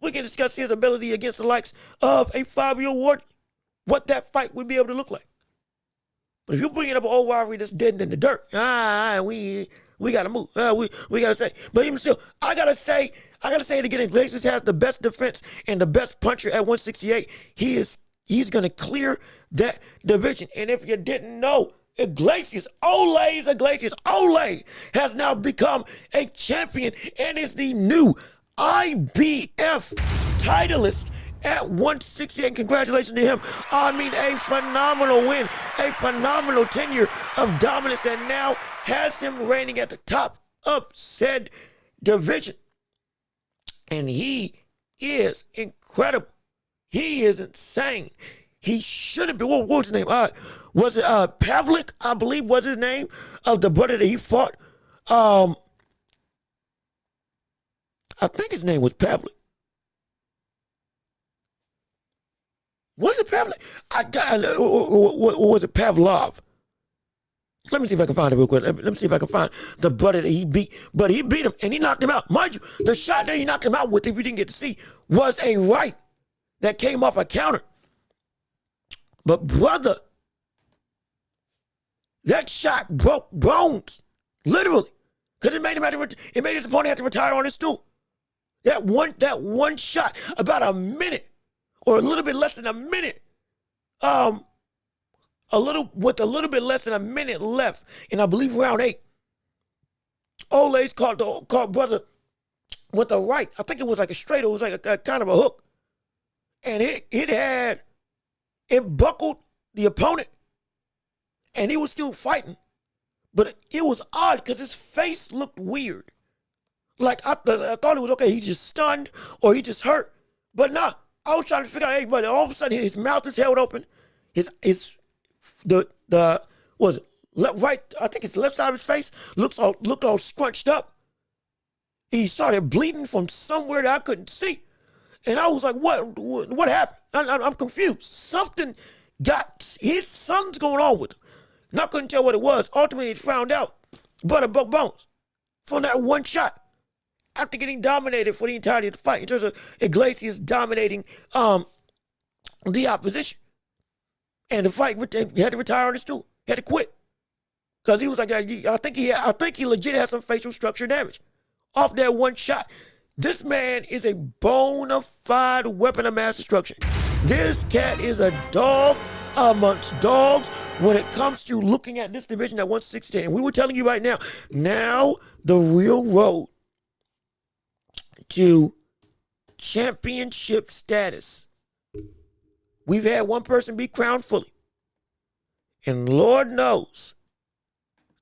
We can discuss his ability against the likes of a Fabio Ward, what that fight would be able to look like. But if you're bringing up an old rivalry that's dead in the dirt, we got to move. We got to say. But even still, I got to say it again. Iglesias has the best defense and the best puncher at 168. He's going to clear that division. And if you didn't know, Iglesias has now become a champion and is the new IBF titleist at 168. Congratulations to him. I mean, a phenomenal win, a phenomenal tenure of dominance that now has him reigning at the top of said division. And he is incredible. He is insane. He should have been, what was his name? Was it Pavlik, I believe was his name, of the brother that he fought? I think his name was Pavlik. Was it Pavlov? Or was it Pavlov? Let me see if I can find it real quick. Let me see if I can find the brother that he beat. But he beat him, and he knocked him out. Mind you, the shot that he knocked him out with, if you didn't get to see, was a right that came off a counter. But brother, that shot broke bones, literally, because it made his opponent have to retire on his stool. That one shot, about a minute, or a little bit less than a minute, with a little bit less than a minute left, and I believe round 8, Olays caught brother with a right. I think it was like a straight. It was like a kind of a hook, and it buckled the opponent, and he was still fighting, but it was odd because his face looked weird. Like I thought it was okay. He just stunned or he just hurt, but nah. I was trying to figure out, hey, but all of a sudden his mouth is held open. Right? I think his left side of his face looked all scrunched up. He started bleeding from somewhere that I couldn't see, and I was like, what happened? I'm confused. Something something's going on with him. And I couldn't tell what it was. Ultimately, it found out, but it broke bones from that one shot. After getting dominated for the entirety of the fight, in terms of Iglesias dominating the opposition. And the fight, he had to retire on his stool. He had to quit. Because he was like, I think he legit had some facial structure damage off that one shot. This man is a bona fide weapon of mass destruction. This cat is a dog amongst dogs when it comes to looking at this division at 160. And we were telling you right now the real road to championship status. We've had one person be crowned fully. And Lord knows,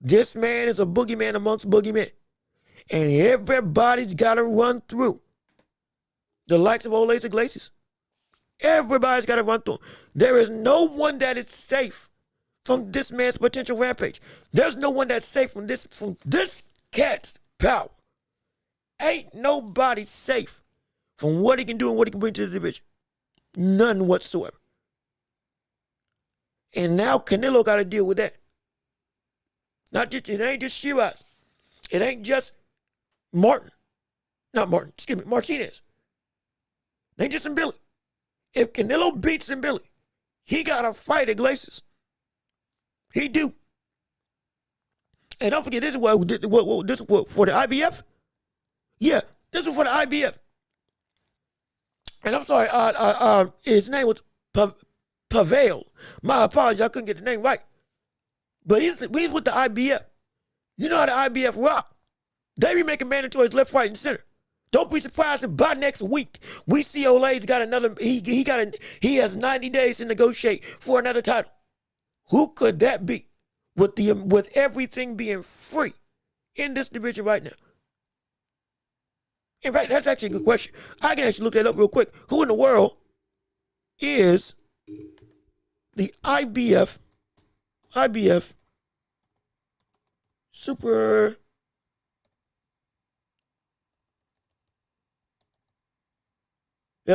this man is a boogeyman amongst boogeymen. And everybody's got to run through the likes of Olays Iglesias. Everybody's got to run through. There is no one that is safe from this man's potential rampage. There's no one that's safe from this cat's power. Ain't nobody safe from what he can do and what he can bring to the division. None whatsoever. And now Canelo got to deal with that. It ain't just Shiraz. It ain't just Martinez. It ain't just Billy. If Canelo beats Billy, he got to fight Iglesias. He do. And don't forget, this is what for the IBF. Yeah, this was for the IBF. And I'm sorry, his name was Pavel. My apologies, I couldn't get the name right. But he's with the IBF. You know how the IBF rock. They be making mandatories left, right, and center. Don't be surprised if by next week we see Olays got another. He has 90 days to negotiate for another title. Who could that be? With everything being free in this division right now. In fact, that's actually a good question. I can actually look that up real quick. Who in the world is the IBF super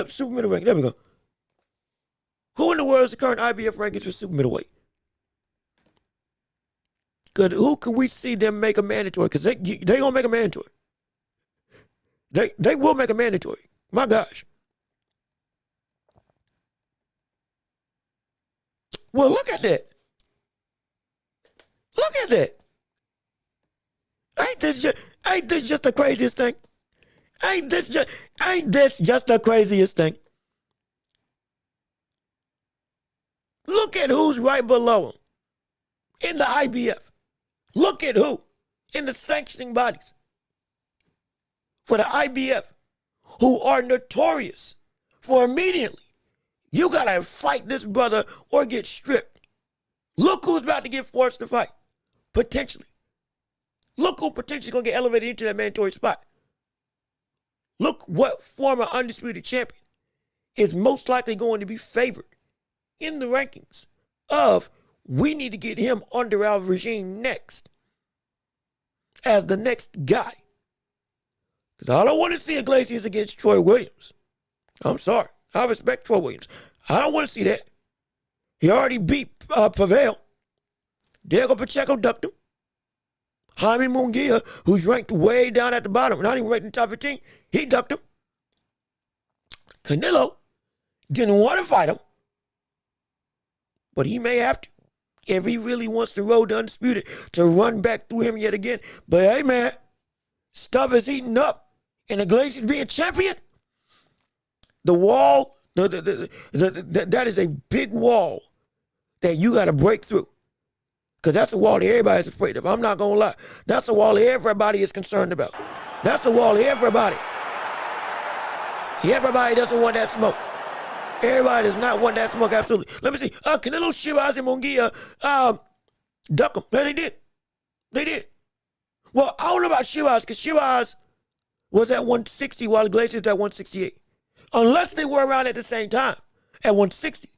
super middleweight? There we go. Who in the world is the current IBF rankings for super middleweight? Who could we see them make a mandatory? Because they gonna make a mandatory. They will make a mandatory. My gosh. Well, look at that. Look at that. Ain't this just the craziest thing? Ain't this just the craziest thing? Look at who's right below him in the IBF. Look at who in the sanctioning bodies for the IBF, who are notorious for immediately, you gotta fight this brother or get stripped. Look who's about to get forced to fight, potentially. Look who potentially gonna get elevated into that mandatory spot. Look what former undisputed champion is most likely going to be favored in the rankings of, we need to get him under our regime next as the next guy. Because I don't want to see Iglesias against Troy Williams. I'm sorry. I respect Troy Williams. I don't want to see that. He already beat Pavel. Diego Pacheco ducked him. Jaime Munguia, who's ranked way down at the bottom, not even ranked in the top 15, he ducked him. Canelo didn't want to fight him, but he may have to if he really wants the road to undisputed to run back through him yet again. But hey, man, stuff is heating up, and Iglesias being champion. The wall, that is a big wall that you got to break through. Because that's the wall that everybody's afraid of. I'm not going to lie. That's the wall everybody is concerned about. That's the wall everybody. Everybody doesn't want that smoke. Everybody does not want that smoke, absolutely. Let me see. Canelo, Shiraz, and Munguia duck them. Yeah, they did. They did. Well, I don't know about Shiraz, because Shiraz was at 160 while Iglesias was at 168. Unless they were around at the same time, at 160,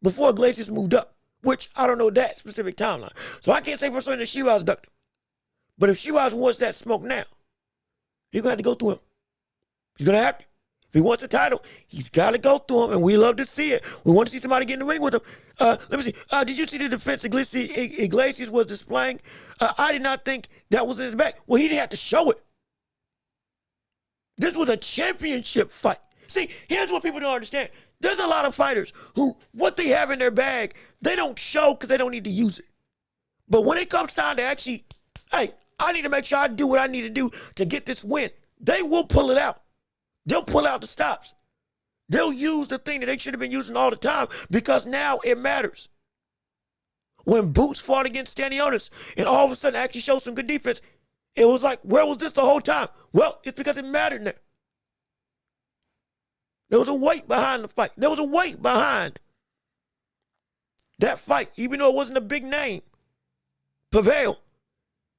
before Iglesias moved up, which I don't know that specific timeline. So I can't say for certain that Shiraz ducked him. But if Shiraz wants that smoke now, he's going to have to go through him. He's going to have to. If he wants the title, he's got to go through him, and we love to see it. We want to see somebody get in the ring with him. Let me see. Did you see the defense Iglesias was displaying? I did not think that was in his back. Well, he didn't have to show it. This was a championship fight. See, here's what people don't understand. There's a lot of fighters who, what they have in their bag, they don't show because they don't need to use it. But when it comes time to actually, hey, I need to make sure I do what I need to do to get this win, they will pull it out. They'll pull out the stops. They'll use the thing that they should have been using all the time because now it matters. When Boots fought against Stanionis and all of a sudden actually showed some good defense, it was like, where was this the whole time? Well, it's because it mattered now. There was a weight behind the fight. There was a weight behind that fight, even though it wasn't a big name. Pavel,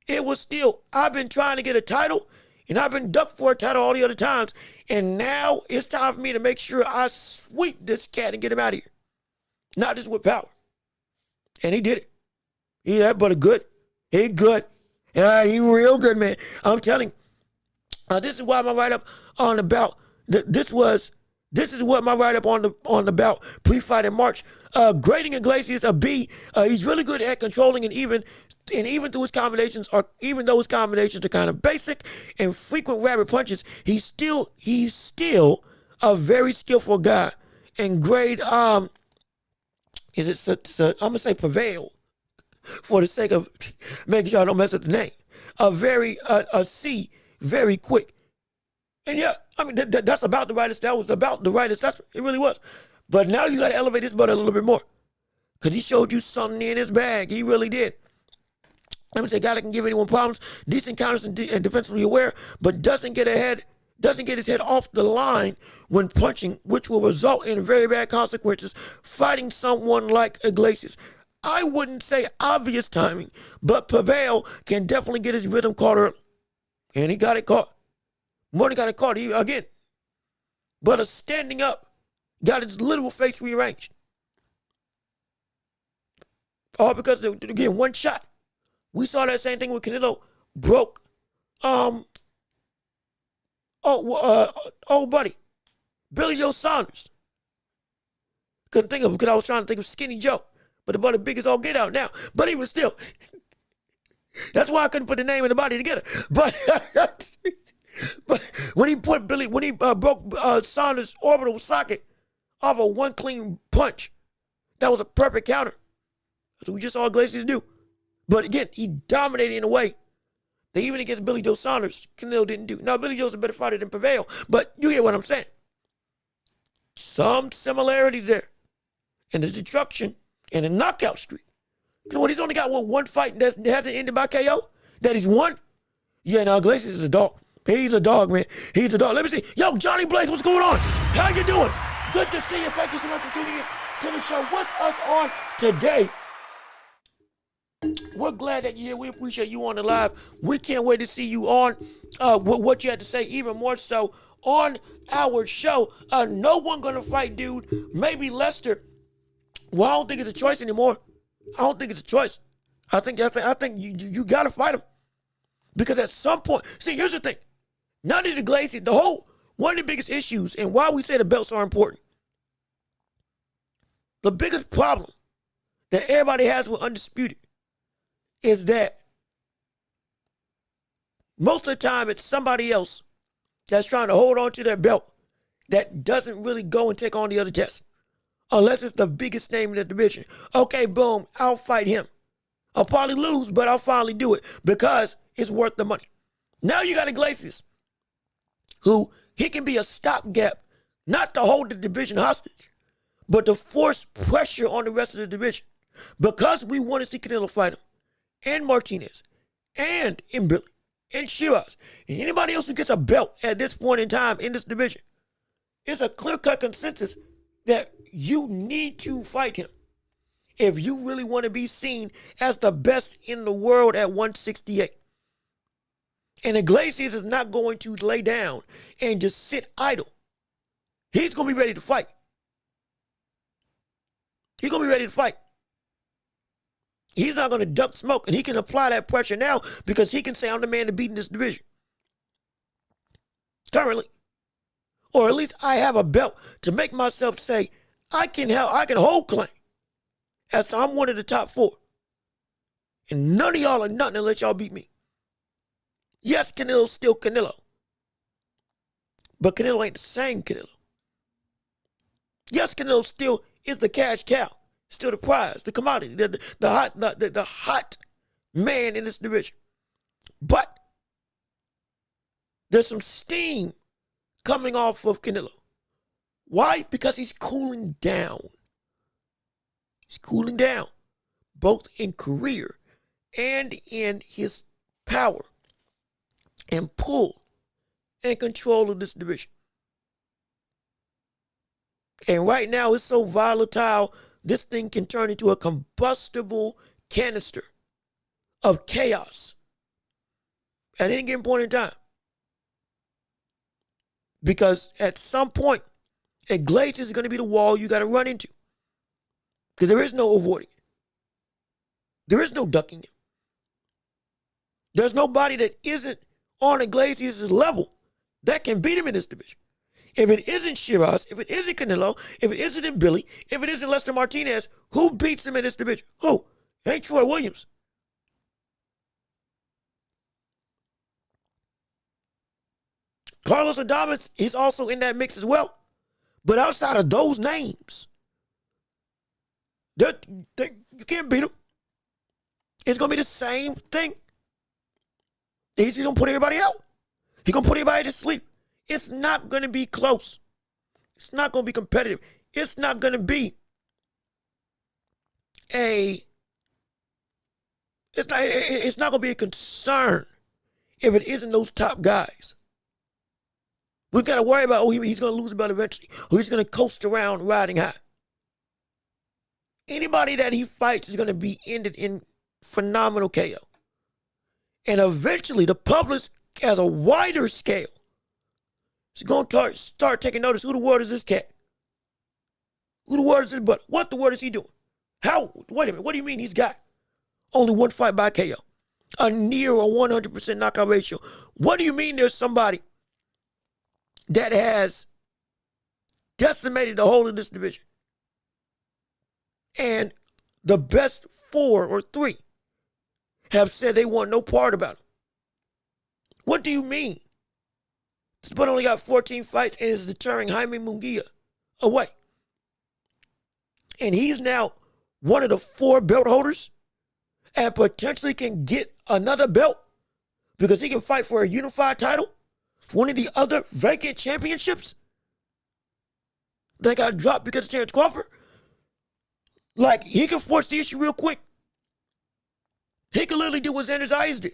it was still, I've been trying to get a title, and I've been ducked for a title all the other times, and now it's time for me to make sure I sweep this cat and get him out of here. Not just with power. And he did it. He had but a good. He good. He real good, man. I'm telling you. This is why my write-up on the bout, this is what my write-up on the bout pre-fight in March. Grading Iglesias a B. He's really good at controlling and even through his combinations, or even though his combinations are kind of basic and frequent rapid punches, he's still a very skillful guy. And grade I'm gonna say Pavel for the sake of making sure I don't mess up the name. A C, very quick. And yeah, I mean, that's about the right, that was about the right assessment. It really was. But now you got to elevate this brother a little bit more. Because he showed you something in his bag. He really did. Let me say, a guy that can give anyone problems, decent counters and defensively aware, but doesn't get his head off the line when punching, which will result in very bad consequences fighting someone like Iglesias. I wouldn't say obvious timing, but Pavel can definitely get his rhythm caught early. And he got it caught. More than got it caught, again. But a standing up, got his literal face rearranged. All because, again, one shot. We saw that same thing with Canelo. Broke, old buddy, Billy Joe Saunders. Couldn't think of him because I was trying to think of Skinny Joe. But the brother big as all get out now. But even still, that's why I couldn't put the name and the body together. But when he broke Saunders' orbital socket off of one clean punch, that was a perfect counter. That's what we just saw Iglesias do. But again, he dominated in a way that even against Billy Joe Saunders, Canelo didn't do. Now, Billy Joe's a better fighter than Pavel, but you hear what I'm saying. Some similarities there. And the destruction and the knockout streak. You know what, he's only got one fight that hasn't ended by KO? That he's won? Yeah, now Iglesias is a dog. He's a dog, man. He's a dog. Let me see. Yo, Johnny Blaze, what's going on? How you doing? Good to see you. Thank you so much for tuning in to the show with us on today. We're glad that you're here. We appreciate you on the live. We can't wait to see you on what you had to say, even more so on our show. No one gonna fight, dude. Maybe Lester. Well, I don't think it's a choice anymore. I don't think it's a choice. I think you gotta fight him. Because at some point, see, here's the thing. None of the Iglesias, one of the biggest issues and why we say the belts are important The biggest problem that everybody has with Undisputed is that most of the time it's somebody else that's trying to hold on to their belt that doesn't really go and take on the other test. Unless it's the biggest name in the division. Okay, boom, I'll fight him. I'll probably lose, but I'll finally do it because it's worth the money. Now you got Iglesias, who he can be a stopgap, not to hold the division hostage, but to force pressure on the rest of the division. Because we want to see Canelo fight him, and Martinez, and Billy, and Shiraz, and anybody else who gets a belt at this point in time in this division. It's a clear-cut consensus that you need to fight him if you really want to be seen as the best in the world at 168. And Iglesias is not going to lay down and just sit idle. He's going to be ready to fight. He's going to be ready to fight. He's not going to duck smoke, and he can apply that pressure now because he can say, I'm the man to beat in this division. Currently. Or at least I have a belt to make myself say, I can hold claim as to I'm one of the top 4. And none of y'all are nothing unless y'all beat me. Yes, Canelo's still Canelo. But Canelo ain't the same Canelo. Yes, Canelo still is the cash cow. Still the prize, the commodity, the hot man in this division. But there's some steam coming off of Canelo. Why? Because he's cooling down. He's cooling down, both in career and in his power and pull and control of this division. And right now it's so volatile, this thing can turn into a combustible canister of chaos at any given point in time. Because at some point, Iglesias is going to be the wall you got to run into. Because there is no avoiding it. There is no ducking it. There's nobody that isn't on Iglesias' level that can beat him in this division. If it isn't Shiraz, if it isn't Canelo, if it isn't Billy, if it isn't Lester Martinez, who beats him in this division? Who? Ain't Troy Williams. Carlos Adames, he's also in that mix as well. But outside of those names, you can't beat him. It's going to be the same thing. He's going to put everybody out. He's going to put everybody to sleep. It's not going to be close. It's not going to be competitive. It's not going to be it's not going to be a concern if it isn't those top guys. We've got to worry about, he's going to lose the belt eventually. Or he's going to coast around riding high. Anybody that he fights is going to be ended in phenomenal KO. And eventually, the public has a wider scale. It's going to start taking notice. Who the word is this cat? Who the word is this butt? What the word is he doing? How? Wait a minute. What do you mean he's got only one fight by KO? A near a 100% knockout ratio. What do you mean there's somebody that has decimated the whole of this division? And the best 4 or 3 have said they want no part about him. What do you mean? This butt only got 14 fights and is deterring Jaime Munguia away. And he's now one of the 4 belt holders and potentially can get another belt because he can fight for a unified title for one of the other vacant championships that got dropped because of Terrence Crawford. Like, he can force the issue real quick. He can literally do what Ennis'S did.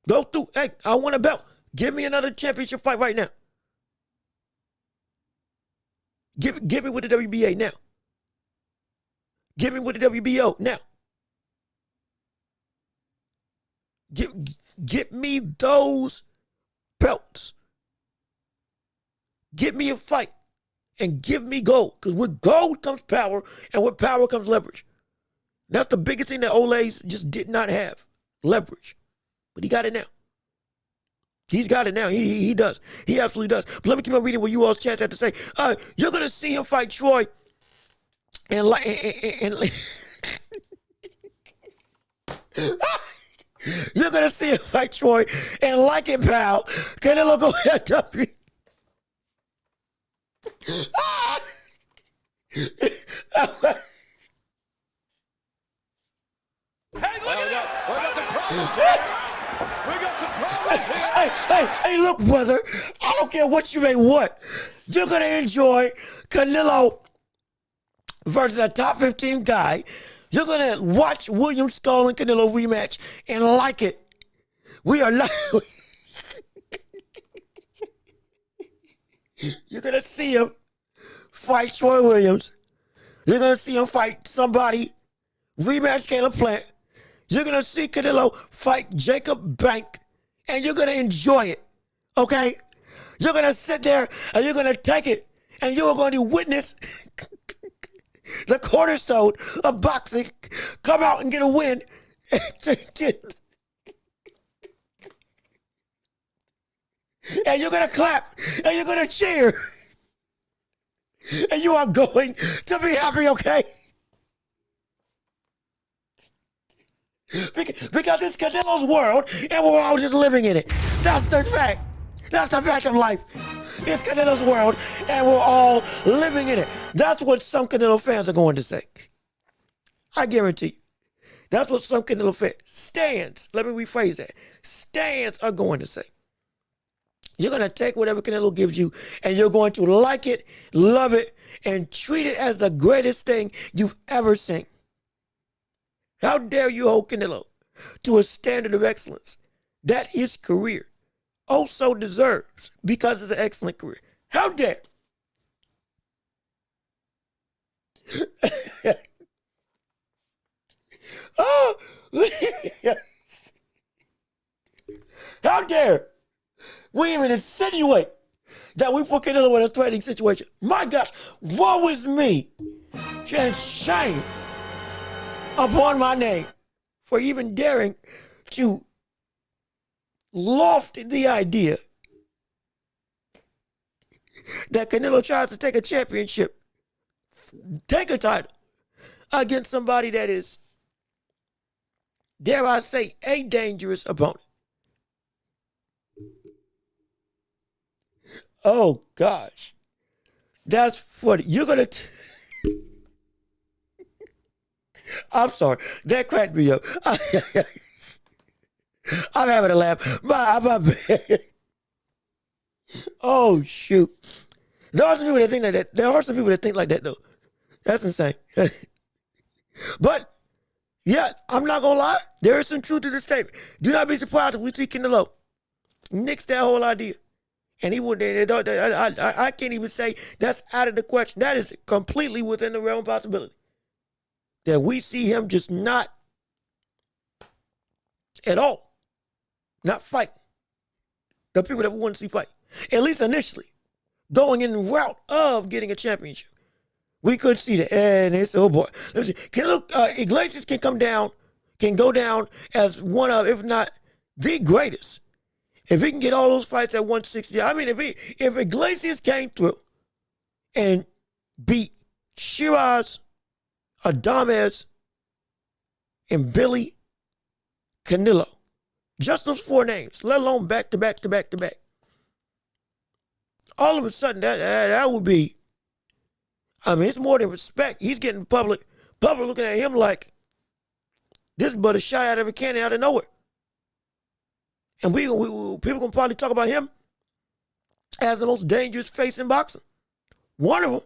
Go through, hey, I want a belt. Give me another championship fight right now. Give me with the WBA now. Give me with the WBO now. Get me those belts. Give me a fight and give me gold. Because with gold comes power, and with power comes leverage. That's the biggest thing that Olays just did not have, leverage. But he got it now. He's got it now. He does. He absolutely does. But let me keep on reading what you all's chats had to say. You're going to see him fight Troy and like you're gonna see him fight Troy, and like it, pal, Canelo go ahead W. Hey, look at this. We got the problems here. We got the problems here. Hey, look, brother. I don't care what you may want. You're going to enjoy Canelo versus a top 15 guy. You're going to watch William Skull and Canelo rematch and like it. We are not. You're going to see him fight Troy Williams. You're going to see him fight somebody, rematch Caleb Plant. You're going to see Canelo fight Jacob Bank, and you're going to enjoy it, okay? You're going to sit there, and you're going to take it, and you are going to witness the cornerstone of boxing come out and get a win. And you're going to clap, and you're going to cheer, and you are going to be happy, okay? Because it's Canelo's world, and we're all just living in it. That's the fact. That's the fact of life. It's Canelo's world, and we're all living in it. That's what some Canelo fans are going to say. I guarantee you. That's what some Canelo fans, stands, let me rephrase that, stands are going to say. You're going to take whatever Canelo gives you, and you're going to like it, love it, and treat it as the greatest thing you've ever seen. How dare you hold Canelo to a standard of excellence that his career also deserves because it's an excellent career? How dare? Oh, how dare we even insinuate that we put Canelo in a threatening situation? My gosh, woe is me and shame upon my name for even daring to loft the idea that Canelo tries to take a championship, take a title against somebody that is, dare I say, a dangerous opponent. Oh gosh, that's funny. You're gonna. I'm sorry, that cracked me up. I'm having a laugh. My bad. Oh shoot, there are some people that think like that. There are some people that think like that though. That's insane. But yeah, I'm not gonna lie. There is some truth to this statement. Do not be surprised if we see Canelo nix that whole idea. And he would. I can't even say that's out of the question. That is completely within the realm of possibility. That we see him just not at all, not fight the people that we want to see fight. At least initially, going in the route of getting a championship. We could see that. And it's, oh boy. Let's see. Iglesias can go down as one of, if not the greatest. If he can get all those fights at 160, I mean, if Iglesias came through and beat Shiraz, Adames, and Billy Canelo, just those four names, let alone back to back to back to back, all of a sudden that would be, I mean, it's more than respect. He's getting public looking at him like this but a shot out of a cannon out of nowhere. And people gonna probably talk about him as the most dangerous face in boxing. One of them.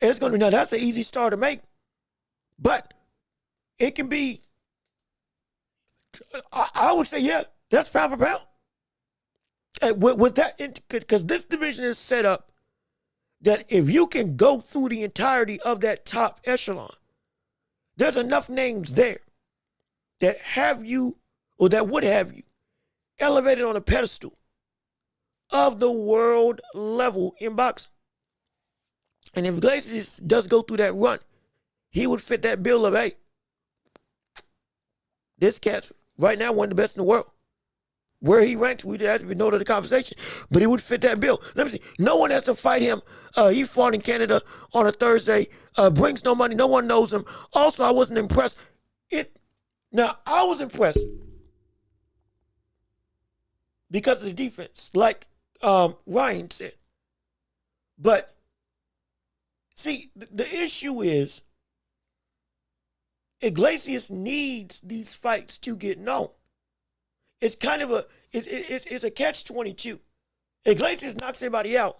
It's gonna be, now that's an easy start to make, but it can be. I would say, yeah, that's pound for pound. And with that, because this division is set up that if you can go through the entirety of that top echelon, there's enough names there that have you, or that would have you, elevated on a pedestal of the world level in boxing. And if Iglesias does go through that run, he would fit that bill of, hey, this cat's right now one of the best in the world. where he ranks, we'd have to be no to the conversation, but he would fit that bill. Let me see. No one has to fight him. He fought in Canada on a Thursday. Brings no money. No one knows him. Also, I wasn't impressed. Now, I was impressed because of the defense, like Ryan said. But, see, the issue is Iglesias needs these fights to get known. It's kind of it's a catch-22. Iglesias knocks everybody out,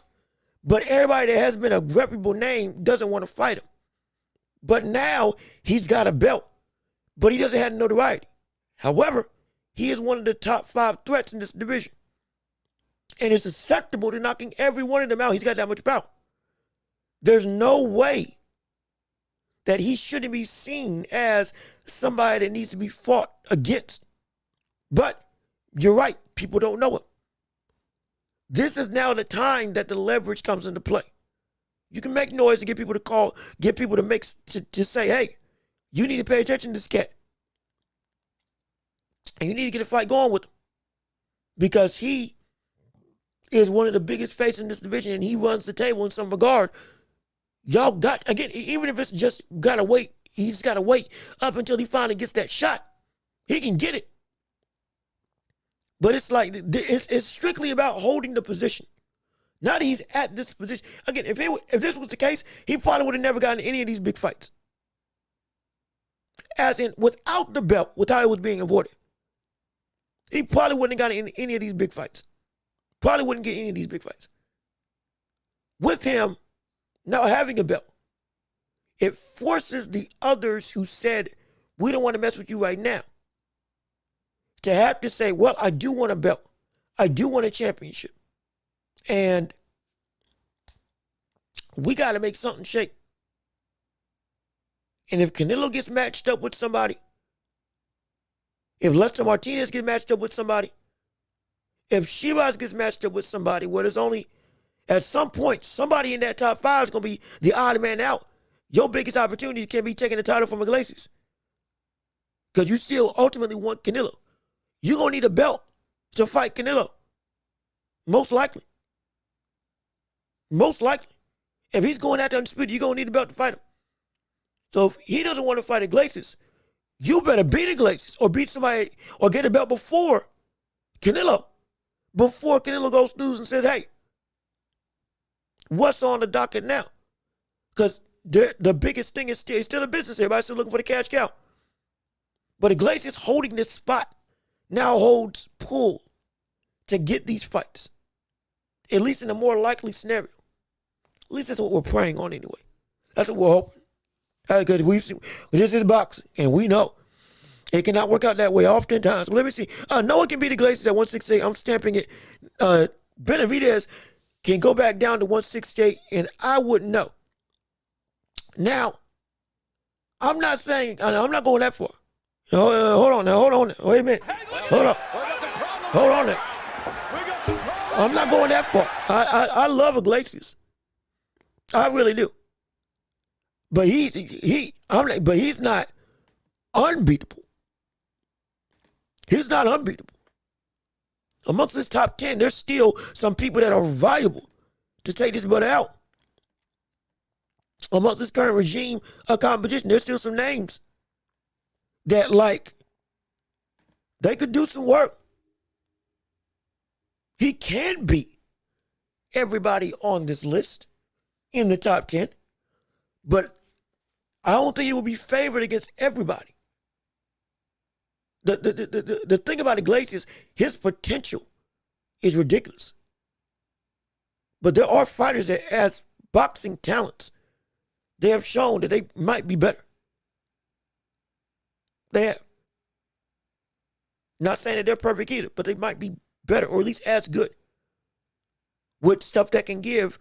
but everybody that has been a reputable name doesn't want to fight him. But now he's got a belt, but he doesn't have notoriety. However, he is one of the top 5 threats in this division and is susceptible to knocking every one of them out. He's got that much power. There's no way that he shouldn't be seen as somebody that needs to be fought against. But you're right, people don't know him. This is now the time that the leverage comes into play. You can make noise and get people to call, get people to say, hey, you need to pay attention to this cat. And you need to get a fight going with him. Because he is one of the biggest faces in this division and he runs the table in some regard. Y'all got, again, even if it's just gotta wait, he's gotta wait up until he finally gets that shot. He can get it. But it's like, it's strictly about holding the position. Now that he's at this position. Again, if this was the case, he probably would have never gotten any of these big fights. As in, without the belt, with how it was being awarded, he probably wouldn't have gotten any of these big fights. Probably wouldn't get any of these big fights. With him now having a belt, it forces the others who said, we don't want to mess with you right now, to have to say, well, I do want a belt. I do want a championship. And we got to make something shake. And if Canelo gets matched up with somebody, if Lester Martinez gets matched up with somebody, if Shiraz gets matched up with somebody, where there's only, at some point, somebody in that top 5 is going to be the odd man out, your biggest opportunity can be taking the title from Iglesias. Because you still ultimately want Canelo. You're going to need a belt to fight Canelo. Most likely. Most likely. If he's going out there undisputed, you're going to need a belt to fight him. So if he doesn't want to fight Iglesias, you better beat Iglesias or beat somebody or get a belt before Canelo. Before Canelo goes through and says, hey, what's on the docket now? Because the biggest thing is still a business. Everybody's still looking for the cash cow. But Iglesias holding this spot now holds pull to get these fights. At least in a more likely scenario. At least that's what we're praying on anyway. That's what we're hoping. Because this is boxing, and we know it cannot work out that way oftentimes. But let me see. Noah can beat Iglesias at 168. I'm stamping it. Benavidez can go back down to 168, and I wouldn't know. Now, I'm not saying, I'm not going that far. Hold on now. Wait a minute. Hold on. Hold on now. I'm not going that far. I love Iglesias. I really do. But he's not unbeatable. He's not unbeatable. Amongst this top 10, there's still some people that are viable to take this brother out. Amongst this current regime of competition, there's still some names that, like, they could do some work. He can beat everybody on this list in the top 10, but I don't think he will be favored against everybody. The thing about Iglesias, his potential is ridiculous. But there are fighters that, as boxing talents, they have shown that they might be better. They have. Not saying that they're perfect either, but they might be better, or at least as good, with stuff that can give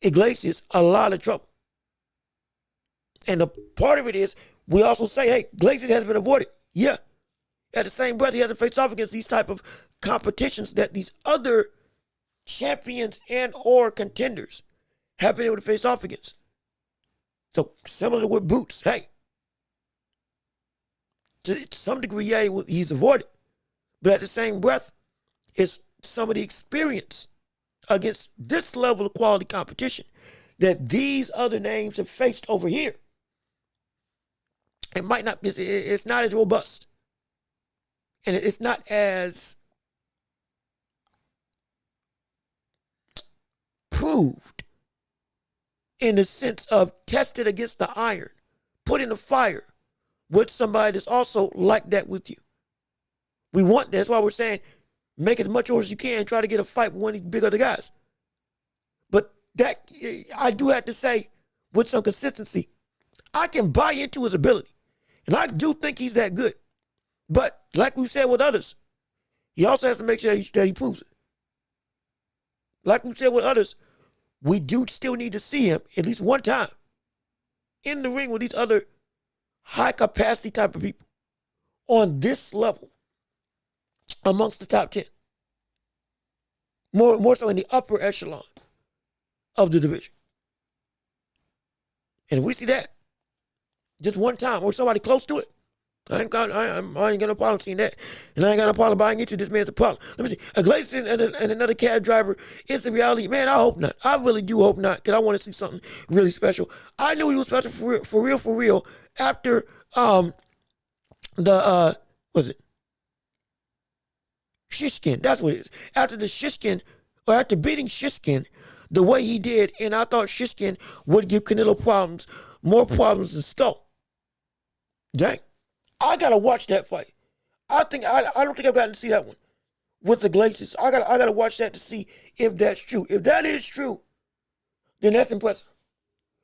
Iglesias a lot of trouble. And the part of it is, we also say, hey, Iglesias has been avoided. Yeah. At the same breath, he hasn't faced off against these type of competitions that these other champions and or contenders have been able to face off against. So, similar with Boots, hey, to some degree, yeah, he's avoided. But at the same breath, It's some of the experience against this level of quality competition that these other names have faced over here. It might not, it's not as robust. And it's not as proved in the sense of tested against the iron, put in the fire with somebody that's also like that with you. We want, that's why we're saying, make as much as you can, try to get a fight with one of these big other guys. But that, I do have to say, with some consistency, I can buy into his ability. And I do think he's that good. But like we said with others, he also has to make sure that he proves it. Like we said with others, we do still need to see him at least one time in the ring with these other high capacity type of people on this level amongst the top 10. More so in the upper echelon of the division. And if we see that just one time or somebody close to it, I ain't got no problem seeing that. And I ain't got no problem buying into this man's a problem. Let me see. A Glacier and another cab driver is the reality. Man, I hope not. I really do hope not, because I want to see something really special. I knew he was special for real, after Shishkin. That's what it is. After the Shishkin, or after beating Shishkin the way he did, and I thought Shishkin would give Canelo more problems than Skull. Dang. I gotta watch that fight. I don't think I've gotten to see that one with the Glaciers. I gotta watch that to see if that's true. If that is true, then that's impressive.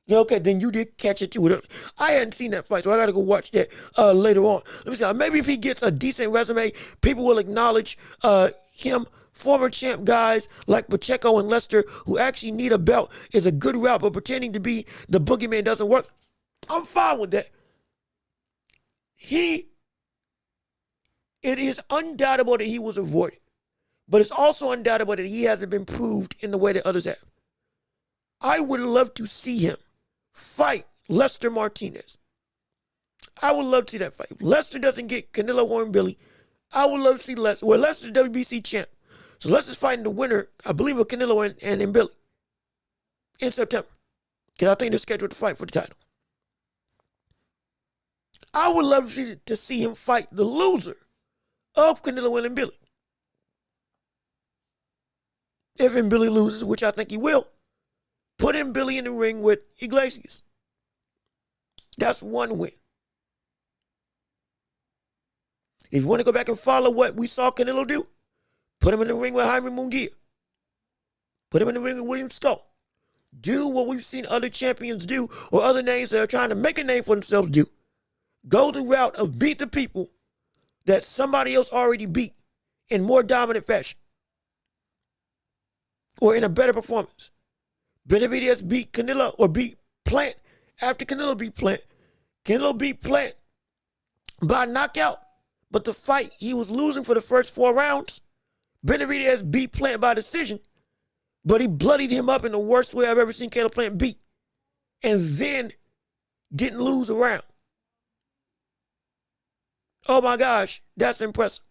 Yeah, okay, then you did catch it too. I hadn't seen that fight, so I gotta go watch that later on. Let me see. Maybe if he gets a decent resume, people will acknowledge him. Former champ guys like Pacheco and Lester, who actually need a belt, is a good route, but pretending to be the boogeyman doesn't work. I'm fine with that. It is undoubtable that he was avoided, but it's also undoubtable that he hasn't been proved in the way that others have. I would love to see him fight Lester Martinez. I would love to see that fight. If Lester doesn't get Canelo or Billy, I would love to see Lester. Well, Lester's WBC champ. So Lester's fighting the winner, I believe, of Canelo and Billy in September. Because I think they're scheduled to fight for the title. I would love to see him fight the loser of Canelo and Billy. If Billy loses, which I think he will, put Billy in the ring with Iglesias. That's one win. If you want to go back and follow what we saw Canelo do, put him in the ring with Jaime Munguia. Put him in the ring with William Skull. Do what we've seen other champions do, or other names that are trying to make a name for themselves do. Go the route of beat the people that somebody else already beat in more dominant fashion or in a better performance. Benavidez beat Canelo or beat Plant after Canelo beat Plant. Canelo beat Plant by knockout, but the fight he was losing for the first 4 rounds. Benavidez beat Plant by decision, but he bloodied him up in the worst way I've ever seen Caleb Plant beat, and then didn't lose a round. Oh my gosh, that's impressive.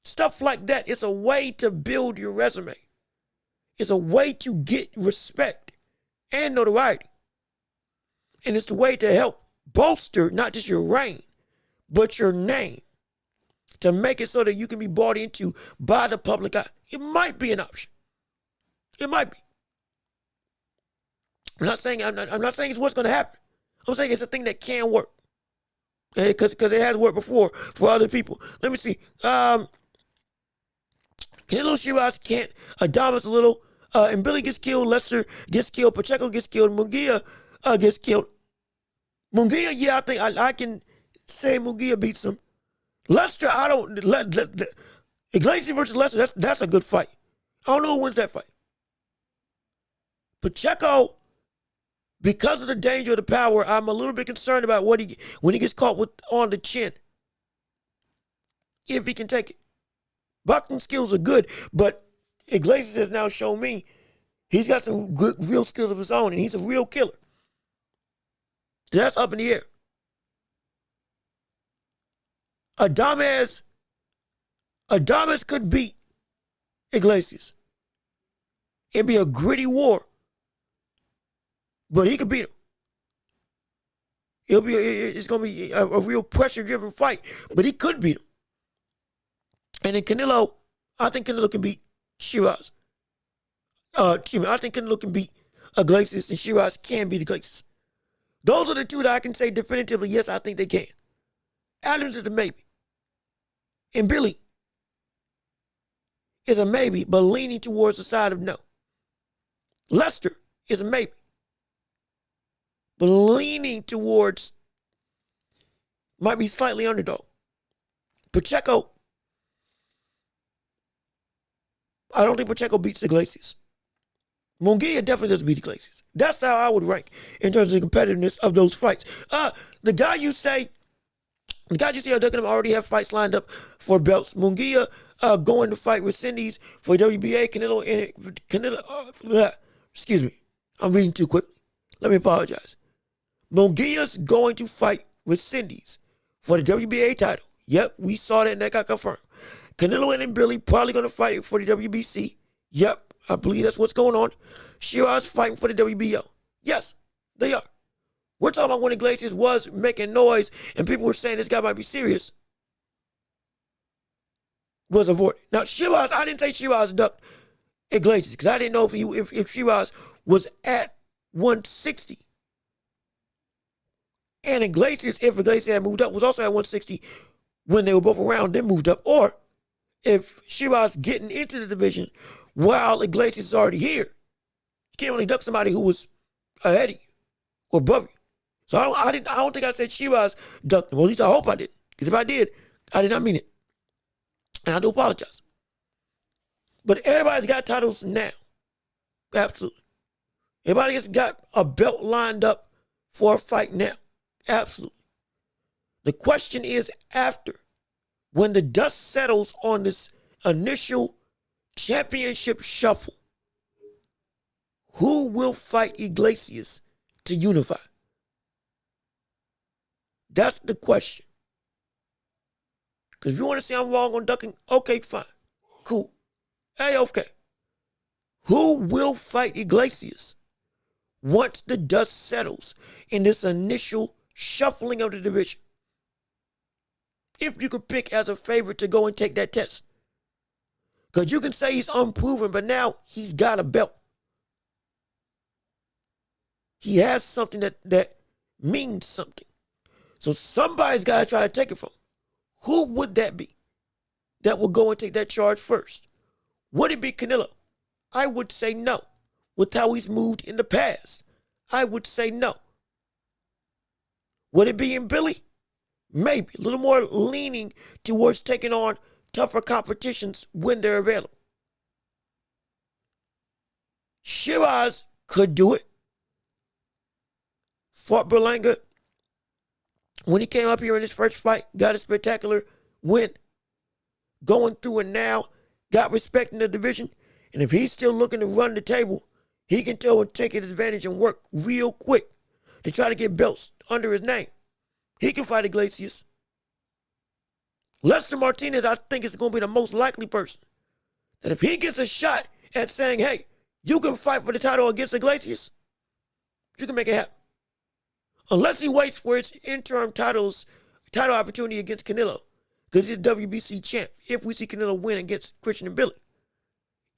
Stuff like that is a way to build your resume. It's a way to get respect and notoriety. And it's a way to help bolster not just your reign, but your name. To make it so that you can be bought into by the public eye. It might be an option. It might be. I'm not saying it's what's going to happen. I'm saying it's a thing that can work. Because it has worked before for other people. Let me see. Canelo Shiraz can't. Adamas a little. And Billy gets killed. Lester gets killed. Pacheco gets killed. Munguia gets killed. Munguia, yeah, I think I can say Munguia beats him. Lester, I don't. Iglesias versus Lester, that's a good fight. I don't know who wins that fight. Pacheco, because of the danger of the power, I'm a little bit concerned about when he gets caught on the chin. If he can take it. Boxing skills are good, but Iglesias has now shown me he's got some good, real skills of his own, and he's a real killer. That's up in the air. Adames, Adames could beat Iglesias. It'd be a gritty war, but he could beat him. It's gonna be a real pressure-driven fight, but he could beat him. And then Canelo, I think Canelo can beat Shiraz. I think Canelo can beat Iglesias, and Shiraz can beat Iglesias. Those are the two that I can say definitively, yes, I think they can. Adams is a maybe. And Billy is a maybe, but leaning towards the side of no. Lester is a maybe, but leaning towards, might be slightly underdog. Pacheco, I don't think Pacheco beats Iglesias. Munguia definitely doesn't beat Iglesias. That's how I would rank in terms of the competitiveness of those fights. The guy you say are ducking him already have fights lined up for belts. Munguia going to fight with Cindy's for WBA. Excuse me. I'm reading too quickly. Let me apologize. Munguia's going to fight with Cindy's for the WBA title. Yep, we saw that and that got confirmed. Canelo and Billy probably going to fight for the WBC. Yep, I believe that's what's going on. Shiraz fighting for the WBO. Yes, they are. We're talking about when Iglesias was making noise and people were saying this guy might be serious. Was avoided. Now, Shiraz, I didn't say Shiraz ducked Iglesias because I didn't know if Shiraz was at 160. And Iglesias, if Iglesias had moved up, was also at 160 when they were both around, then moved up. Or if Shiraz getting into the division while Iglesias is already here, you can't really duck somebody who was ahead of you or above you. So I don't think I said Shiraz ducked him. Well, at least I hope I did. Because if I did not mean it. And I do apologize. But everybody's got titles now. Absolutely. Everybody's got a belt lined up for a fight now. Absolutely. The question is after, when the dust settles on this initial championship shuffle, who will fight Iglesias to unify? That's the question. Because if you want to say I'm wrong on ducking, okay, fine. Cool. Hey, okay. Who will fight Iglesias once the dust settles in this initial shuffling of the division? If you could pick as a favorite to go and take that test. Because you can say he's unproven, but now he's got a belt. He has something that means something. So somebody's got to try to take it from him. Who would that be that will go and take that charge first? Would it be Canelo? I would say no. With how he's moved in the past, I would say no. Would it be in Billy? Maybe. A little more leaning towards taking on tougher competitions when they're available. Shiraz could do it. Fought Berlanga. When he came up here in his first fight, got a spectacular win. Going through it now, got respect in the division. And if he's still looking to run the table, he can take his advantage and work real quick to try to get belts under his name. He can fight Iglesias. Lester Martinez, I think, is going to be the most likely person. That if he gets a shot at saying, hey, you can fight for the title against Iglesias, you can make it happen. Unless he waits for his interim title opportunity against Canelo, because he's WBC champ, if we see Canelo win against Christian and Billy.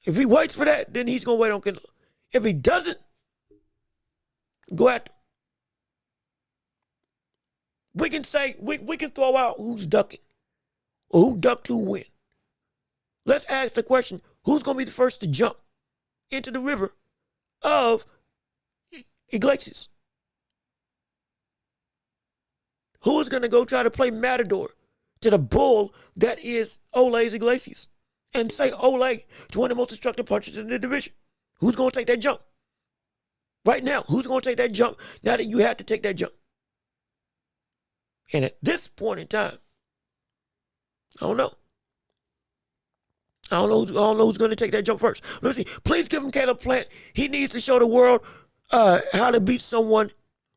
If he waits for that, then he's going to wait on Canelo. If he doesn't, go after him. We can say, we can throw out who's ducking, or who ducked who win. Let's ask the question, who's going to be the first to jump into the river of Iglesias? Who is going to go try to play matador to the bull that is Ole's Iglesias and say Ole to one of the most destructive punchers in the division? Who's going to take that jump? Right now, who's going to take that jump now that you have to take that jump? And at this point in time, I don't know. I don't know who's going to take that jump first. Let me see. Please give him Caleb Plant. He needs to show the world how to beat someone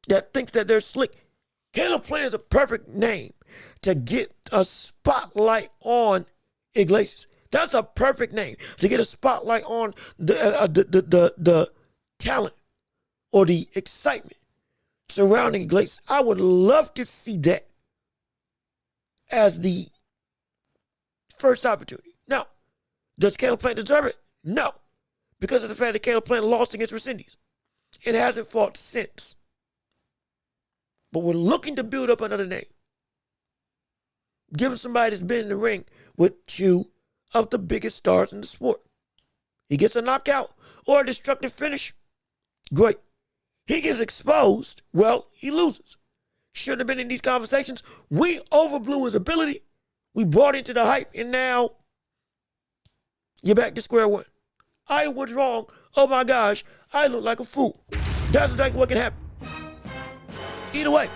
that thinks that they're slick. Caleb Plant is a perfect name to get a spotlight on Iglesias. That's a perfect name to get a spotlight on the talent or the excitement surrounding Iglesias. I would love to see that as the first opportunity. Now, does Caleb Plant deserve it? No, because of the fact that Caleb Plant lost against Rescindies and hasn't fought since. But we're looking to build up another name. Give him somebody that's been in the ring with two of the biggest stars in the sport. He gets a knockout or a destructive finish. Great. He gets exposed. Well, he loses. Shouldn't have been in these conversations. We overblew his ability. We bought into the hype, and now you're back to square one. I was wrong. Oh my gosh, I look like a fool. That's exactly what can happen. Either way,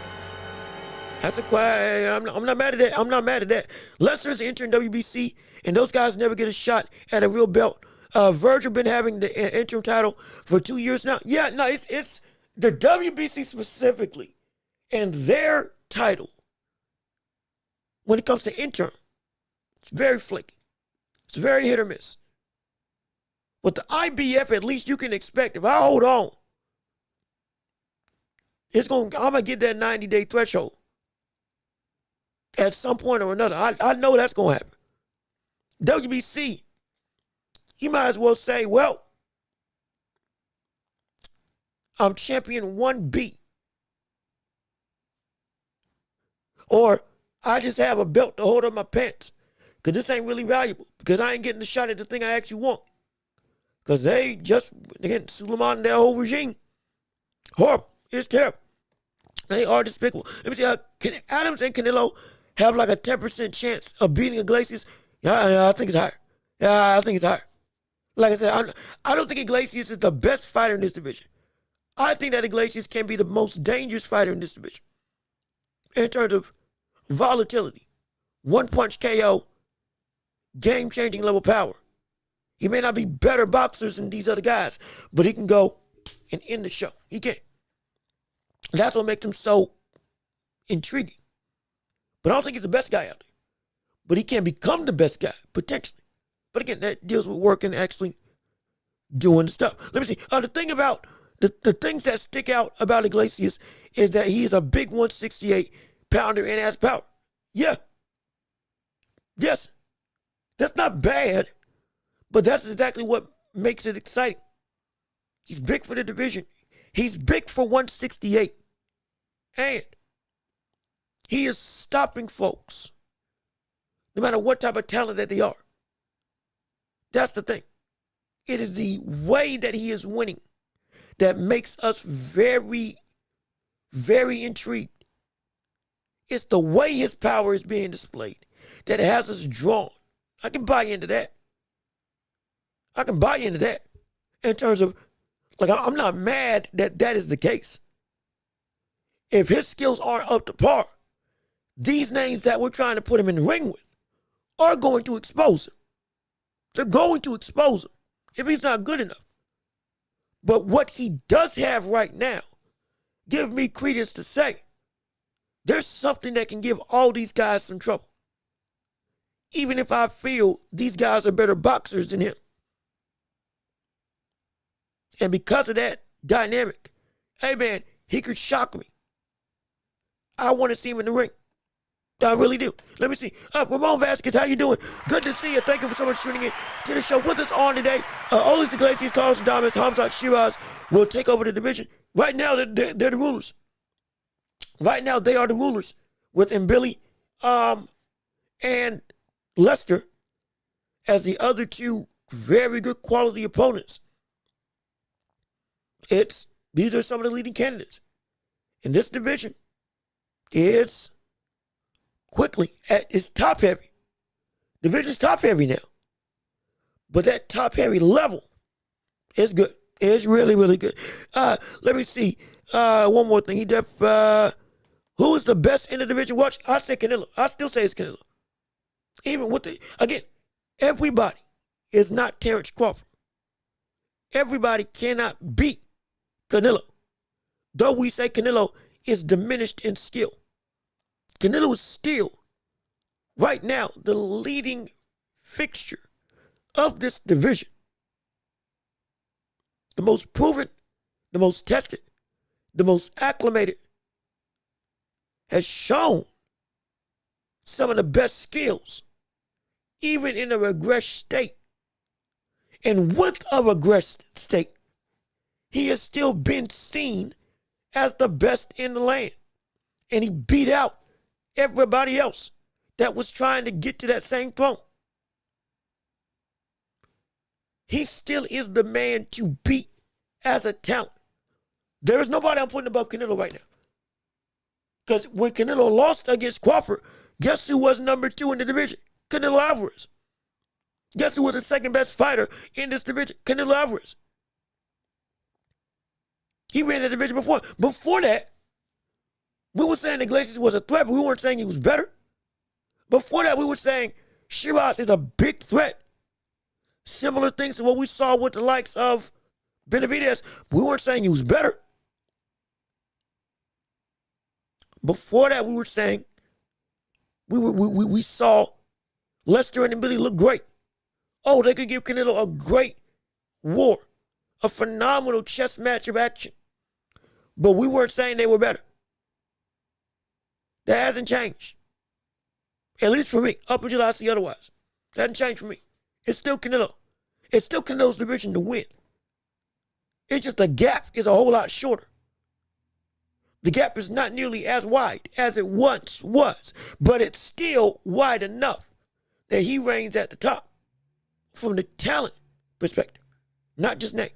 that's a quiet. I'm not mad at that. I'm not mad at that. Lester's entering WBC, and those guys never get a shot at a real belt. Virgil been having the interim title for 2 years now. Yeah, no, it's the WBC specifically, and their title. When it comes to interim, it's very flaky. It's very hit or miss. With the IBF, at least you can expect, if I hold on, I'm going to get that 90-day threshold at some point or another. I know that's going to happen. WBC, you might as well say, well, I'm champion 1B. Or I just have a belt to hold up my pants. Because this ain't really valuable. Because I ain't getting the shot at the thing I actually want. Because again, Suleiman and their whole regime, horrible. It's terrible. They are despicable. Let me see, can Adams and Canelo have like a 10% chance of beating Iglesias? Yeah, I think it's higher. Yeah, I think it's higher. Like I said, I don't think Iglesias is the best fighter in this division. I think that Iglesias can be the most dangerous fighter in this division. In terms of volatility, one-punch KO, game-changing level power. He may not be better boxers than these other guys, but he can go and end the show. He can. That's what makes him so intriguing. But I don't think he's the best guy out there. But he can become the best guy, potentially. But again, that deals with work and actually doing the stuff. Let me see. The thing about, the things that stick out about Iglesias is that he is a big 168 pounder and has power. Yeah. Yes. That's not bad. But that's exactly what makes it exciting. He's big for the division. He's big for 168. And he is stopping folks, no matter what type of talent that they are. That's the thing. It is the way that he is winning that makes us very, very intrigued. It's the way his power is being displayed that has us drawn. I can buy into that. I can buy into that in terms of, like, I'm not mad that that is the case. If his skills aren't up to par, these names that we're trying to put him in the ring with are going to expose him. They're going to expose him if he's not good enough. But what he does have right now, give me credence to say, there's something that can give all these guys some trouble. Even if I feel these guys are better boxers than him. And because of that dynamic, hey man, he could shock me. I want to see him in the ring. I really do. Let me see. Ramon Vasquez, how you doing? Good to see you. Thank you so much for tuning in to the show. With us on today, Olis Iglesias, Carlos Adames, Hamzat Shiraz will take over the division. Right now, they're the rulers. Right now, they are the rulers with Mbili and Lester as the other two very good quality opponents. These are some of the leading candidates in this division. It's quickly it's top heavy. Division's top heavy now, but that top heavy level is good. It's really, really good. Let me see. One more thing. Who is the best in the division? Watch. I say Canelo. I still say it's Canelo. Even with everybody is not Terrence Crawford. Everybody cannot beat Canelo. Though we say Canelo is diminished in skill. Canelo is still, right now, the leading fixture of this division, the most proven, the most tested, the most acclimated, has shown some of the best skills, even in a regressed state. And with a regressed state, he has still been seen as the best in the land. And he beat out everybody else that was trying to get to that same throne. He still is the man to beat as a talent. There is nobody I'm putting above Canelo right now. Because when Canelo lost against Crawford, guess who was number 2 in the division? Canelo Alvarez. Guess who was the second best fighter in this division? Canelo Alvarez. He ran the division before. Before that, we were saying Iglesias was a threat, but we weren't saying he was better. Before that, we were saying Shiraz is a big threat. Similar things to what we saw with the likes of Benavidez. We weren't saying he was better. Before that, we were saying we saw Lester and Billy look great. Oh, they could give Canelo a great war, a phenomenal chess match of action. But we weren't saying they were better. That hasn't changed. At least for me, up until I see otherwise. That hasn't changed for me. It's still Canelo. It's still Canelo's division to win. It's just the gap is a whole lot shorter. The gap is not nearly as wide as it once was, but it's still wide enough that he reigns at the top from the talent perspective, not just name.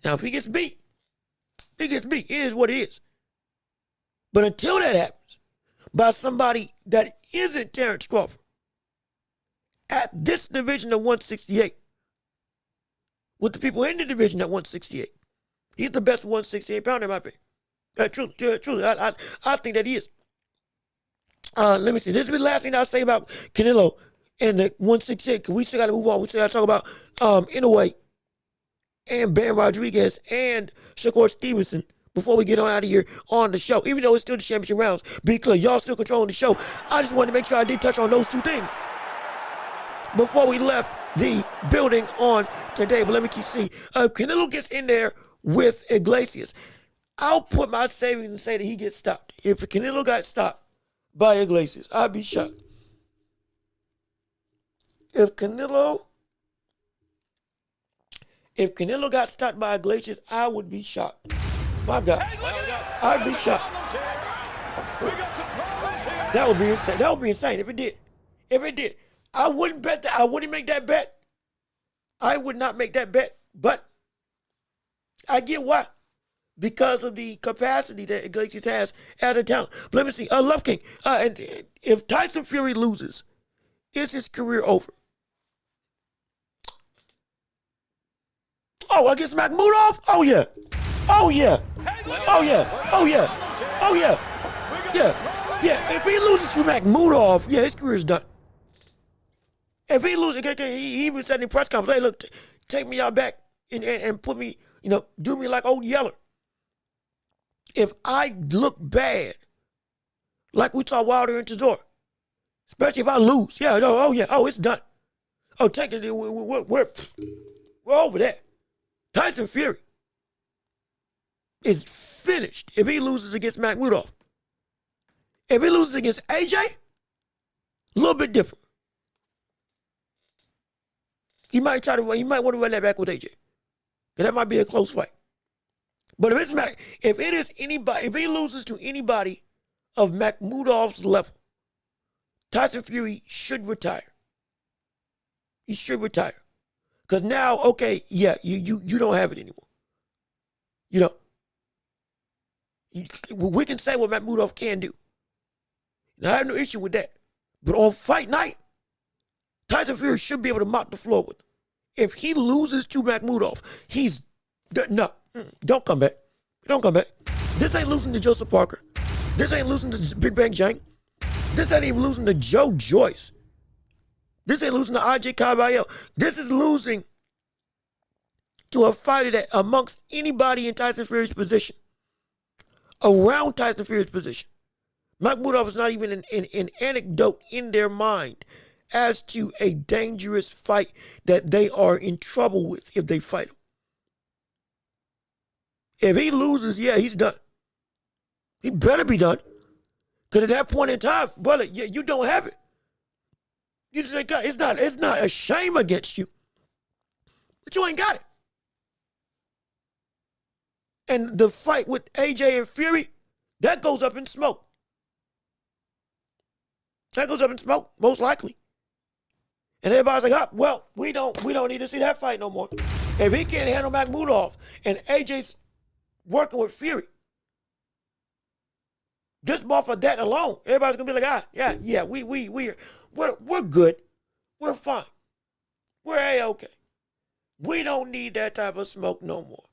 Now, if he gets beat, he gets beat. It is what it is. But until that happens, by somebody that isn't Terrence Crawford, at this division of 168, with the people in the division at 168, he's the best 168 pounder in my opinion. Truly, I think that he is. Let me see. This will be the last thing I'll say about Canelo and the 168, because we still got to move on. We still got to talk about Inoues and Ben Rodriguez and Shakur Stevenson before we get on out of here on the show. Even though it's still the championship rounds, be clear, y'all still controlling the show. I just wanted to make sure I did touch on those two things before we left the building on today. But let me keep see. Canelo gets in there with Iglesias. I'll put my savings and say that he gets stopped. If Canelo got stopped by Iglesias, I'd be shocked. If Canelo got stopped by Iglesias, I would be shocked. My God, I'd be shocked. That would be insane. That would be insane if it did. If it did, I wouldn't bet that. I wouldn't make that bet. I would not make that bet. But I get why. Because of the capacity that Iglesias has as a talent. But let me see. Love King. And if Tyson Fury loses, is his career over? Oh, against Makhmudov? Oh, yeah. Oh, yeah. Oh, yeah. Oh, yeah. Oh, yeah. Yeah. Yeah. If he loses to Makhmudov, yeah, his career is done. If he loses, he even said in the press conference, hey, look, take me out back and put me, do me like old Yeller. If I look bad, like we saw Wilder and Chisora, especially if I lose, it's done. Oh, take it, we're over that. Tyson Fury is finished if he loses against Makhmudov. If he loses against AJ, a little bit different. He might want to run that back with AJ, because that might be a close fight. But if he loses to anybody of Makhmudov's level, Tyson Fury should retire. He should retire. Because now, okay, yeah, you don't have it anymore. We can say what Makhmudov can do. Now, I have no issue with that. But on fight night, Tyson Fury should be able to mop the floor with him. If he loses to Makhmudov, no. Don't come back. Don't come back. This ain't losing to Joseph Parker. This ain't losing to Big Bang Jang. This ain't even losing to Joe Joyce. This ain't losing to AJ Caballero. This is losing to a fighter that amongst anybody in Tyson Fury's position, around Tyson Fury's position, Makhmudov is not even an anecdote in their mind as to a dangerous fight that they are in trouble with if they fight him. If he loses, yeah, he's done. He better be done. Because at that point in time, brother, yeah, you don't have it. You just ain't got it. It's not a shame against you. But you ain't got it. And the fight with AJ and Fury, that goes up in smoke. That goes up in smoke, most likely. And everybody's like, well, we don't need to see that fight no more. If he can't handle Makhmudov and AJ's working with Fury, just off of that alone, everybody's gonna be like, yeah, we're good. We're fine. We're A-okay. We don't need that type of smoke no more.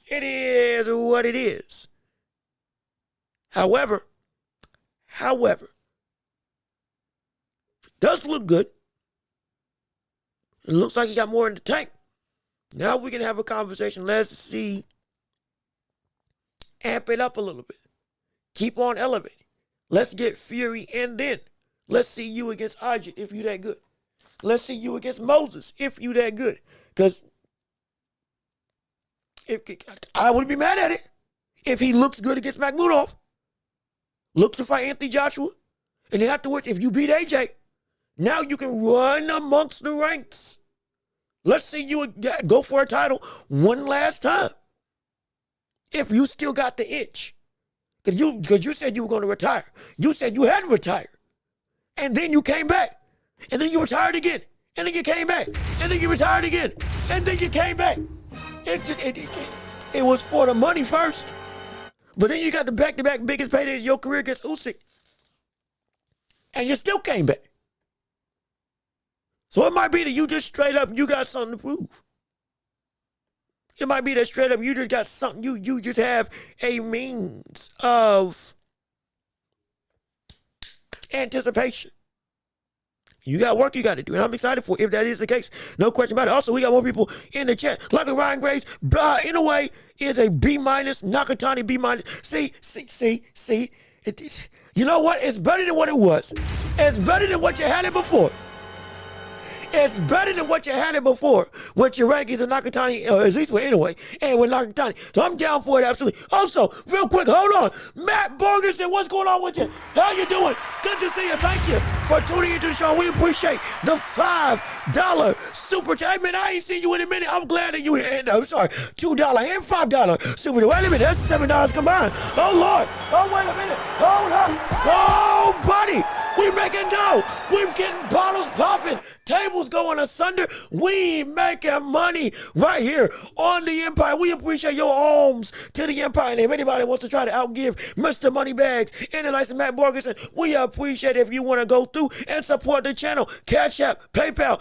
It is what it is. However, it does look good. It looks like he got more in the tank. Now we can have a conversation. Let's see. Amp it up a little bit. Keep on elevating. Let's get Fury, and then let's see you against Ajit if you that good. Let's see you against Moses if you that good. Because I wouldn't be mad at it if he looks good against Makhmudov. Look to fight Anthony Joshua. And then afterwards, if you beat AJ, now you can run amongst the ranks. Let's see you go for a title one last time. If you still got the itch. Because you said you were going to retire. You said you had retired. And then you came back. And then you retired again. And then you came back. And then you retired again. And then you came back. It was for the money first. But then you got the back-to-back biggest payday of your career against Usyk. And you still came back. So it might be that you just straight up, you got something to prove. It might be that straight up, you just got something, you just have a means of anticipation. You got work you got to do, and I'm excited for it if that is the case. No question about it. Also, we got more people in the chat. Like Ryan Graves, Inoues is a B-, Nakatani B-. See. You know what? It's better than what it was. It's better than what you had it before. It's better than what you had it before with your rankings of Nakatani, at least with Inoues, and with Nakatani. So I'm down for it, absolutely. Also, real quick, hold on. Matt Borgerson, what's going on with you? How you doing? Good to see you. Thank you for tuning into the show. We appreciate the $5 super chat. Hey, man, I ain't seen you in a minute. I'm glad that you here. I'm sorry, $2 and $5 super chat. Wait a minute, that's $7 combined. Oh, Lord. Oh, wait a minute. Hold up. Oh, buddy. We making dough. We getting bottles popping. Tables going asunder. We making money right here on the Empire. We appreciate your alms to the Empire. And if anybody wants to try to outgive Mr. Moneybags and the likes of Matt Borgerson, we appreciate it if you want to go through and support the channel. Cash App, PayPal,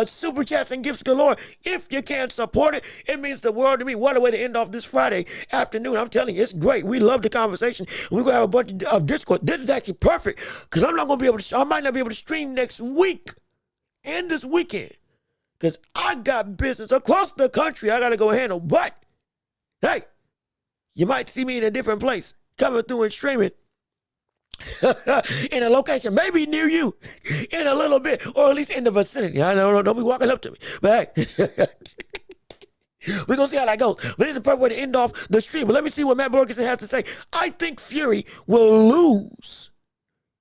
super chats and gifts galore. If you can't support it, it means the world to me. What a way to end off this Friday afternoon. I'm telling you, it's great. We love the conversation. We're going to have a bunch of Discord. This is actually perfect because I'm not going to be able to, I might not be able to stream next week and this weekend because I got business across the country I got to go handle. But, hey, you might see me in a different place coming through and streaming in a location maybe near you in a little bit, or at least in the vicinity. I don't be walking up to me. But, hey. We're going to see how that goes. But it's a perfect way to end off the stream. But let me see what Matt Borgerson has to say. I think Fury will lose.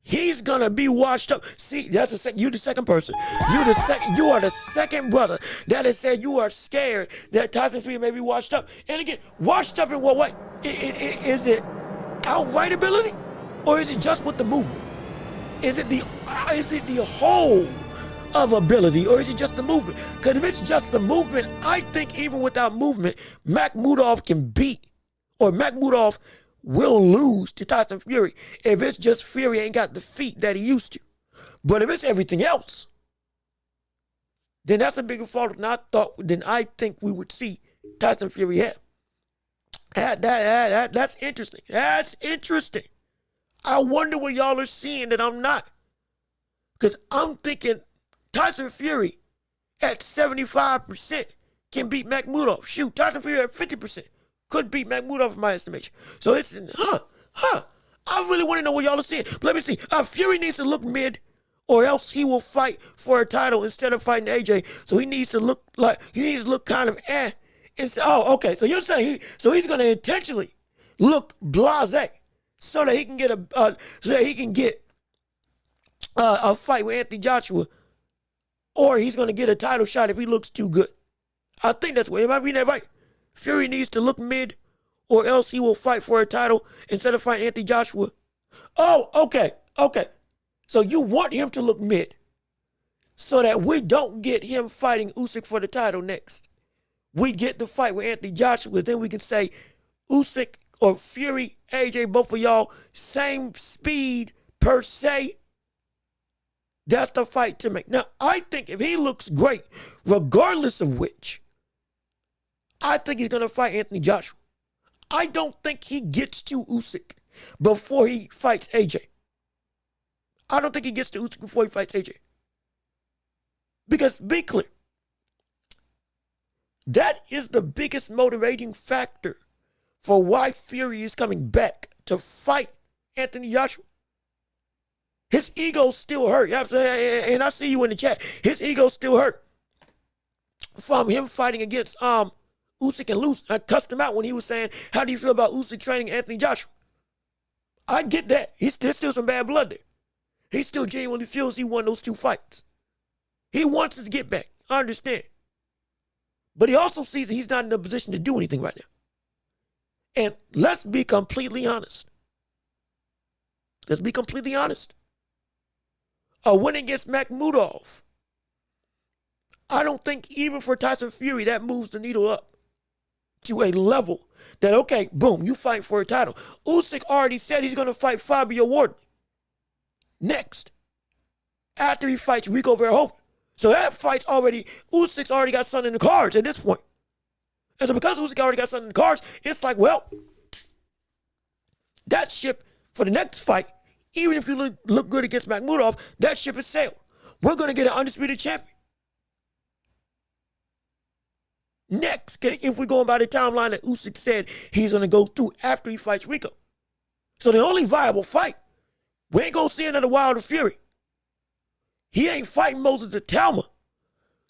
He's going to be washed up. See, that's you the second person. You are the second brother that has said you are scared that Tyson Fury may be washed up. And again, washed up in what way? Is it outright ability? Or is it just with the movement? Is it the whole of ability, or is it just the movement? Because if it's just the movement, I think even without movement, Makhmudov can beat, or Makhmudov will lose to Tyson Fury if it's just Fury ain't got the feet that he used to. But if it's everything else, then that's a bigger fault than I think we would see Tyson Fury have. That's interesting. That's interesting. I wonder what y'all are seeing that I'm not. Because I'm thinking Tyson Fury at 75% can beat Makhmudov. Shoot, Tyson Fury at 50% could beat Makhmudov in my estimation. So it's, I really want to know what y'all are seeing. Let me see. Fury needs to look mid or else he will fight for a title instead of fighting AJ. So he needs to look kind of and say, oh, okay. So you're saying he's going to intentionally look blasé so that he can get a fight with Anthony Joshua, or he's going to get a title shot if he looks too good. I think that's what, am I reading that right? Fury needs to look mid, or else he will fight for a title instead of fighting Anthony Joshua. Oh, okay. So you want him to look mid so that we don't get him fighting Usyk for the title next. We get the fight with Anthony Joshua, then we can say Usyk or Fury, AJ, both of y'all, same speed per se. That's the fight to make. Now, I think if he looks great, regardless of which, I think he's going to fight Anthony Joshua. I don't think he gets to Usyk before he fights AJ. I don't think he gets to Usyk before he fights AJ. Because, be clear, that is the biggest motivating factor for why Fury is coming back to fight Anthony Joshua. His ego's still hurt. And I see you in the chat. His ego's still hurt from him fighting against Usyk and Luce. I cussed him out when he was saying, how do you feel about Usyk training Anthony Joshua? I get that. There's still some bad blood there. He still genuinely feels he won those two fights. He wants his get back. I understand. But he also sees that he's not in a position to do anything right now. And let's be completely honest. A win against Makhmudov, I don't think even for Tyson Fury that moves the needle up to a level that, okay, boom, you fight for a title. Usyk already said he's going to fight Fabio Wardley next after he fights Rico Verhoeven. So that fight's Usyk's already got something in the cards at this point. And so because Usyk already got something in the cards, it's like, well, that ship for the next fight, even if you look good against Makhmudov, that ship is sailed. We're going to get an undisputed champion. Next, if we're going by the timeline that Usyk said he's going to go through after he fights Rico. So the only viable fight, we ain't going to see another Wilder Fury. He ain't fighting Moses Talma.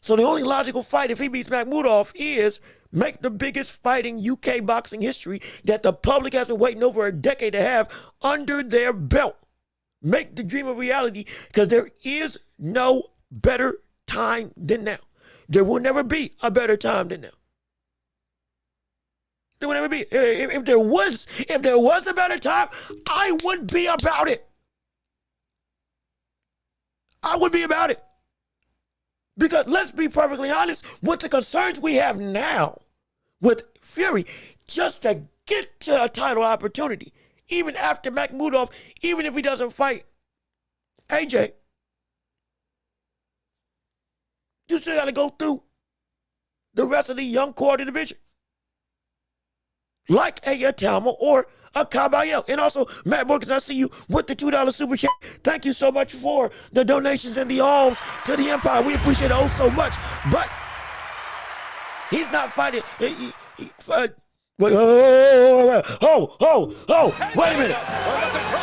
So the only logical fight if he beats Makhmudov is make the biggest fight in UK boxing history that the public has been waiting over a decade to have under their belt. Make the dream a reality, because there is no better time than now. There will never be a better time than now. There will never be. If there was a better time, I would be about it. I would be about it. Because let's be perfectly honest, with the concerns we have now with Fury, just to get to a title opportunity, even after Makhmudov, even if he doesn't fight AJ, you still got to go through the rest of the young core of the division. Like a Talma or a Caballero. And also, Matt Borges, I see you with the $2 super chat. Thank you so much for the donations and the alms to the Empire. We appreciate it so much. But he's not fighting. Wait a minute.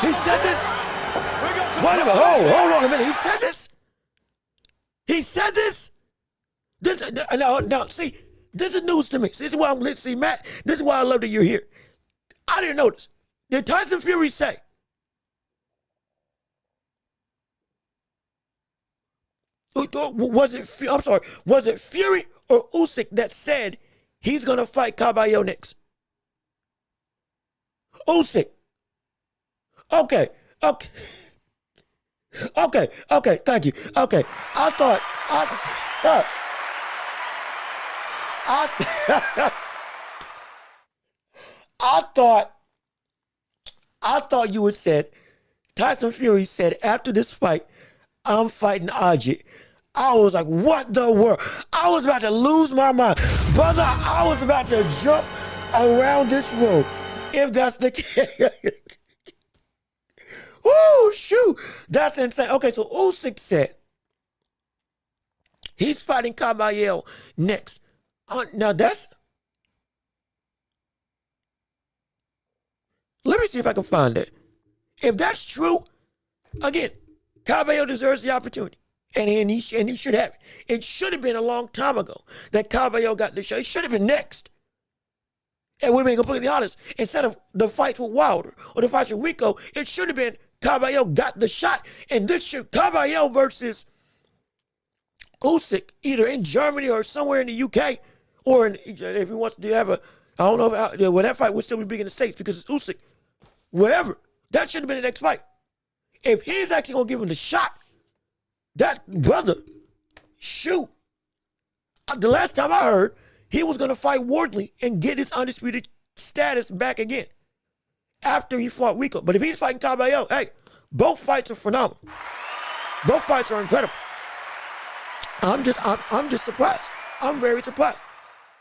He said this? Wait a minute. Hold on a minute. He said this? He said this? Now, see, this is news to me. See, this is why Matt, this is why I love that you're here. I didn't know this. Did Tyson Fury say, was it Fury or Usyk that said he's going to fight Caballero next? Usyk. Okay, thank you. Okay, I thought you had said, Tyson Fury said, after this fight, I'm fighting Ajit. I was like, what the world? I was about to lose my mind. Brother, I was about to jump around this room. If that's the case. Woo, shoot. That's insane. Okay, so Usyk said he's fighting Caballero next. Now that's... Let me see if I can find it. If that's true, again, Cabello deserves the opportunity. And he should have it. It should have been a long time ago that Cabello got the shot. It should have been next. And we're being completely honest. Instead of the fights with Wilder or the fights with Rico, it should have been Cabello got the shot. And this should Cabello versus Usyk, either in Germany or somewhere in the UK, or if he wants to have a, I don't know, well, that fight would still be big in the States because it's Usyk. Wherever. That should have been the next fight. If he's actually going to give him the shot, that brother, shoot. The last time I heard, he was going to fight Wardley and get his undisputed status back again after he fought Rico. But if he's fighting Cabello, hey, both fights are phenomenal. Both fights are incredible. I'm just surprised. I'm very surprised.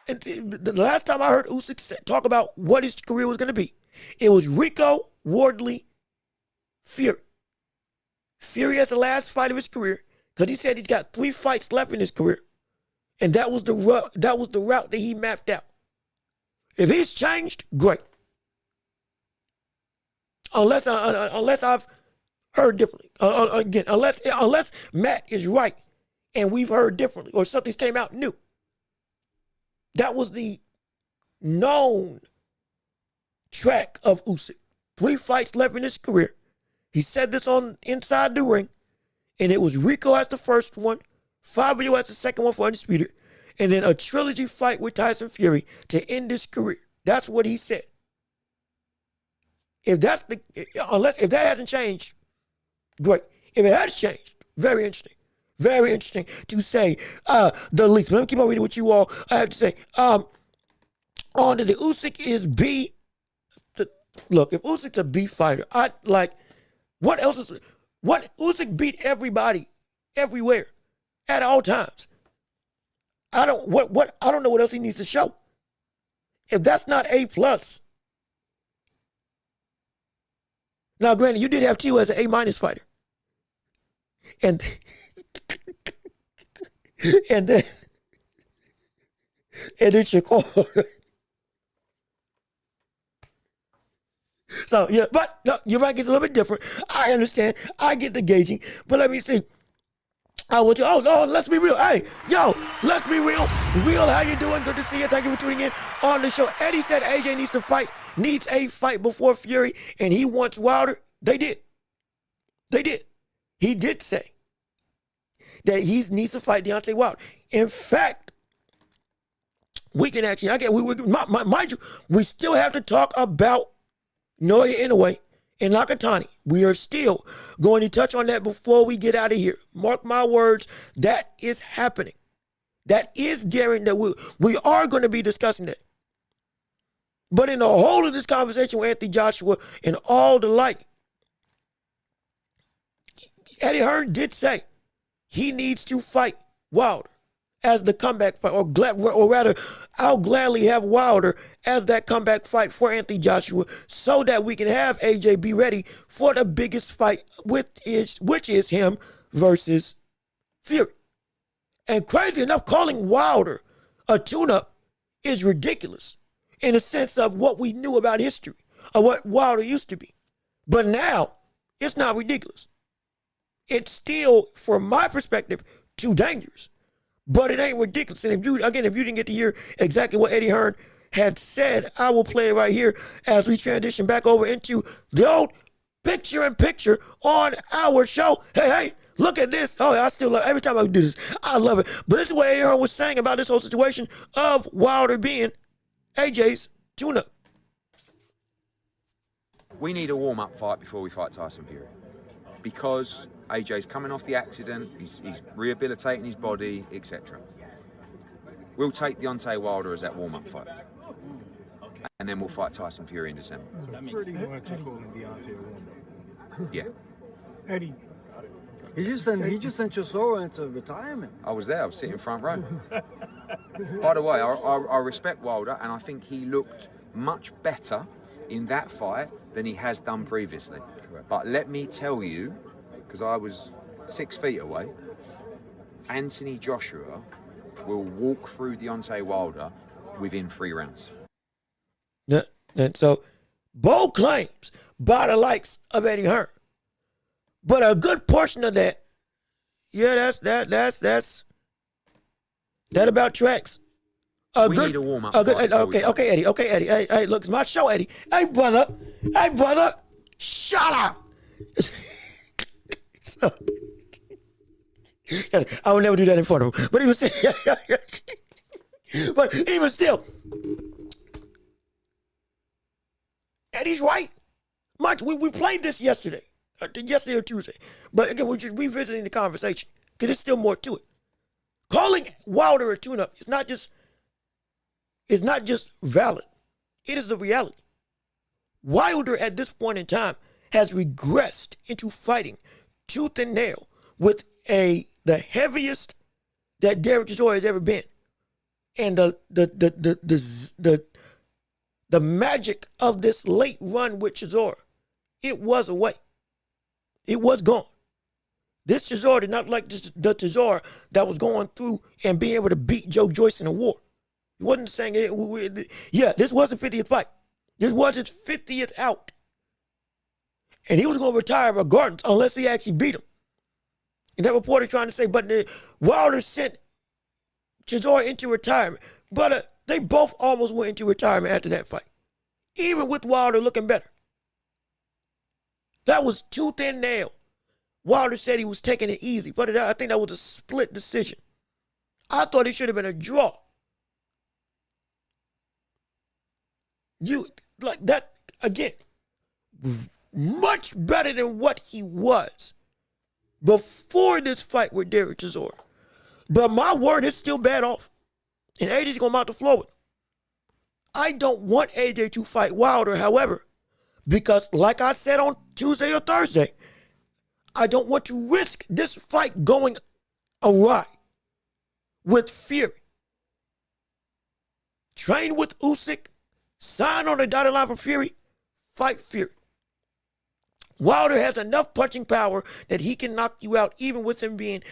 And the last time I heard Usyk talk about what his career was going to be, it was Rico, Wardley, Fury. Fury has the last fight of his career because he said he's got 3 fights left in his career. And that was the route that he mapped out. If he's changed, great. Unless I've heard differently. Again, unless Matt is right and we've heard differently or something's came out new. That was the known track of Usyk. 3 fights left in his career. He said this on Inside the Ring, and it was Rico as the first one, Fabio as the second one for Undisputed, and then a trilogy fight with Tyson Fury to end his career. That's what he said. If that hasn't changed, great. If it has changed, very interesting. Very interesting to say the least. But let me keep on reading what you all I have to say. On to the Usyk is B. Look, if Usyk's a B fighter, what else is what Usyk beat everybody, everywhere, at all times. I don't know what else he needs to show. If that's not A+. Now, granted, you did have Tio as an A- fighter. And then Shakur. So, yeah, but no, your ranking's a little bit different. I understand. I get the gauging. But let me see. I want you, let's be real. Hey, yo, let's be real. Real, how you doing? Good to see you. Thank you for tuning in on the show. Eddie said AJ needs a fight before Fury, and he wants Wilder. They did. He did say that he needs to fight Deontay Wilder. In fact, we can actually, mind you, we still have to talk about Naoya Inoue and Nakatani. We are still going to touch on that before we get out of here. Mark my words, that is happening. That is guaranteed that we are going to be discussing that. But in the whole of this conversation with Anthony Joshua and all the like, Eddie Hearn did say he needs to fight Wilder as the comeback fight, or rather, I'll gladly have Wilder as that comeback fight for Anthony Joshua so that we can have AJ be ready for the biggest fight, which is him versus Fury. And crazy enough, calling Wilder a tune-up is ridiculous in the sense of what we knew about history, of what Wilder used to be. But now, it's not ridiculous. It's still, from my perspective, too dangerous. But it ain't ridiculous. And if you didn't get to hear exactly what Eddie Hearn had said, I will play it right here as we transition back over into the old picture-in-picture on our show. Hey, look at this. Oh, I still love it. Every time I do this, I love it. But this is what Eddie Hearn was saying about this whole situation of Wilder being AJ's tune-up. We need a warm-up fight before we fight Tyson Fury. Because AJ's coming off the accident, he's rehabilitating his body, etc. We'll take Deontay Wilder as that warm-up fight. And then we'll fight Tyson Fury in December. Pretty much calling Deontay a warm-up. Yeah. Eddie. He just sent Chisora into retirement. I was there, I was sitting front row. By the way, I respect Wilder, and I think he looked much better in that fight than he has done previously. Correct. But let me tell you, because I was 6 feet away, Anthony Joshua will walk through Deontay Wilder within 3 rounds. Yeah, and so, bold claims by the likes of Eddie Hearn. But a good portion of that, yeah, that's that about tracks. We need a warm-up A good, fight before we okay, Eddie. Okay, Eddie. Hey, look, it's my show, Eddie. Hey, brother. Shut up. So, I would never do that in front of him. But he was saying, but even still, Eddie's right. Much we played this yesterday or Tuesday. But again, we're just revisiting the conversation because there's still more to it. Calling Wilder a tune-up is not just valid. It is the reality. Wilder at this point in time has regressed into fighting tooth and nail with the heaviest that Derek Chisora has ever been. And the magic of this late run with Chisora, it was away. It was gone. This Chisora did not like the Chisora that was going through and being able to beat Joe Joyce in a war. He wasn't saying, this was the 50th fight. This was his 50th out. And he was going to retire regardless unless he actually beat him. And that reporter trying to say, but Wilder sent Chisora into retirement. But they both almost went into retirement after that fight. Even with Wilder looking better. That was tooth and nail. Wilder said he was taking it easy, but I think that was a split decision. I thought it should have been a draw. You like that again, much better than what he was before this fight with Derek Chisora. But my word is still bad off. And AJ's gonna mount the floor with him. I don't want AJ to fight Wilder, however, because like I said on Tuesday or Thursday, I don't want to risk this fight going awry with Fury. Train with Usyk, sign on the dotted line for Fury, fight Fury. Wilder has enough punching power that he can knock you out even with him being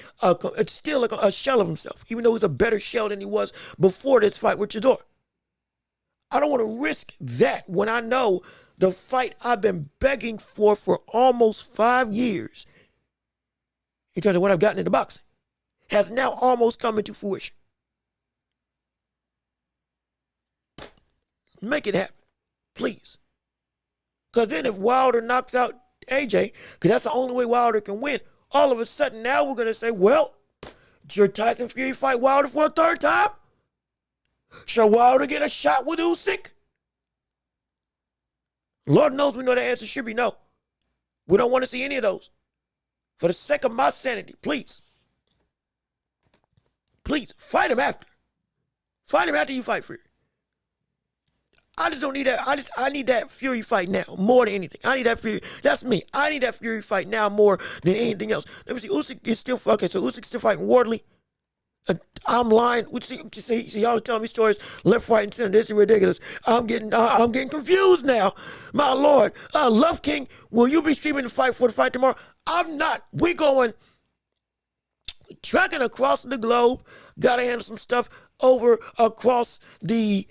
still a shell of himself, even though he's a better shell than he was before this fight with Chisora. I don't want to risk that when I know the fight I've been begging for almost 5 years, in terms of what I've gotten into boxing, has now almost come into fruition. Make it happen, please. Because then if Wilder knocks out AJ, because that's the only way Wilder can win, all of a sudden now we're going to say, well, should Tyson Fury fight Wilder for a third time? Should Wilder get a shot with Usyk? Lord knows we know the answer should be no. We don't want to see any of those. For the sake of my sanity, please. Please, fight him after. Fight him after you fight Fury. I just don't need that. I need that Fury fight now more than anything. I need that Fury. That's me. I need that Fury fight now more than anything else. Let me see. Usyk is still okay. So Usyk's still fighting Wardley. I'm lying. See, y'all are telling me stories left, right, and center. This is ridiculous. I'm getting confused now. My Lord, Love King, will you be streaming the fight for the fight tomorrow? I'm not. We going trekking across the globe. Got to handle some stuff over across the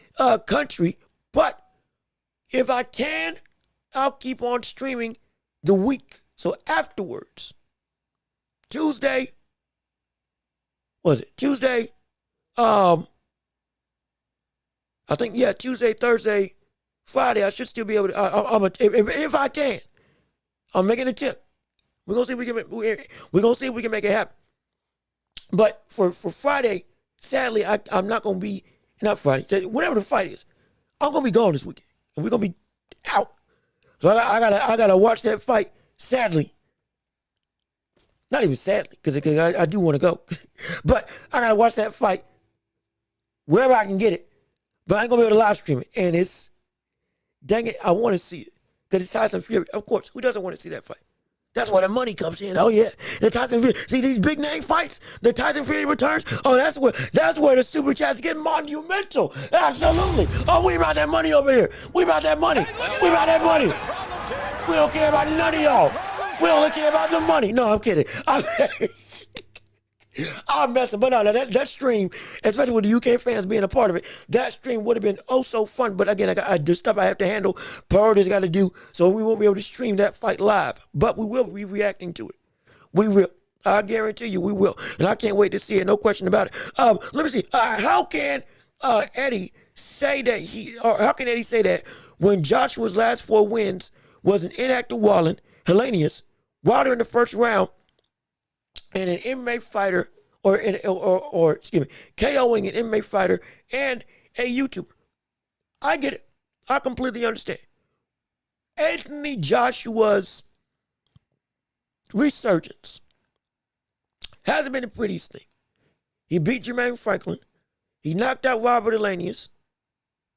country. But if I can, I'll keep on streaming the week. So afterwards, Tuesday, I think, Tuesday, Thursday, Friday, I should still be able to, if I can, I'm making an attempt. We're going to see if we can make it happen. But for Friday, sadly, I'm not going to be, not Friday, whatever the fight is, I'm going to be gone this weekend. And we're going to be out. So I gotta watch that fight, sadly. Not even sadly, because I do want to go. But I got to watch that fight wherever I can get it. But I ain't going to be able to live stream it. And it's, dang it, I want to see it. Because it's Tyson Fury. Of course, who doesn't want to see that fight? That's where the money comes in. Oh, yeah. The Tyson Fury. See these big name fights? The Tyson Fury returns? Oh, that's where the super chats get monumental. Absolutely. Oh, we about that money over here. We about that money. We about that money. We don't care about none of y'all. We only care about the money. No, I'm kidding. I'm messing, but no, that stream, especially with the UK fans being a part of it, that stream would have been oh so fun. But again, I just stuff I have to handle, priorities I got to do, so we won't be able to stream that fight live. But we will be reacting to it. We will. I guarantee you, we will, and I can't wait to see it. No question about it. Let me see. How can Eddie say that how can Eddie say that when Joshua's last 4 wins was an inactive Ennis'S, Wilder in the first round, and an MMA fighter, or excuse me, KOing an MMA fighter and a YouTuber? I get it. I completely understand. Anthony Joshua's resurgence hasn't been the prettiest thing. He beat Jermaine Franklin. He knocked out Robert Ennis'S.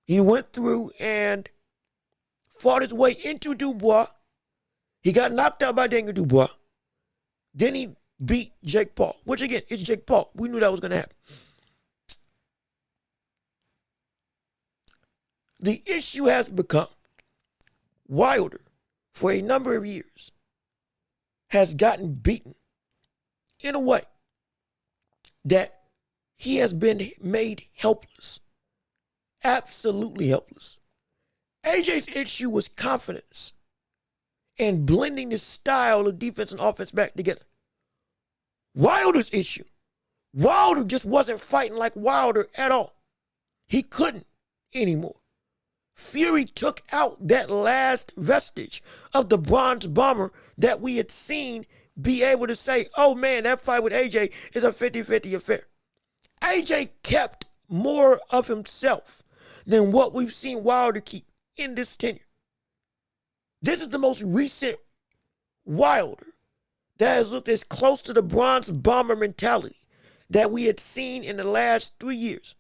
He went through and fought his way into Dubois. He got knocked out by Daniel Dubois. Then he beat Jake Paul, which again, it's Jake Paul. We knew that was going to happen. The issue has become Wilder, for a number of years, has gotten beaten in a way that he has been made helpless. Absolutely helpless. AJ's issue was confidence and blending the style of defense and offense back together. Wilder's issue, Wilder just wasn't fighting like Wilder at all. He couldn't anymore. Fury took out that last vestige of the bronze bomber that we had seen be able to say, oh man, that fight with AJ is a 50-50 affair. AJ kept more of himself than what we've seen Wilder keep in this tenure. This is the most recent Wilder that has looked as close to the bronze bomber mentality that we had seen in the last 3 years.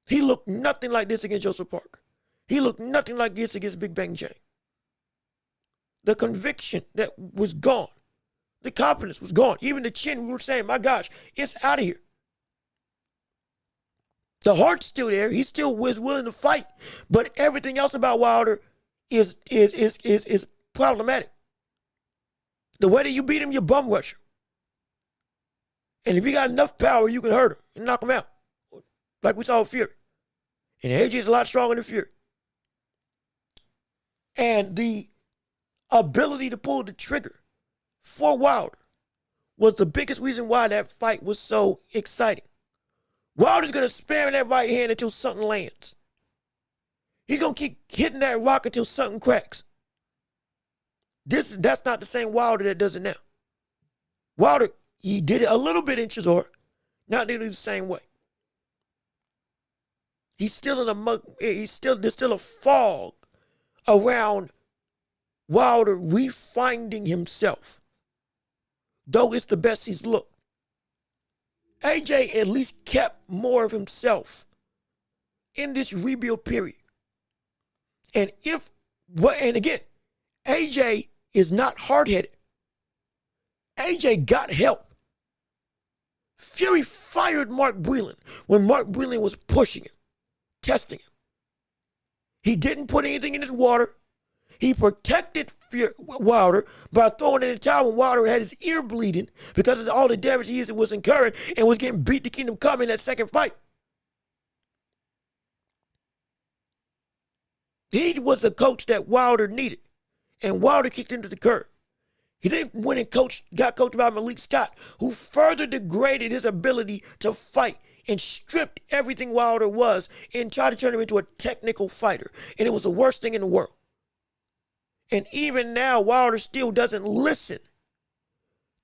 He looked nothing like this against Joseph Parker. He looked nothing like this against Big Bang Jang. The conviction that was gone. The confidence was gone. Even the chin, we were saying, my gosh, it's out of here. The heart's still there. He still was willing to fight. But everything else about Wilder is problematic. The way that you beat him, you bum rush him. And if you got enough power, you can hurt him and knock him out. Like we saw with Fury. And AJ is a lot stronger than Fury. And the ability to pull the trigger for Wilder was the biggest reason why that fight was so exciting. Wilder's going to spam that right hand until something lands. He's going to keep hitting that rock until something cracks. That's not the same Wilder that does it now. Wilder, he did it a little bit in Chisora, not nearly the same way. He's still in a mug. There's still a fog around Wilder refinding himself, though it's the best he's looked. AJ at least kept more of himself in this rebuild period. And again, AJ is not hard-headed. AJ got help. Fury fired Mark Breland when Mark Breland was pushing him, testing him. He didn't put anything in his water. He protected Wilder by throwing in the towel when Wilder had his ear bleeding because of all the damage he was incurring and was getting beat to Kingdom Come in that second fight. He was the coach that Wilder needed, and Wilder kicked him to the curb. He then went and got coached by Malik Scott, who further degraded his ability to fight and stripped everything Wilder was and tried to turn him into a technical fighter. And it was the worst thing in the world. And even now, Wilder still doesn't listen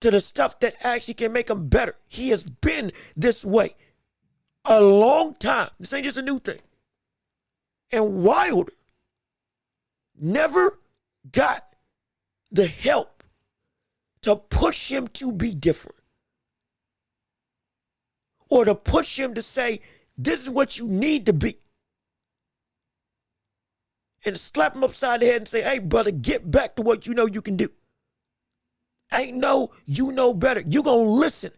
to the stuff that actually can make him better. He has been this way a long time. This ain't just a new thing. And Wilder never got the help to push him to be different, or to push him to say, this is what you need to be. And slap him upside the head and say, hey, brother, get back to what you know you can do. Ain't no, you know better. You gonna listen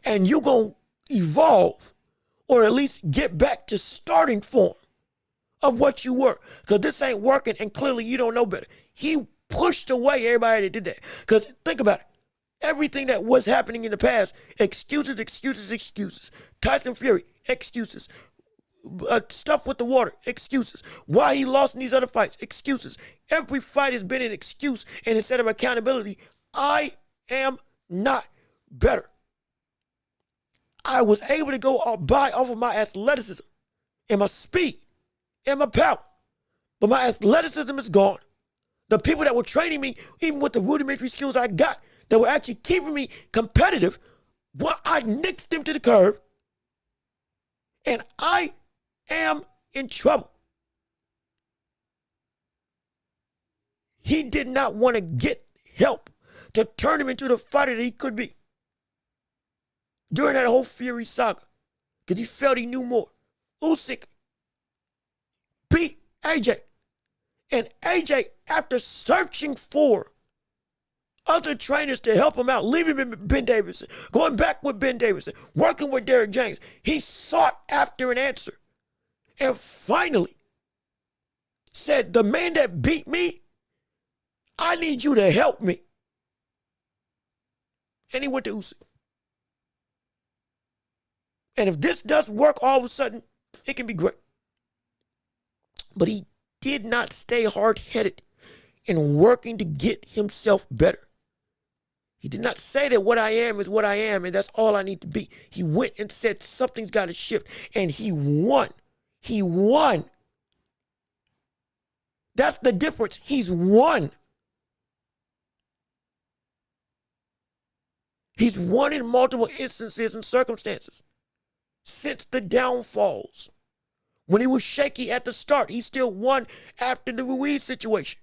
and you gonna evolve, or at least get back to starting form of what you were. Because this ain't working and clearly you don't know better. He pushed away everybody that did that. Because think about it. everything that was happening in the past. Excuses, excuses, excuses. Tyson Fury, excuses. Stuff with the water, excuses. Why he lost in these other fights, excuses. Every fight has been an excuse, and instead of accountability, I am not better. I was able to go by off of my athleticism and my speed and my power, but my athleticism is gone. The people that were training me, even with the rudimentary skills I got, that were actually keeping me competitive, well, I nixed them to the curb, and I am in trouble. He did not want to get help to turn him into the fighter that he could be during that whole Fury saga, because he felt he knew more. Usyk beat AJ, and AJ, after searching for other trainers to help him out, leaving Ben Davison, going back with Ben Davison, working with Derek James, he sought after an answer, and finally said, the man that beat me, I need you to help me. And he went to Usyk. And if this does work, all of a sudden, it can be great. But he did not stay hard-headed in working to get himself better. He did not say that what I am is what I am and that's all I need to be. He went and said something's got to shift, and he won. He won. That's the difference. He's won. He's won in multiple instances and circumstances. Since the downfalls. When he was shaky at the start, he still won after the Ruiz situation.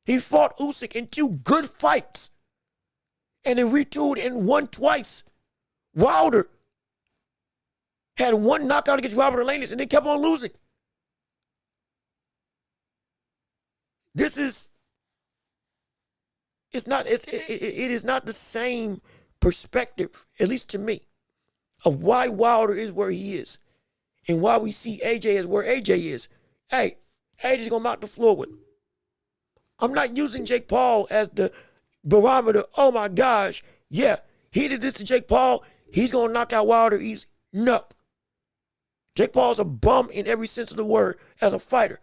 He fought Usyk in 2 good fights and then retooled and won twice. Wilder had 1 knockout against Robert Alanis and then kept on losing. It is not the same perspective, at least to me, of why Wilder is where he is and why we see AJ as where AJ is. Hey, AJ's going to mop the floor with him. I'm not using Jake Paul as the barometer. Oh my gosh, yeah, he did this to Jake Paul, he's going to knock out Wilder easy. No. Jake Paul's a bum in every sense of the word as a fighter.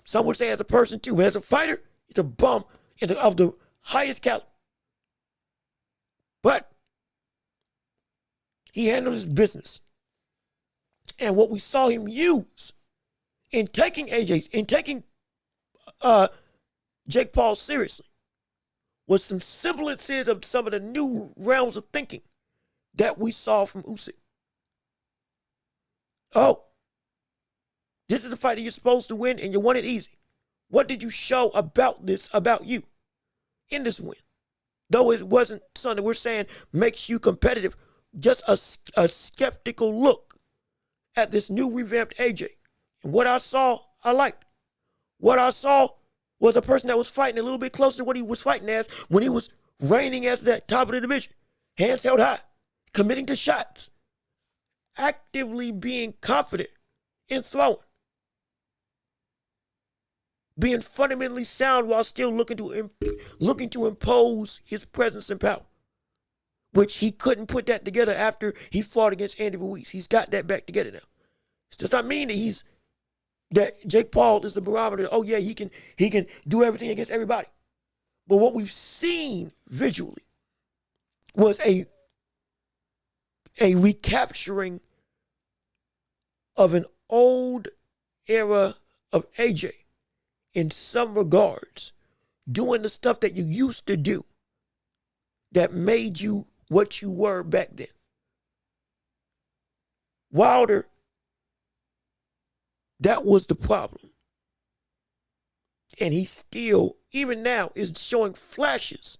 Some would say as a person too, but as a fighter, he's a bum of the highest caliber. But he handled his business. And what we saw him use in taking Jake Paul seriously was some semblances of some of the new realms of thinking that we saw from Usyk. Oh, this is a fight that you're supposed to win and you won it easy. What did you show about you in this win? Though it wasn't something we're saying makes you competitive, just a skeptical look at this new revamped AJ. And what I saw, I liked. What I saw was a person that was fighting a little bit closer to what he was fighting as when he was reigning as that top of the division. Hands held high, committing to shots, actively being confident in throwing, being fundamentally sound while still looking to impose his presence and power, which he couldn't put that together after he fought against Andy Ruiz. He's got that back together now. It does not mean that Jake Paul is the barometer. Oh yeah, he can do everything against everybody. But what we've seen visually was a recapturing of an old era of AJ in some regards, doing the stuff that you used to do that made you what you were back then. Wilder, that was the problem. And he still, even now, is showing flashes,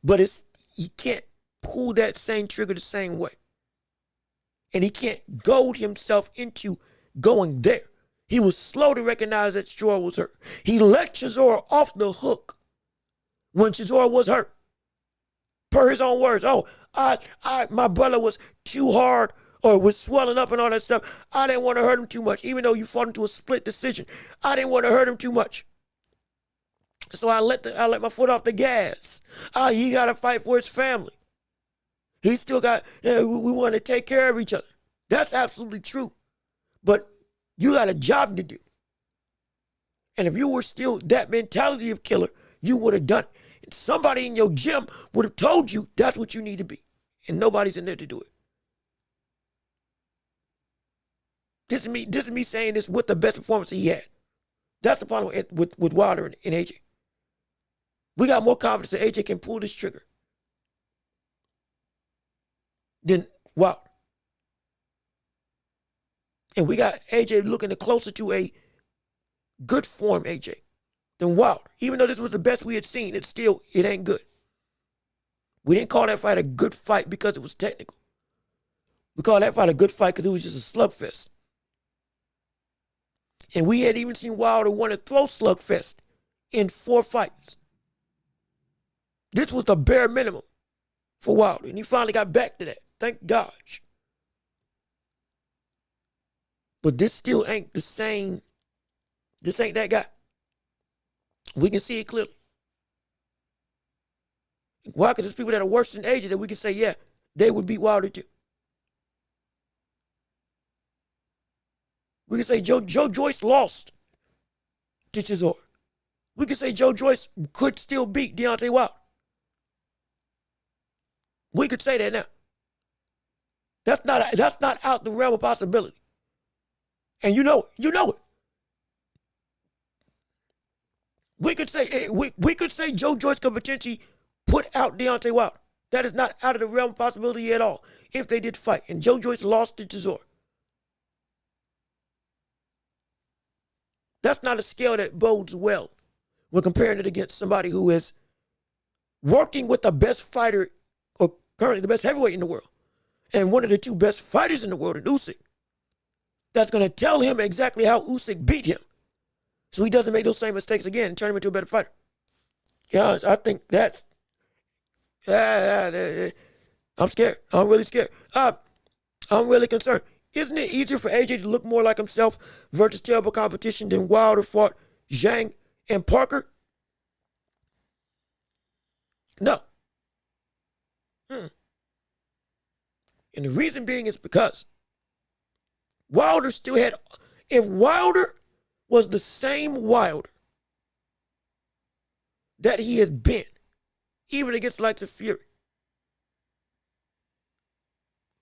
but he can't pull that same trigger the same way. And he can't goad himself into going there. He was slow to recognize that Chisora was hurt. He let Chisora off the hook when Chisora was hurt. Per his own words, my brother was too hard or was swelling up and all that stuff. I didn't want to hurt him too much, even though you fought him to a split decision. I didn't want to hurt him too much. So I let my foot off the gas. He got to fight for his family. He still got, we want to take care of each other. That's absolutely true. But you got a job to do. And if you were still that mentality of killer, you would have done it. And somebody in your gym would have told you that's what you need to be. And nobody's in there to do it. This is me saying this with the best performance he had. That's the problem with Wilder and AJ. We got more confidence that AJ can pull this trigger than Wilder. And we got AJ looking closer to a good form AJ than Wilder. Even though this was the best we had seen, it ain't good. We didn't call that fight a good fight because it was technical. We called that fight a good fight because it was just a slugfest. And we had even seen Wilder want to throw slugfest in 4 fights. This was the bare minimum for Wilder, and he finally got back to that. Thank gosh. But this still ain't the same. This ain't that guy. We can see it clearly. Why? Because there's people that are worse than AJ that we can say, yeah, they would beat Wilder too. We can say Joe Joyce lost to Chisora. We can say Joe Joyce could still beat Deontay Wilder. We could say that now. That's not out the realm of possibility. And you know it. We could say Joe Joyce could potentially put out Deontay Wilder. That is not out of the realm of possibility at all if they did fight. And Joe Joyce lost to Chisora. That's not a scale that bodes well. We're comparing it against somebody who is working with the best fighter, or currently the best heavyweight in the world, and one of the 2 best fighters in the world, in Usyk. That's going to tell him exactly how Usyk beat him, so he doesn't make those same mistakes again and turn him into a better fighter. Yeah, I think that's. I'm scared. I'm really scared. I'm really concerned. Isn't it easier for AJ to look more like himself versus terrible competition than Wilder fought Zhang and Parker? No. And the reason being is because Wilder still had, if Wilder was the same Wilder that he has been, even against the likes of Fury,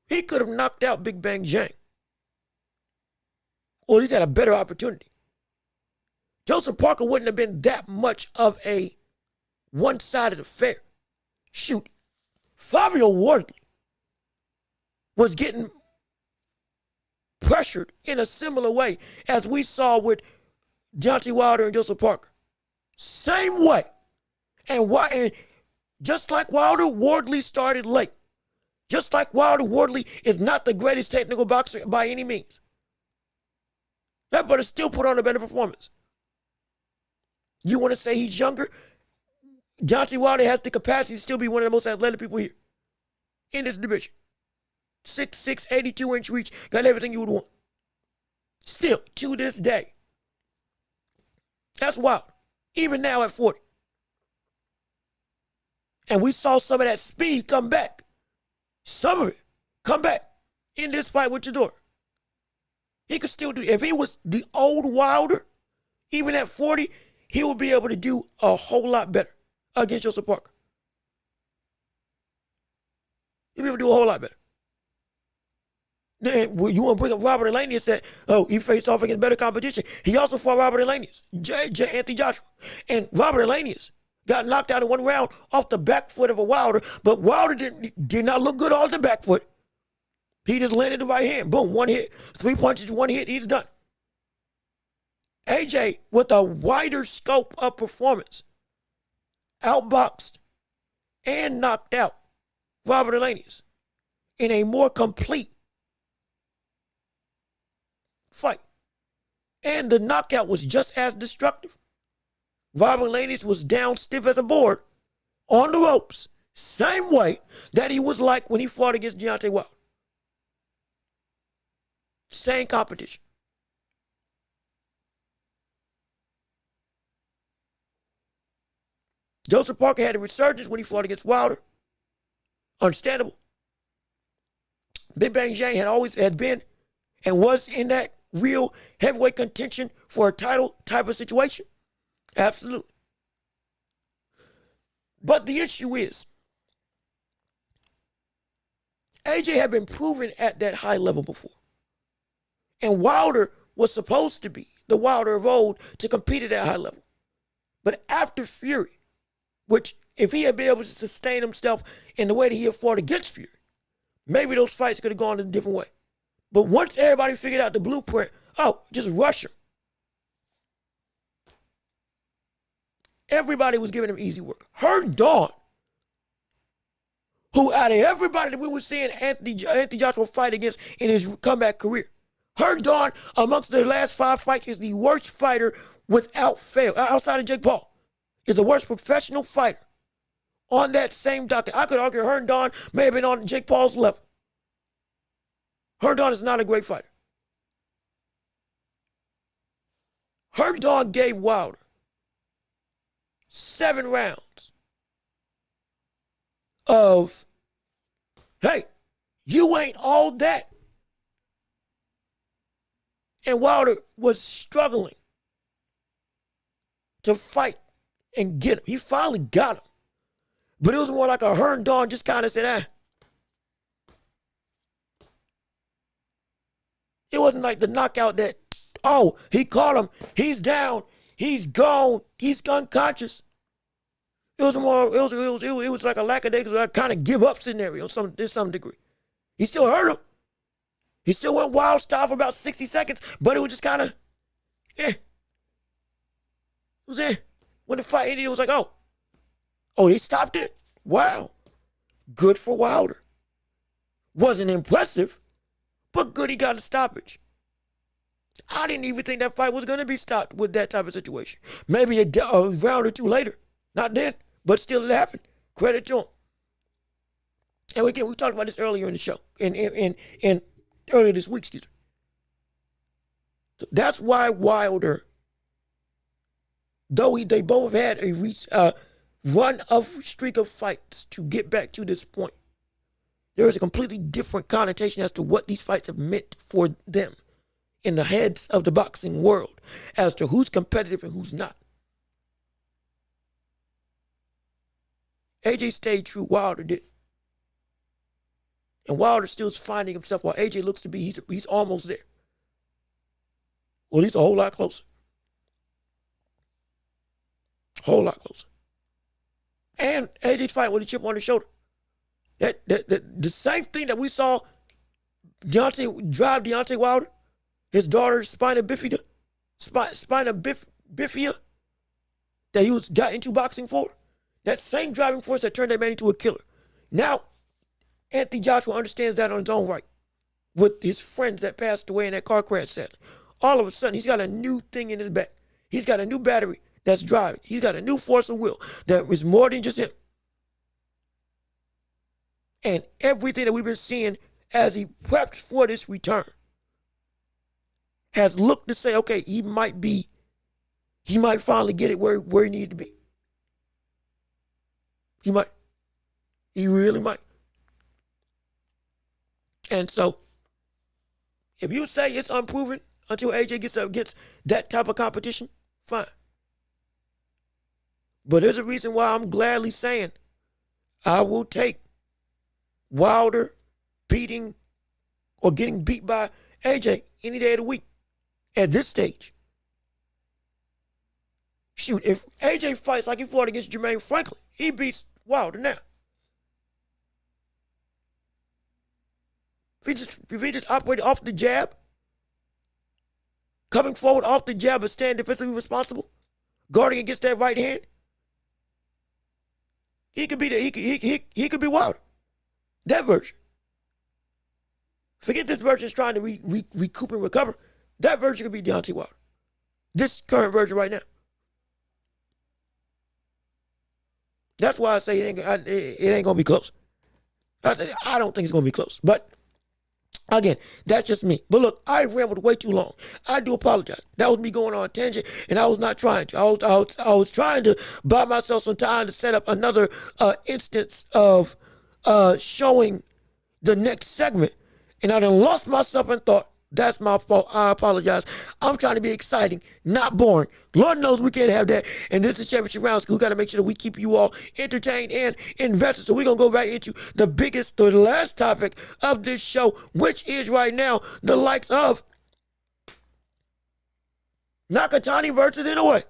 he could have knocked out Big Bang Zhang. Or at least had a better opportunity. Joseph Parker wouldn't have been that much of a one-sided affair. Shoot, Fabio Wardley was getting pressured in a similar way as we saw with Deontay Wilder and Joseph Parker. Same way. And just like Wilder, Wardley started late. Just like Wilder, Wardley is not the greatest technical boxer by any means. That brother still put on a better performance. You want to say he's younger? Deontay Wilder has the capacity to still be one of the most athletic people here in this division. 6'6", 82-inch reach, got everything you would want. Still, to this day. That's wild. Even now at 40. And we saw some of that speed come back. Some of it come back in this fight with Chisora. He could still do it. If he was the old Wilder, even at 40, he would be able to do a whole lot better against Joseph Parker. He'd be able to do a whole lot better. Then you want to bring up Robert Elenius and say, oh, he faced off against better competition. He also fought Robert Elenius, Anthony Joshua. And Robert Elenius got knocked out in 1 round off the back foot of a Wilder, but Wilder did not look good on the back foot. He just landed the right hand. Boom, 1 hit. 3 punches, 1 hit, he's done. AJ, with a wider scope of performance, outboxed and knocked out Robert Elenius in a more complete fight. And the knockout was just as destructive. Robert Elenius was down stiff as a board on the ropes, same way that he was like when he fought against Deontay Wilder. Same competition. Joseph Parker had a resurgence when he fought against Wilder. Understandable. Big Bang Jang had been and was in that real heavyweight contention for a title type of situation. Absolutely. But the issue is, AJ had been proven at that high level before. And Wilder was supposed to be the Wilder of old to compete at that high level. But after Fury, which if he had been able to sustain himself in the way that he had fought against Fury, maybe those fights could have gone in a different way. But once everybody figured out the blueprint, just rush him. Everybody was giving him easy work. Dawn, who out of everybody that we were seeing Anthony Joshua fight against in his comeback career, Dawn, amongst the last 5 fights, is the worst fighter without fail, outside of Jake Paul, is the worst professional fighter on that same docket. I could argue Dawn may have been on Jake Paul's level. Dawn is not a great fighter. Dawn gave Wilder 7 rounds of, hey, you ain't all that. And Wilder was struggling to fight and get him. He finally got him. But it was more like a Dawn just kind of said, It wasn't like the knockout that, he caught him, he's down, he's gone, he's unconscious. It was more, it was like a lackadaisical kind of give up scenario to some degree. He still hurt him. He still went wild style for about 60 seconds, but it was just kind of, It was when the fight ended, it was like, he stopped it? Wow. Good for Wilder. Wasn't impressive, but good he got a stoppage. I didn't even think that fight was going to be stopped with that type of situation. Maybe a round or 2 later. Not then, but still it happened. Credit to him. And again, we talked about this earlier in the show, in earlier this week, excuse me. So that's why Wilder, though they both had a run of streak of fights to get back to this point, there is a completely different connotation as to what these fights have meant for them in the heads of the boxing world as to who's competitive and who's not. AJ stayed true, Wilder did. And Wilder still is finding himself while AJ looks to be, he's almost there. Or at least a whole lot closer. Whole lot closer. And AJ's fight with a chip on his shoulder. The same thing that we saw Deontay Wilder, his daughter's spina bifida, that he got into boxing for, that same driving force that turned that man into a killer. Now, Anthony Joshua understands that on his own right with his friends that passed away in that car crash sadly. All of a sudden, he's got a new thing in his back. He's got a new battery that's driving. He's got a new force of will that is more than just him. And everything that we've been seeing as he prepped for this return has looked to say, okay, he might finally get it where he needed to be. He might. He really might. And so, if you say it's unproven until AJ gets up against that type of competition, fine. But there's a reason why I'm gladly saying I will take Wilder beating or getting beat by AJ any day of the week at this stage. Shoot, if AJ fights like he fought against Jermaine Franklin, he beats Wilder now. If he just operated off the jab, coming forward off the jab but staying defensively responsible, guarding against that right hand, he could be he could be Wilder. That version. Forget this version is trying to recoup and recover. That version could be Deontay Wilder. This current version right now. That's why I say it ain't gonna be close. I don't think it's gonna be close. But Again, that's just me. But look, I rambled way too long. I do apologize. That was me going on a tangent, and I was not trying to. I was trying to buy myself some time to set up another instance of showing the next segment, and I done lost myself and thought, that's my fault. I apologize. I'm trying to be exciting, not boring. Lord knows we can't have that. And this is Championship Round School. Got to make sure that we keep you all entertained and invested. So we're going to go right into the last topic of this show, which is right now the likes of Nakatani versus Inoues.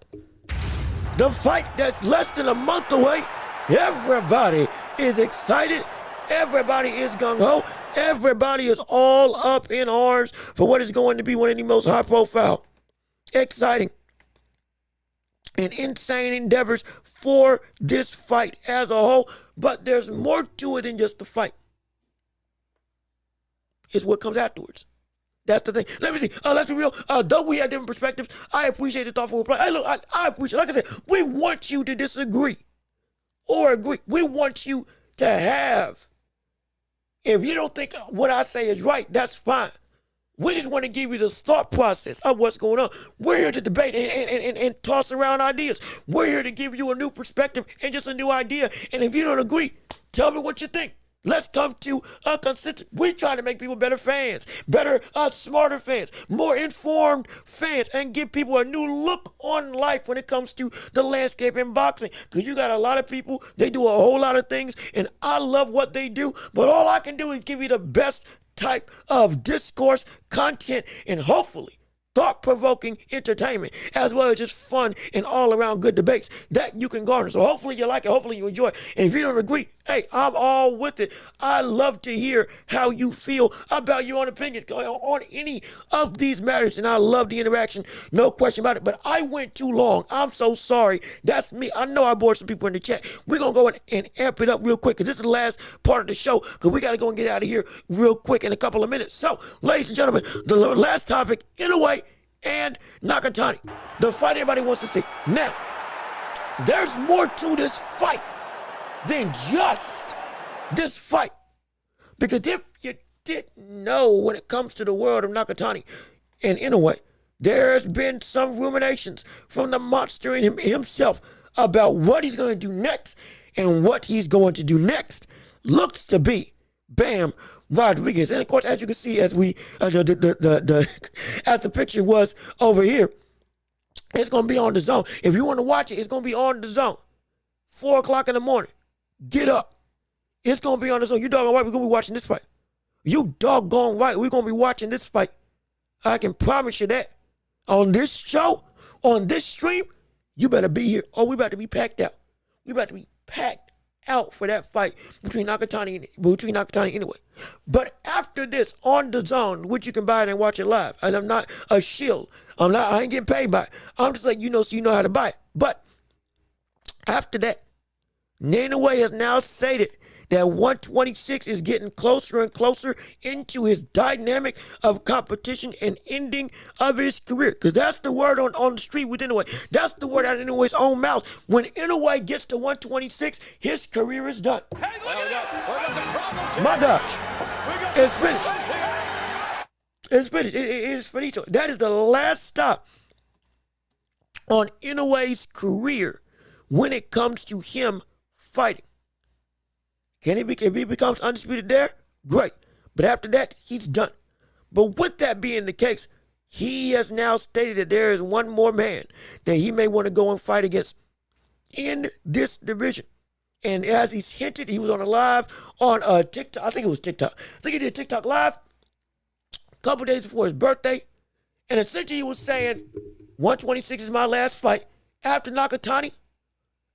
The fight that's less than a month away. Everybody is excited. Everybody is gung-ho. Everybody is all up in arms for what is going to be one of the most high-profile, exciting, and insane endeavors for this fight as a whole. But there's more to it than just the fight. It's what comes afterwards. That's the thing. Let me see. Let's be real. Though we have different perspectives, I appreciate the thoughtful reply. Hey, look, I appreciate. Like I said, we want you to disagree or agree. We want you to have. If you don't think what I say is right, that's fine. We just want to give you the thought process of what's going on. We're here to debate and toss around ideas. We're here to give you a new perspective and just a new idea. And if you don't agree, tell me what you think. Let's come to a consensus. We're trying to make people better fans, better, smarter fans, more informed fans, and give people a new look on life when it comes to the landscape in boxing. Because you got a lot of people, they do a whole lot of things, and I love what they do, but all I can do is give you the best type of discourse, content, and hopefully thought-provoking entertainment, as well as just fun and all-around good debates that you can garner. So hopefully you like it. Hopefully you enjoy it. And if you don't agree, hey, I'm all with it. I love to hear how you feel about your own opinion on any of these matters, and I love the interaction. No question about it. But I went too long. I'm so sorry. That's me. I know I bored some people in the chat. We're going to go and amp it up real quick, because this is the last part of the show, because we got to go and get out of here real quick in a couple of minutes. So, ladies and gentlemen, the last topic, Inoues and Nakatani, the fight everybody wants to see. Now, there's more to this fight than just this fight. Because if you didn't know, when it comes to the world of Nakatani and Inoues, there's been some ruminations from the monster in himself about what he's going to do next, and what he's going to do next looks to be Bam Rodriguez. And of course, as you can see, as we as the picture was over here, it's gonna be on the zone. If you want to watch it, it's gonna be on the zone. 4 o'clock in the morning. Get up. It's gonna be on the zone. You doggone right, we're gonna be watching this fight. You doggone right, we're gonna be watching this fight. I can promise you that. On this show, on this stream, you better be here. Oh, we about to be packed out. We about to be packed out for that fight between Nakatani and Inoues. But after this, on the zone, which you can buy it and watch it live, and I'm not a shield. I ain't getting paid by it. I'm just like, so you know how to buy it. But after that, Inoues has now stated that 126 is getting closer and closer into his dynamic of competition and ending of his career. Because that's the word on the street with Inoues. That's the word out of Inoues' own mouth. When Inoues gets to 126, his career is done. Hey, My gosh. It's finished. It's finished. It is finito. That is the last stop on Inoues' career when it comes to him fighting. If he becomes undisputed there, great. But after that, he's done. But with that being the case, he has now stated that there is one more man that he may want to go and fight against in this division. And as he's hinted, he was on a live on TikTok. I think it was TikTok. I think he did TikTok live a couple days before his birthday. And essentially he was saying, 126 is my last fight. After Nakatani,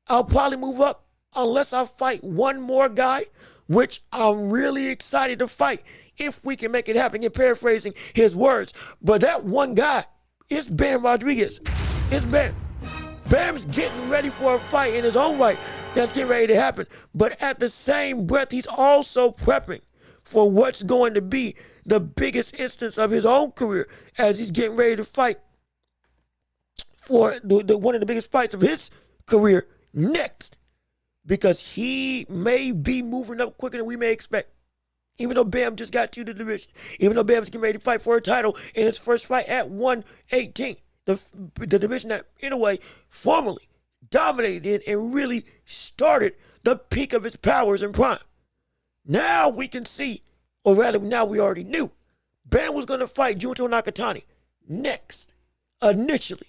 I'll probably move up unless I fight one more guy, which I'm really excited to fight if we can make it happen. And paraphrasing his words. But that one guy is Bam Rodriguez. It's Bam. Bam's getting ready for a fight in his own right that's getting ready to happen. But at the same breath, he's also prepping for what's going to be the biggest instance of his own career as he's getting ready to fight for one of the biggest fights of his career next. Because he may be moving up quicker than we may expect. Even though Bam just got to the division. Even though Bam's getting ready to fight for a title in his first fight at 118. The division that, in a way, formally dominated in and really started the peak of his powers and prime. Now we can see, or rather now we already knew, Bam was going to fight Junto Nakatani next, initially.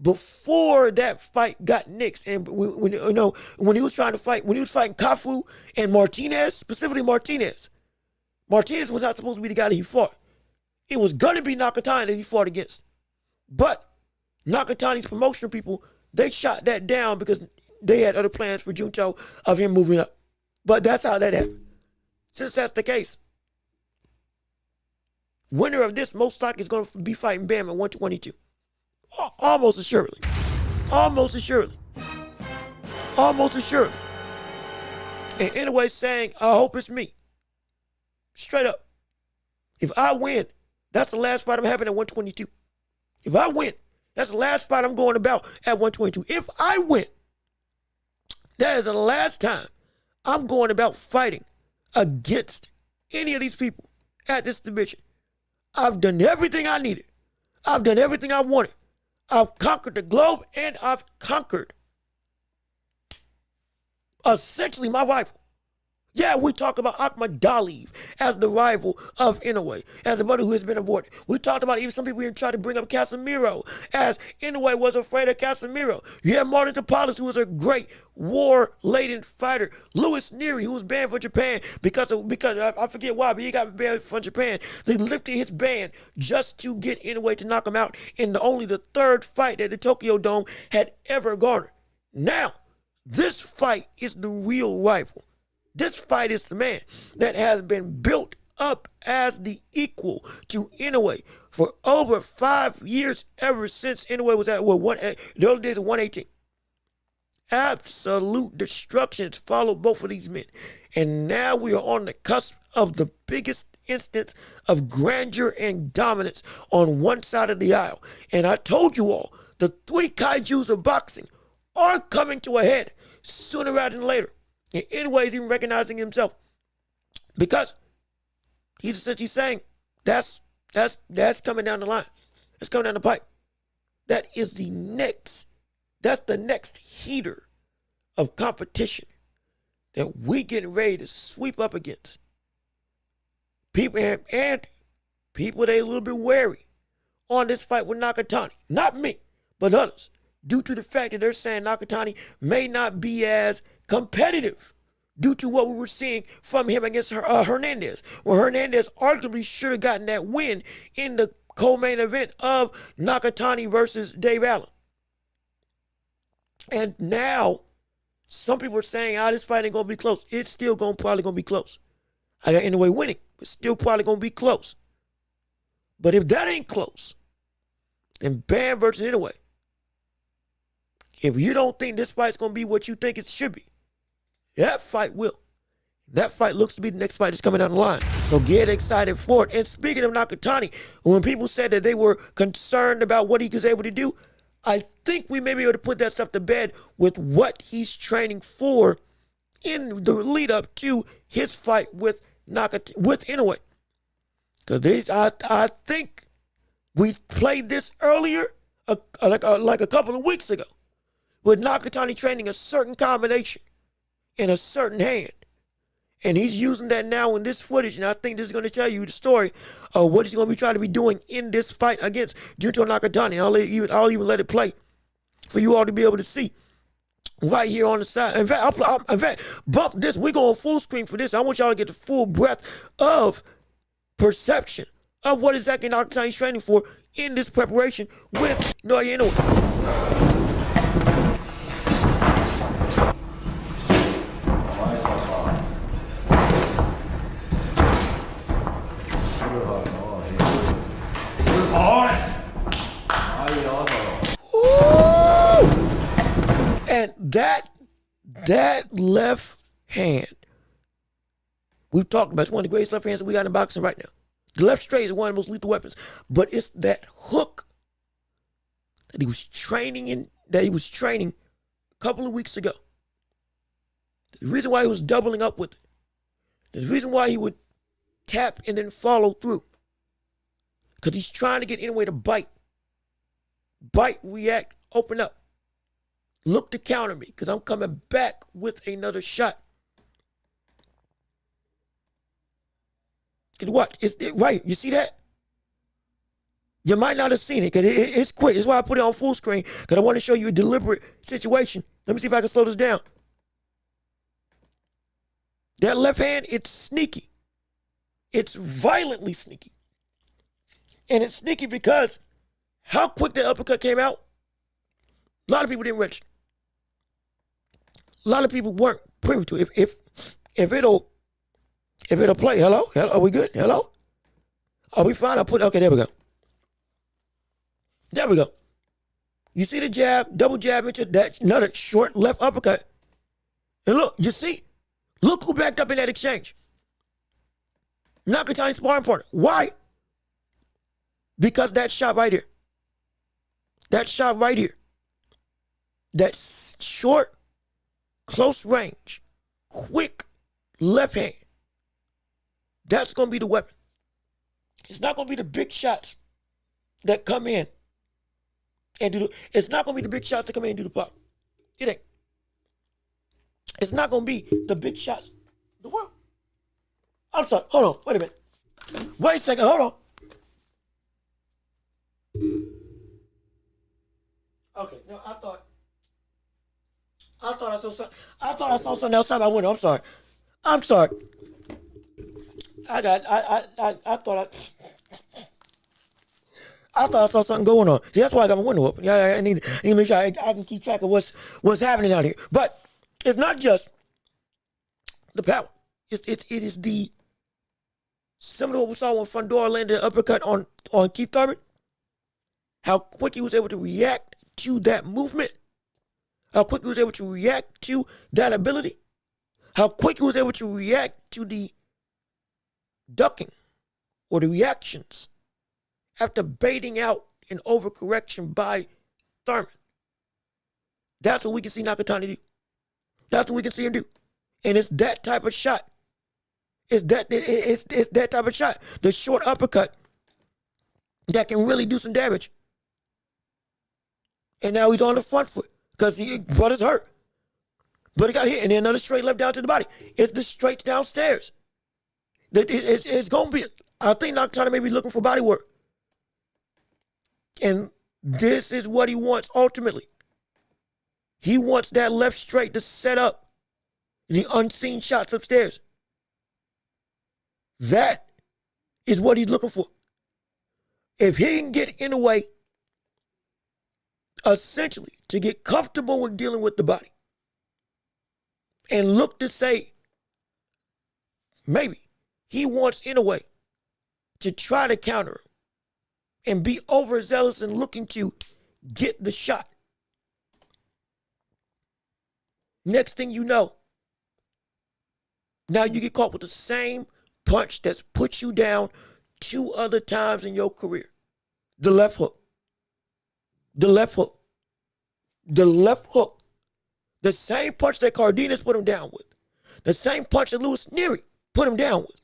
Before that fight got nixed, and when he was trying to fight, when he was fighting Kafu and Martinez, specifically Martinez was not supposed to be the guy that he fought. It was gonna be Nakatani that he fought against, but Nakatani's promotional people, they shot that down because they had other plans for Junto of him moving up. But that's how that happened. Since that's the case, winner of this most likely is going to be fighting Bam at 122. Almost assuredly. Almost assuredly. Almost assuredly. And anyway, saying, I hope it's me. Straight up. If I win, that's the last fight I'm having at 122. If I win, that's the last fight I'm going about at 122. If I win, that is the last time I'm going about fighting against any of these people at this division. I've done everything I needed. I've done everything I wanted. I've conquered the globe, and I've conquered essentially my rival. Yeah, we talk about Makhmudov as the rival of Inoues, as a brother who has been avoided. We talked about even some people here trying to bring up Casemiro, as Inoues was afraid of Casemiro. You have Martin Tapales, who was a great war-laden fighter. Louis Neary, who was banned from Japan because I forget why, but he got banned from Japan. They lifted his ban just to get Inoues to knock him out in only the third fight that the Tokyo Dome had ever garnered. Now, this fight is the real rival. This fight is the man that has been built up as the equal to Inoues for over 5 years, ever since Inoues was at the early days of 118. Absolute destruction has followed both of these men. And now we are on the cusp of the biggest instance of grandeur and dominance on one side of the aisle. And I told you all, the three kaijus of boxing are coming to a head sooner rather than later. And Inoues he's even recognizing himself, because he's essentially saying that's coming down the line. It's coming down the pipe. That's the next heater of competition that we getting ready to sweep up against. People and people they a little bit wary on this fight with Nakatani. Not me, but others. Due to the fact that they're saying Nakatani may not be as competitive due to what we were seeing from him against Hernandez. Well, Hernandez arguably should have gotten that win in the co-main event of Nakatani versus Dave Allen. And now, some people are saying, this fight ain't going to be close. It's still probably going to be close. I got Inoues winning, but still probably going to be close. But if that ain't close, then Bam versus Inoues. If you don't think this fight's going to be what you think it should be, that fight will. That fight looks to be the next fight that's coming down the line. So get excited for it. And speaking of Nakatani, when people said that they were concerned about what he was able to do, I think we may be able to put that stuff to bed with what he's training for in the lead up to his fight with Inoues. Because I think we played this earlier, like a couple of weeks ago, with Nakatani training a certain combination in a certain hand. And he's using that now in this footage, and I think this is going to tell you the story of what he's going to be trying to be doing in this fight against Junto Nakatani. I'll even let it play for you all to be able to see right here on the side. In fact, bump this. We're going full screen for this. I want y'all to get the full breadth of perception of what exactly Nakatani's training for in this preparation with Inoues. And that left hand, we've talked about, it's one of the greatest left hands that we got in boxing right now. The left straight is one of the most lethal weapons, but it's that hook that he was training a couple of weeks ago. The reason why he was doubling up with it, the reason why he would tap and then follow through. Because he's trying to get Inoue to bite. Bite, react, open up. Look to counter me because I'm coming back with another shot. Because what? It's right. You see that? You might not have seen it because it's quick. That's why I put it on full screen because I want to show you a deliberate situation. Let me see if I can slow this down. That left hand, it's sneaky. It's violently sneaky. And it's sneaky because how quick that uppercut came out, a lot of people didn't register. A lot of people weren't privy to it. If it'll play, hello? Are we good? Hello? Are we fine? Okay, there we go. There we go. You see the jab, double jab into that another short left uppercut. And look, you see? Look who backed up in that exchange. Nakatani's sparring partner. Why? Because that shot right here. That shot right here. That short, close range, quick left hand. That's going to be the weapon. It's not going to be the big shots that come in and do the, it's not going to be the big shots that come in and do the pop. It ain't. It's not going to be the big shots. The world. I'm sorry. Hold on. Wait a minute. Wait a second. Hold on. Okay. No, I thought I saw something. I thought I saw something else out my window. I'm sorry. I thought I saw something going on. See, that's why I got my window open. Yeah, I need to make sure I can keep track of what's happening out here. But it's not just the power. It is the similar to what we saw when Fundora landed an uppercut on Keith Thurman. How quick he was able to react to that movement. How quick he was able to react to that ability. How quick he was able to react to the ducking or the reactions after baiting out an overcorrection by Thurman. That's what we can see Nakatani do. That's what we can see him do. And it's that type of shot. It's that type of shot. The short uppercut that can really do some damage. And now he's on the front foot because he brought his hurt. But he got hit and then another straight left down to the body. It's the straight downstairs. It's going to be, I think Nakatani may be looking for body work. And this is what he wants ultimately. He wants that left straight to set up the unseen shots upstairs. That is what he's looking for. If he can get in the way, essentially, to get comfortable with dealing with the body and look to say, maybe he wants Inoue to try to counter him and be overzealous and looking to get the shot. Next thing you know, now you get caught with the same punch that's put you down 2 other times in your career. The left hook. The left hook. The left hook. The same punch that Cardenas put him down with. The same punch that Louis Neary put him down with.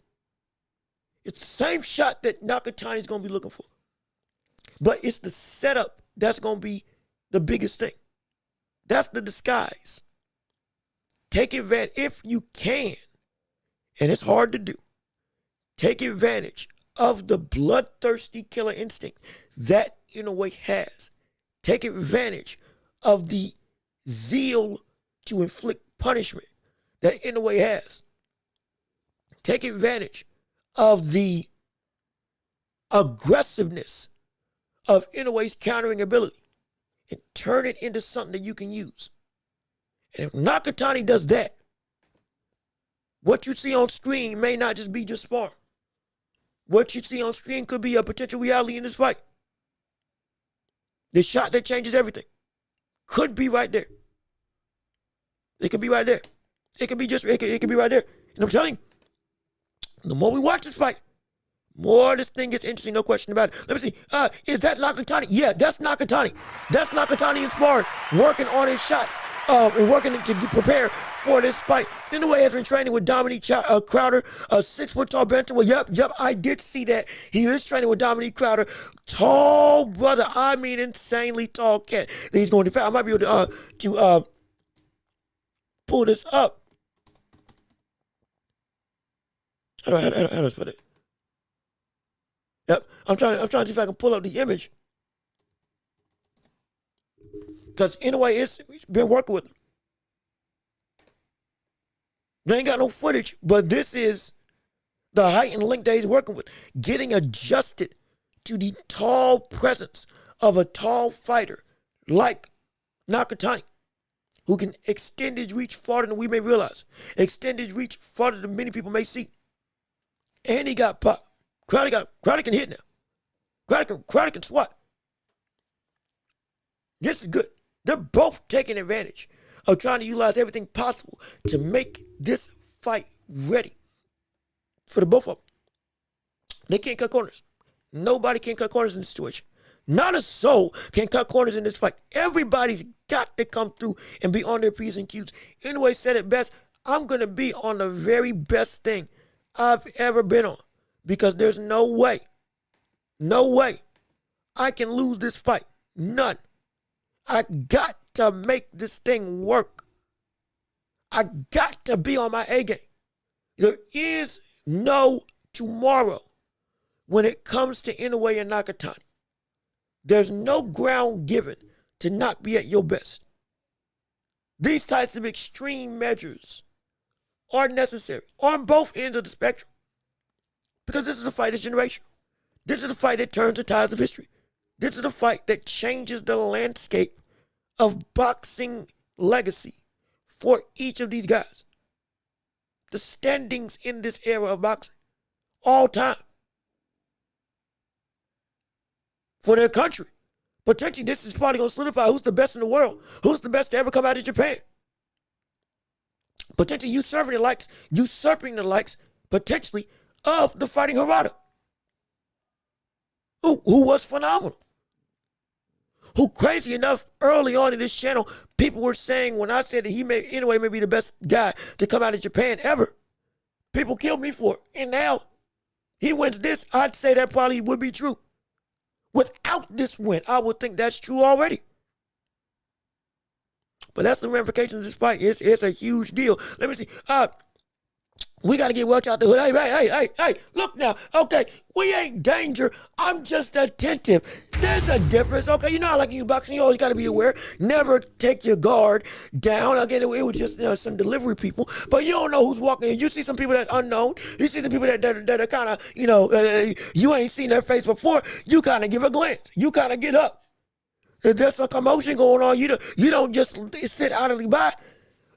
It's the same shot that Nakatani's going to be looking for. But it's the setup that's going to be the biggest thing. That's the disguise. Take advantage, if you can, and it's hard to do, take advantage of the bloodthirsty killer instinct that Inoue has. Take advantage of the zeal to inflict punishment that Inoue has. Take advantage of the aggressiveness of Inoue's countering ability and turn it into something that you can use. And if Nakatani does that, what you see on screen may not just be just sparring. What you see on screen could be a potential reality in this fight. The shot that changes everything could be right there. It could be right there. It could be right there. And I'm telling you, the more we watch this fight, more this thing gets interesting, no question about it. Let me see. Is that Nakatani? Yeah, that's Nakatani. That's Nakatani in sparring, working on his shots, and working to prepare for this fight. Inoues has been training with Dominique Crowder, a 6-foot tall bantamweight. Yep, I did see that. He is training with Dominique Crowder. Tall brother, I mean insanely tall cat. He's going to fight. I might be able to pull this up. How do I spell it? Yep, I'm trying to see if I can pull up the image. Because Inoues has been working with him. They ain't got no footage, but this is the height and length that he's working with. Getting adjusted to the tall presence of a tall fighter like Nakatani, who can extend his reach farther than we may realize. Extend his reach farther than many people may see. And he got pop. Crowder can hit now. Crowder can swat. This is good. They're both taking advantage of trying to utilize everything possible to make this fight ready for the both of them. They can't cut corners. Nobody can cut corners in this situation. Not a soul can cut corners in this fight. Everybody's got to come through and be on their P's and Q's. Inoues said it best. I'm going to be on the very best thing I've ever been on, because there's no way I can lose this fight. None. I got to make this thing work. I got to be on my A game. There is no tomorrow when it comes to Inoues and Nakatani. There's no ground given to not be at your best. These types of extreme measures are necessary on both ends of the spectrum, because this is a fight of generation. This is a fight that turns the tides of history. This is a fight that changes the landscape of boxing legacy for each of these guys. The standings in this era of boxing, all time, for their country. Potentially, this is probably going to solidify who's the best in the world, who's the best to ever come out of Japan. Potentially usurping the likes, potentially, of the Fighting Harada, who was phenomenal. Who, crazy enough, early on in this channel, people were saying, when I said that Inoues may be the best guy to come out of Japan ever, people killed me for it. And now he wins this. I'd say that probably would be true. Without this win, I would think that's true already. But that's the ramifications of this fight. It's a huge deal. Let me see. We got to get Welch out the hood. Hey, look now. Okay, we ain't danger. I'm just attentive. There's a difference. Okay, you know how like in boxing, you always got to be aware. Never take your guard down. Again, it was just some delivery people. But you don't know who's walking in. You see some people that unknown. You see some people that are kind of, you ain't seen their face before. You kind of give a glance. You kind of get up. If there's some commotion going on, you don't just sit idly by.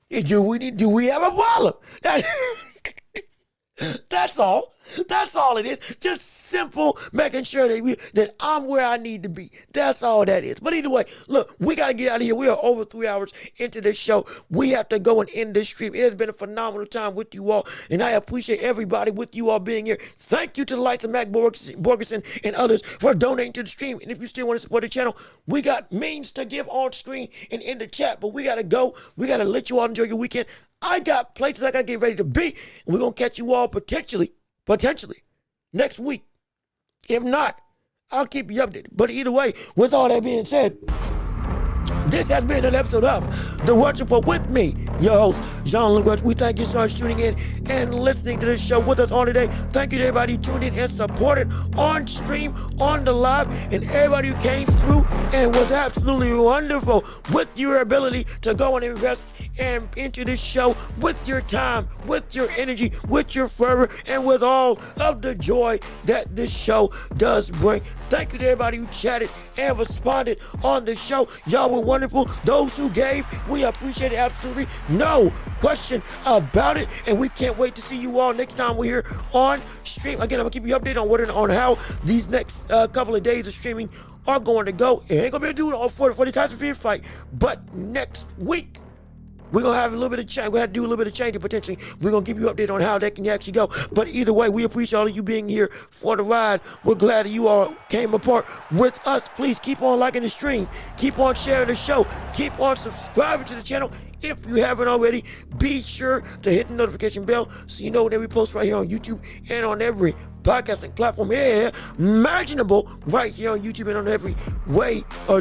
Do we have a problem? That's all. That's all it is. Just simple making sure that I'm where I need to be. That's all that is. But either way, look, we got to get out of here. We are over 3 hours into this show. We have to go and end this stream. It has been a phenomenal time with you all, and I appreciate everybody with you all being here. Thank you to the likes of Mac Borgerson and others for donating to the stream. And if you still want to support the channel, we got means to give on screen and in the chat, but we got to go. We got to let you all enjoy your weekend. I got places I got to get ready to be, and we're going to catch you all potentially next week. If not, I'll keep you updated. But either way, with all that being said, this has been an episode of The Welch Report with me, your host, Jean-Luc Welch. We thank you so much for tuning in and listening to this show with us on today. Thank you to everybody who tuned in and supported on stream, on the live, and everybody who came through and was absolutely wonderful with your ability to go and invest into this show with your time, with your energy, with your fervor, and with all of the joy that this show does bring. Thank you to everybody who chatted and responded on the show. Y'all were wonderful. Those who gave, we appreciate it absolutely. No question about it. And we can't wait to see you all next time we're here on stream. Again, I'm going to keep you updated on how these next couple of days of streaming are going to go. It ain't going to be able to do it all for the Tyson Fury fight. But next week, We're going to have a little bit of change. We have to do a little bit of changing potentially. We're going to give you an update on how that can actually go. But either way, we appreciate all of you being here for the ride. We're glad that you all came apart with us. Please keep on liking the stream. Keep on sharing the show. Keep on subscribing to the channel. If you haven't already, be sure to hit the notification bell so you know when we post right here on YouTube and on every podcasting platform here imaginable right here on YouTube and on every way or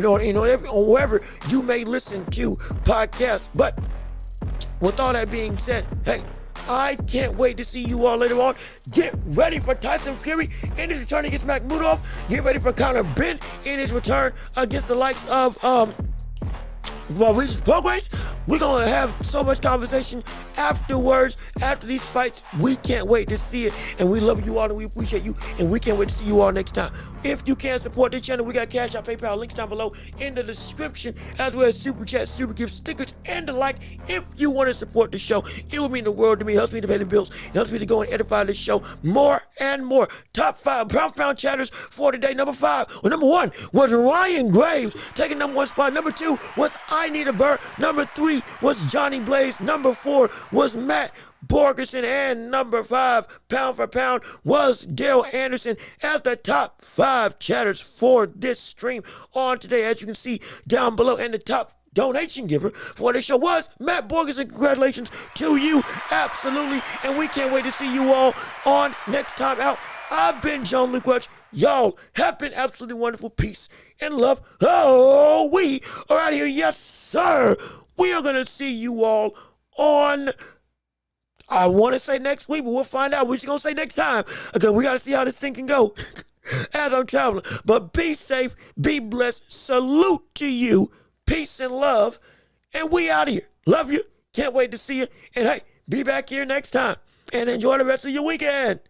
wherever you may listen to podcasts. But with all that being said, hey, I can't wait to see you all later on. Get ready for Tyson Fury in his return against Makhmudov. Get ready for Conor Ben in his return against the likes of Regis Progress. We're gonna have so much conversation afterwards, after these fights. We can't wait to see it, and we love you all and we appreciate you, and we can't wait to see you all next time. If you can support the channel, we got Cash App, PayPal, links down below in the description, as well as Super Chat, Super Gifts, stickers, and the like. If you want to support the show, it would mean the world to me. It helps me to pay the bills. It helps me to go and edify this show more and more. Top 5 pound chatters for today. Number 1 was Ryan Graves taking number 1 spot. Number 2 was I Need a Bird. Number 3 was Johnny Blaze. Number 4 was Matt Borgerson, and number 5, pound for pound, was Dale Anderson as the top 5 chatters for this stream on today. As you can see down below, and the top donation giver for this show was Matt Borgerson. Congratulations to you, absolutely, and we can't wait to see you all on next time out. I've been Jean-Luc Welch. Y'all have been absolutely wonderful. Peace and love. Oh, we are out of here. Yes, sir. We are going to see you all on, I want to say next week, but we'll find out. We're just going to say next time, because we got to see how this thing can go as I'm traveling. But be safe, be blessed. Salute to you. Peace and love. And we out of here. Love you. Can't wait to see you. And hey, be back here next time. And enjoy the rest of your weekend.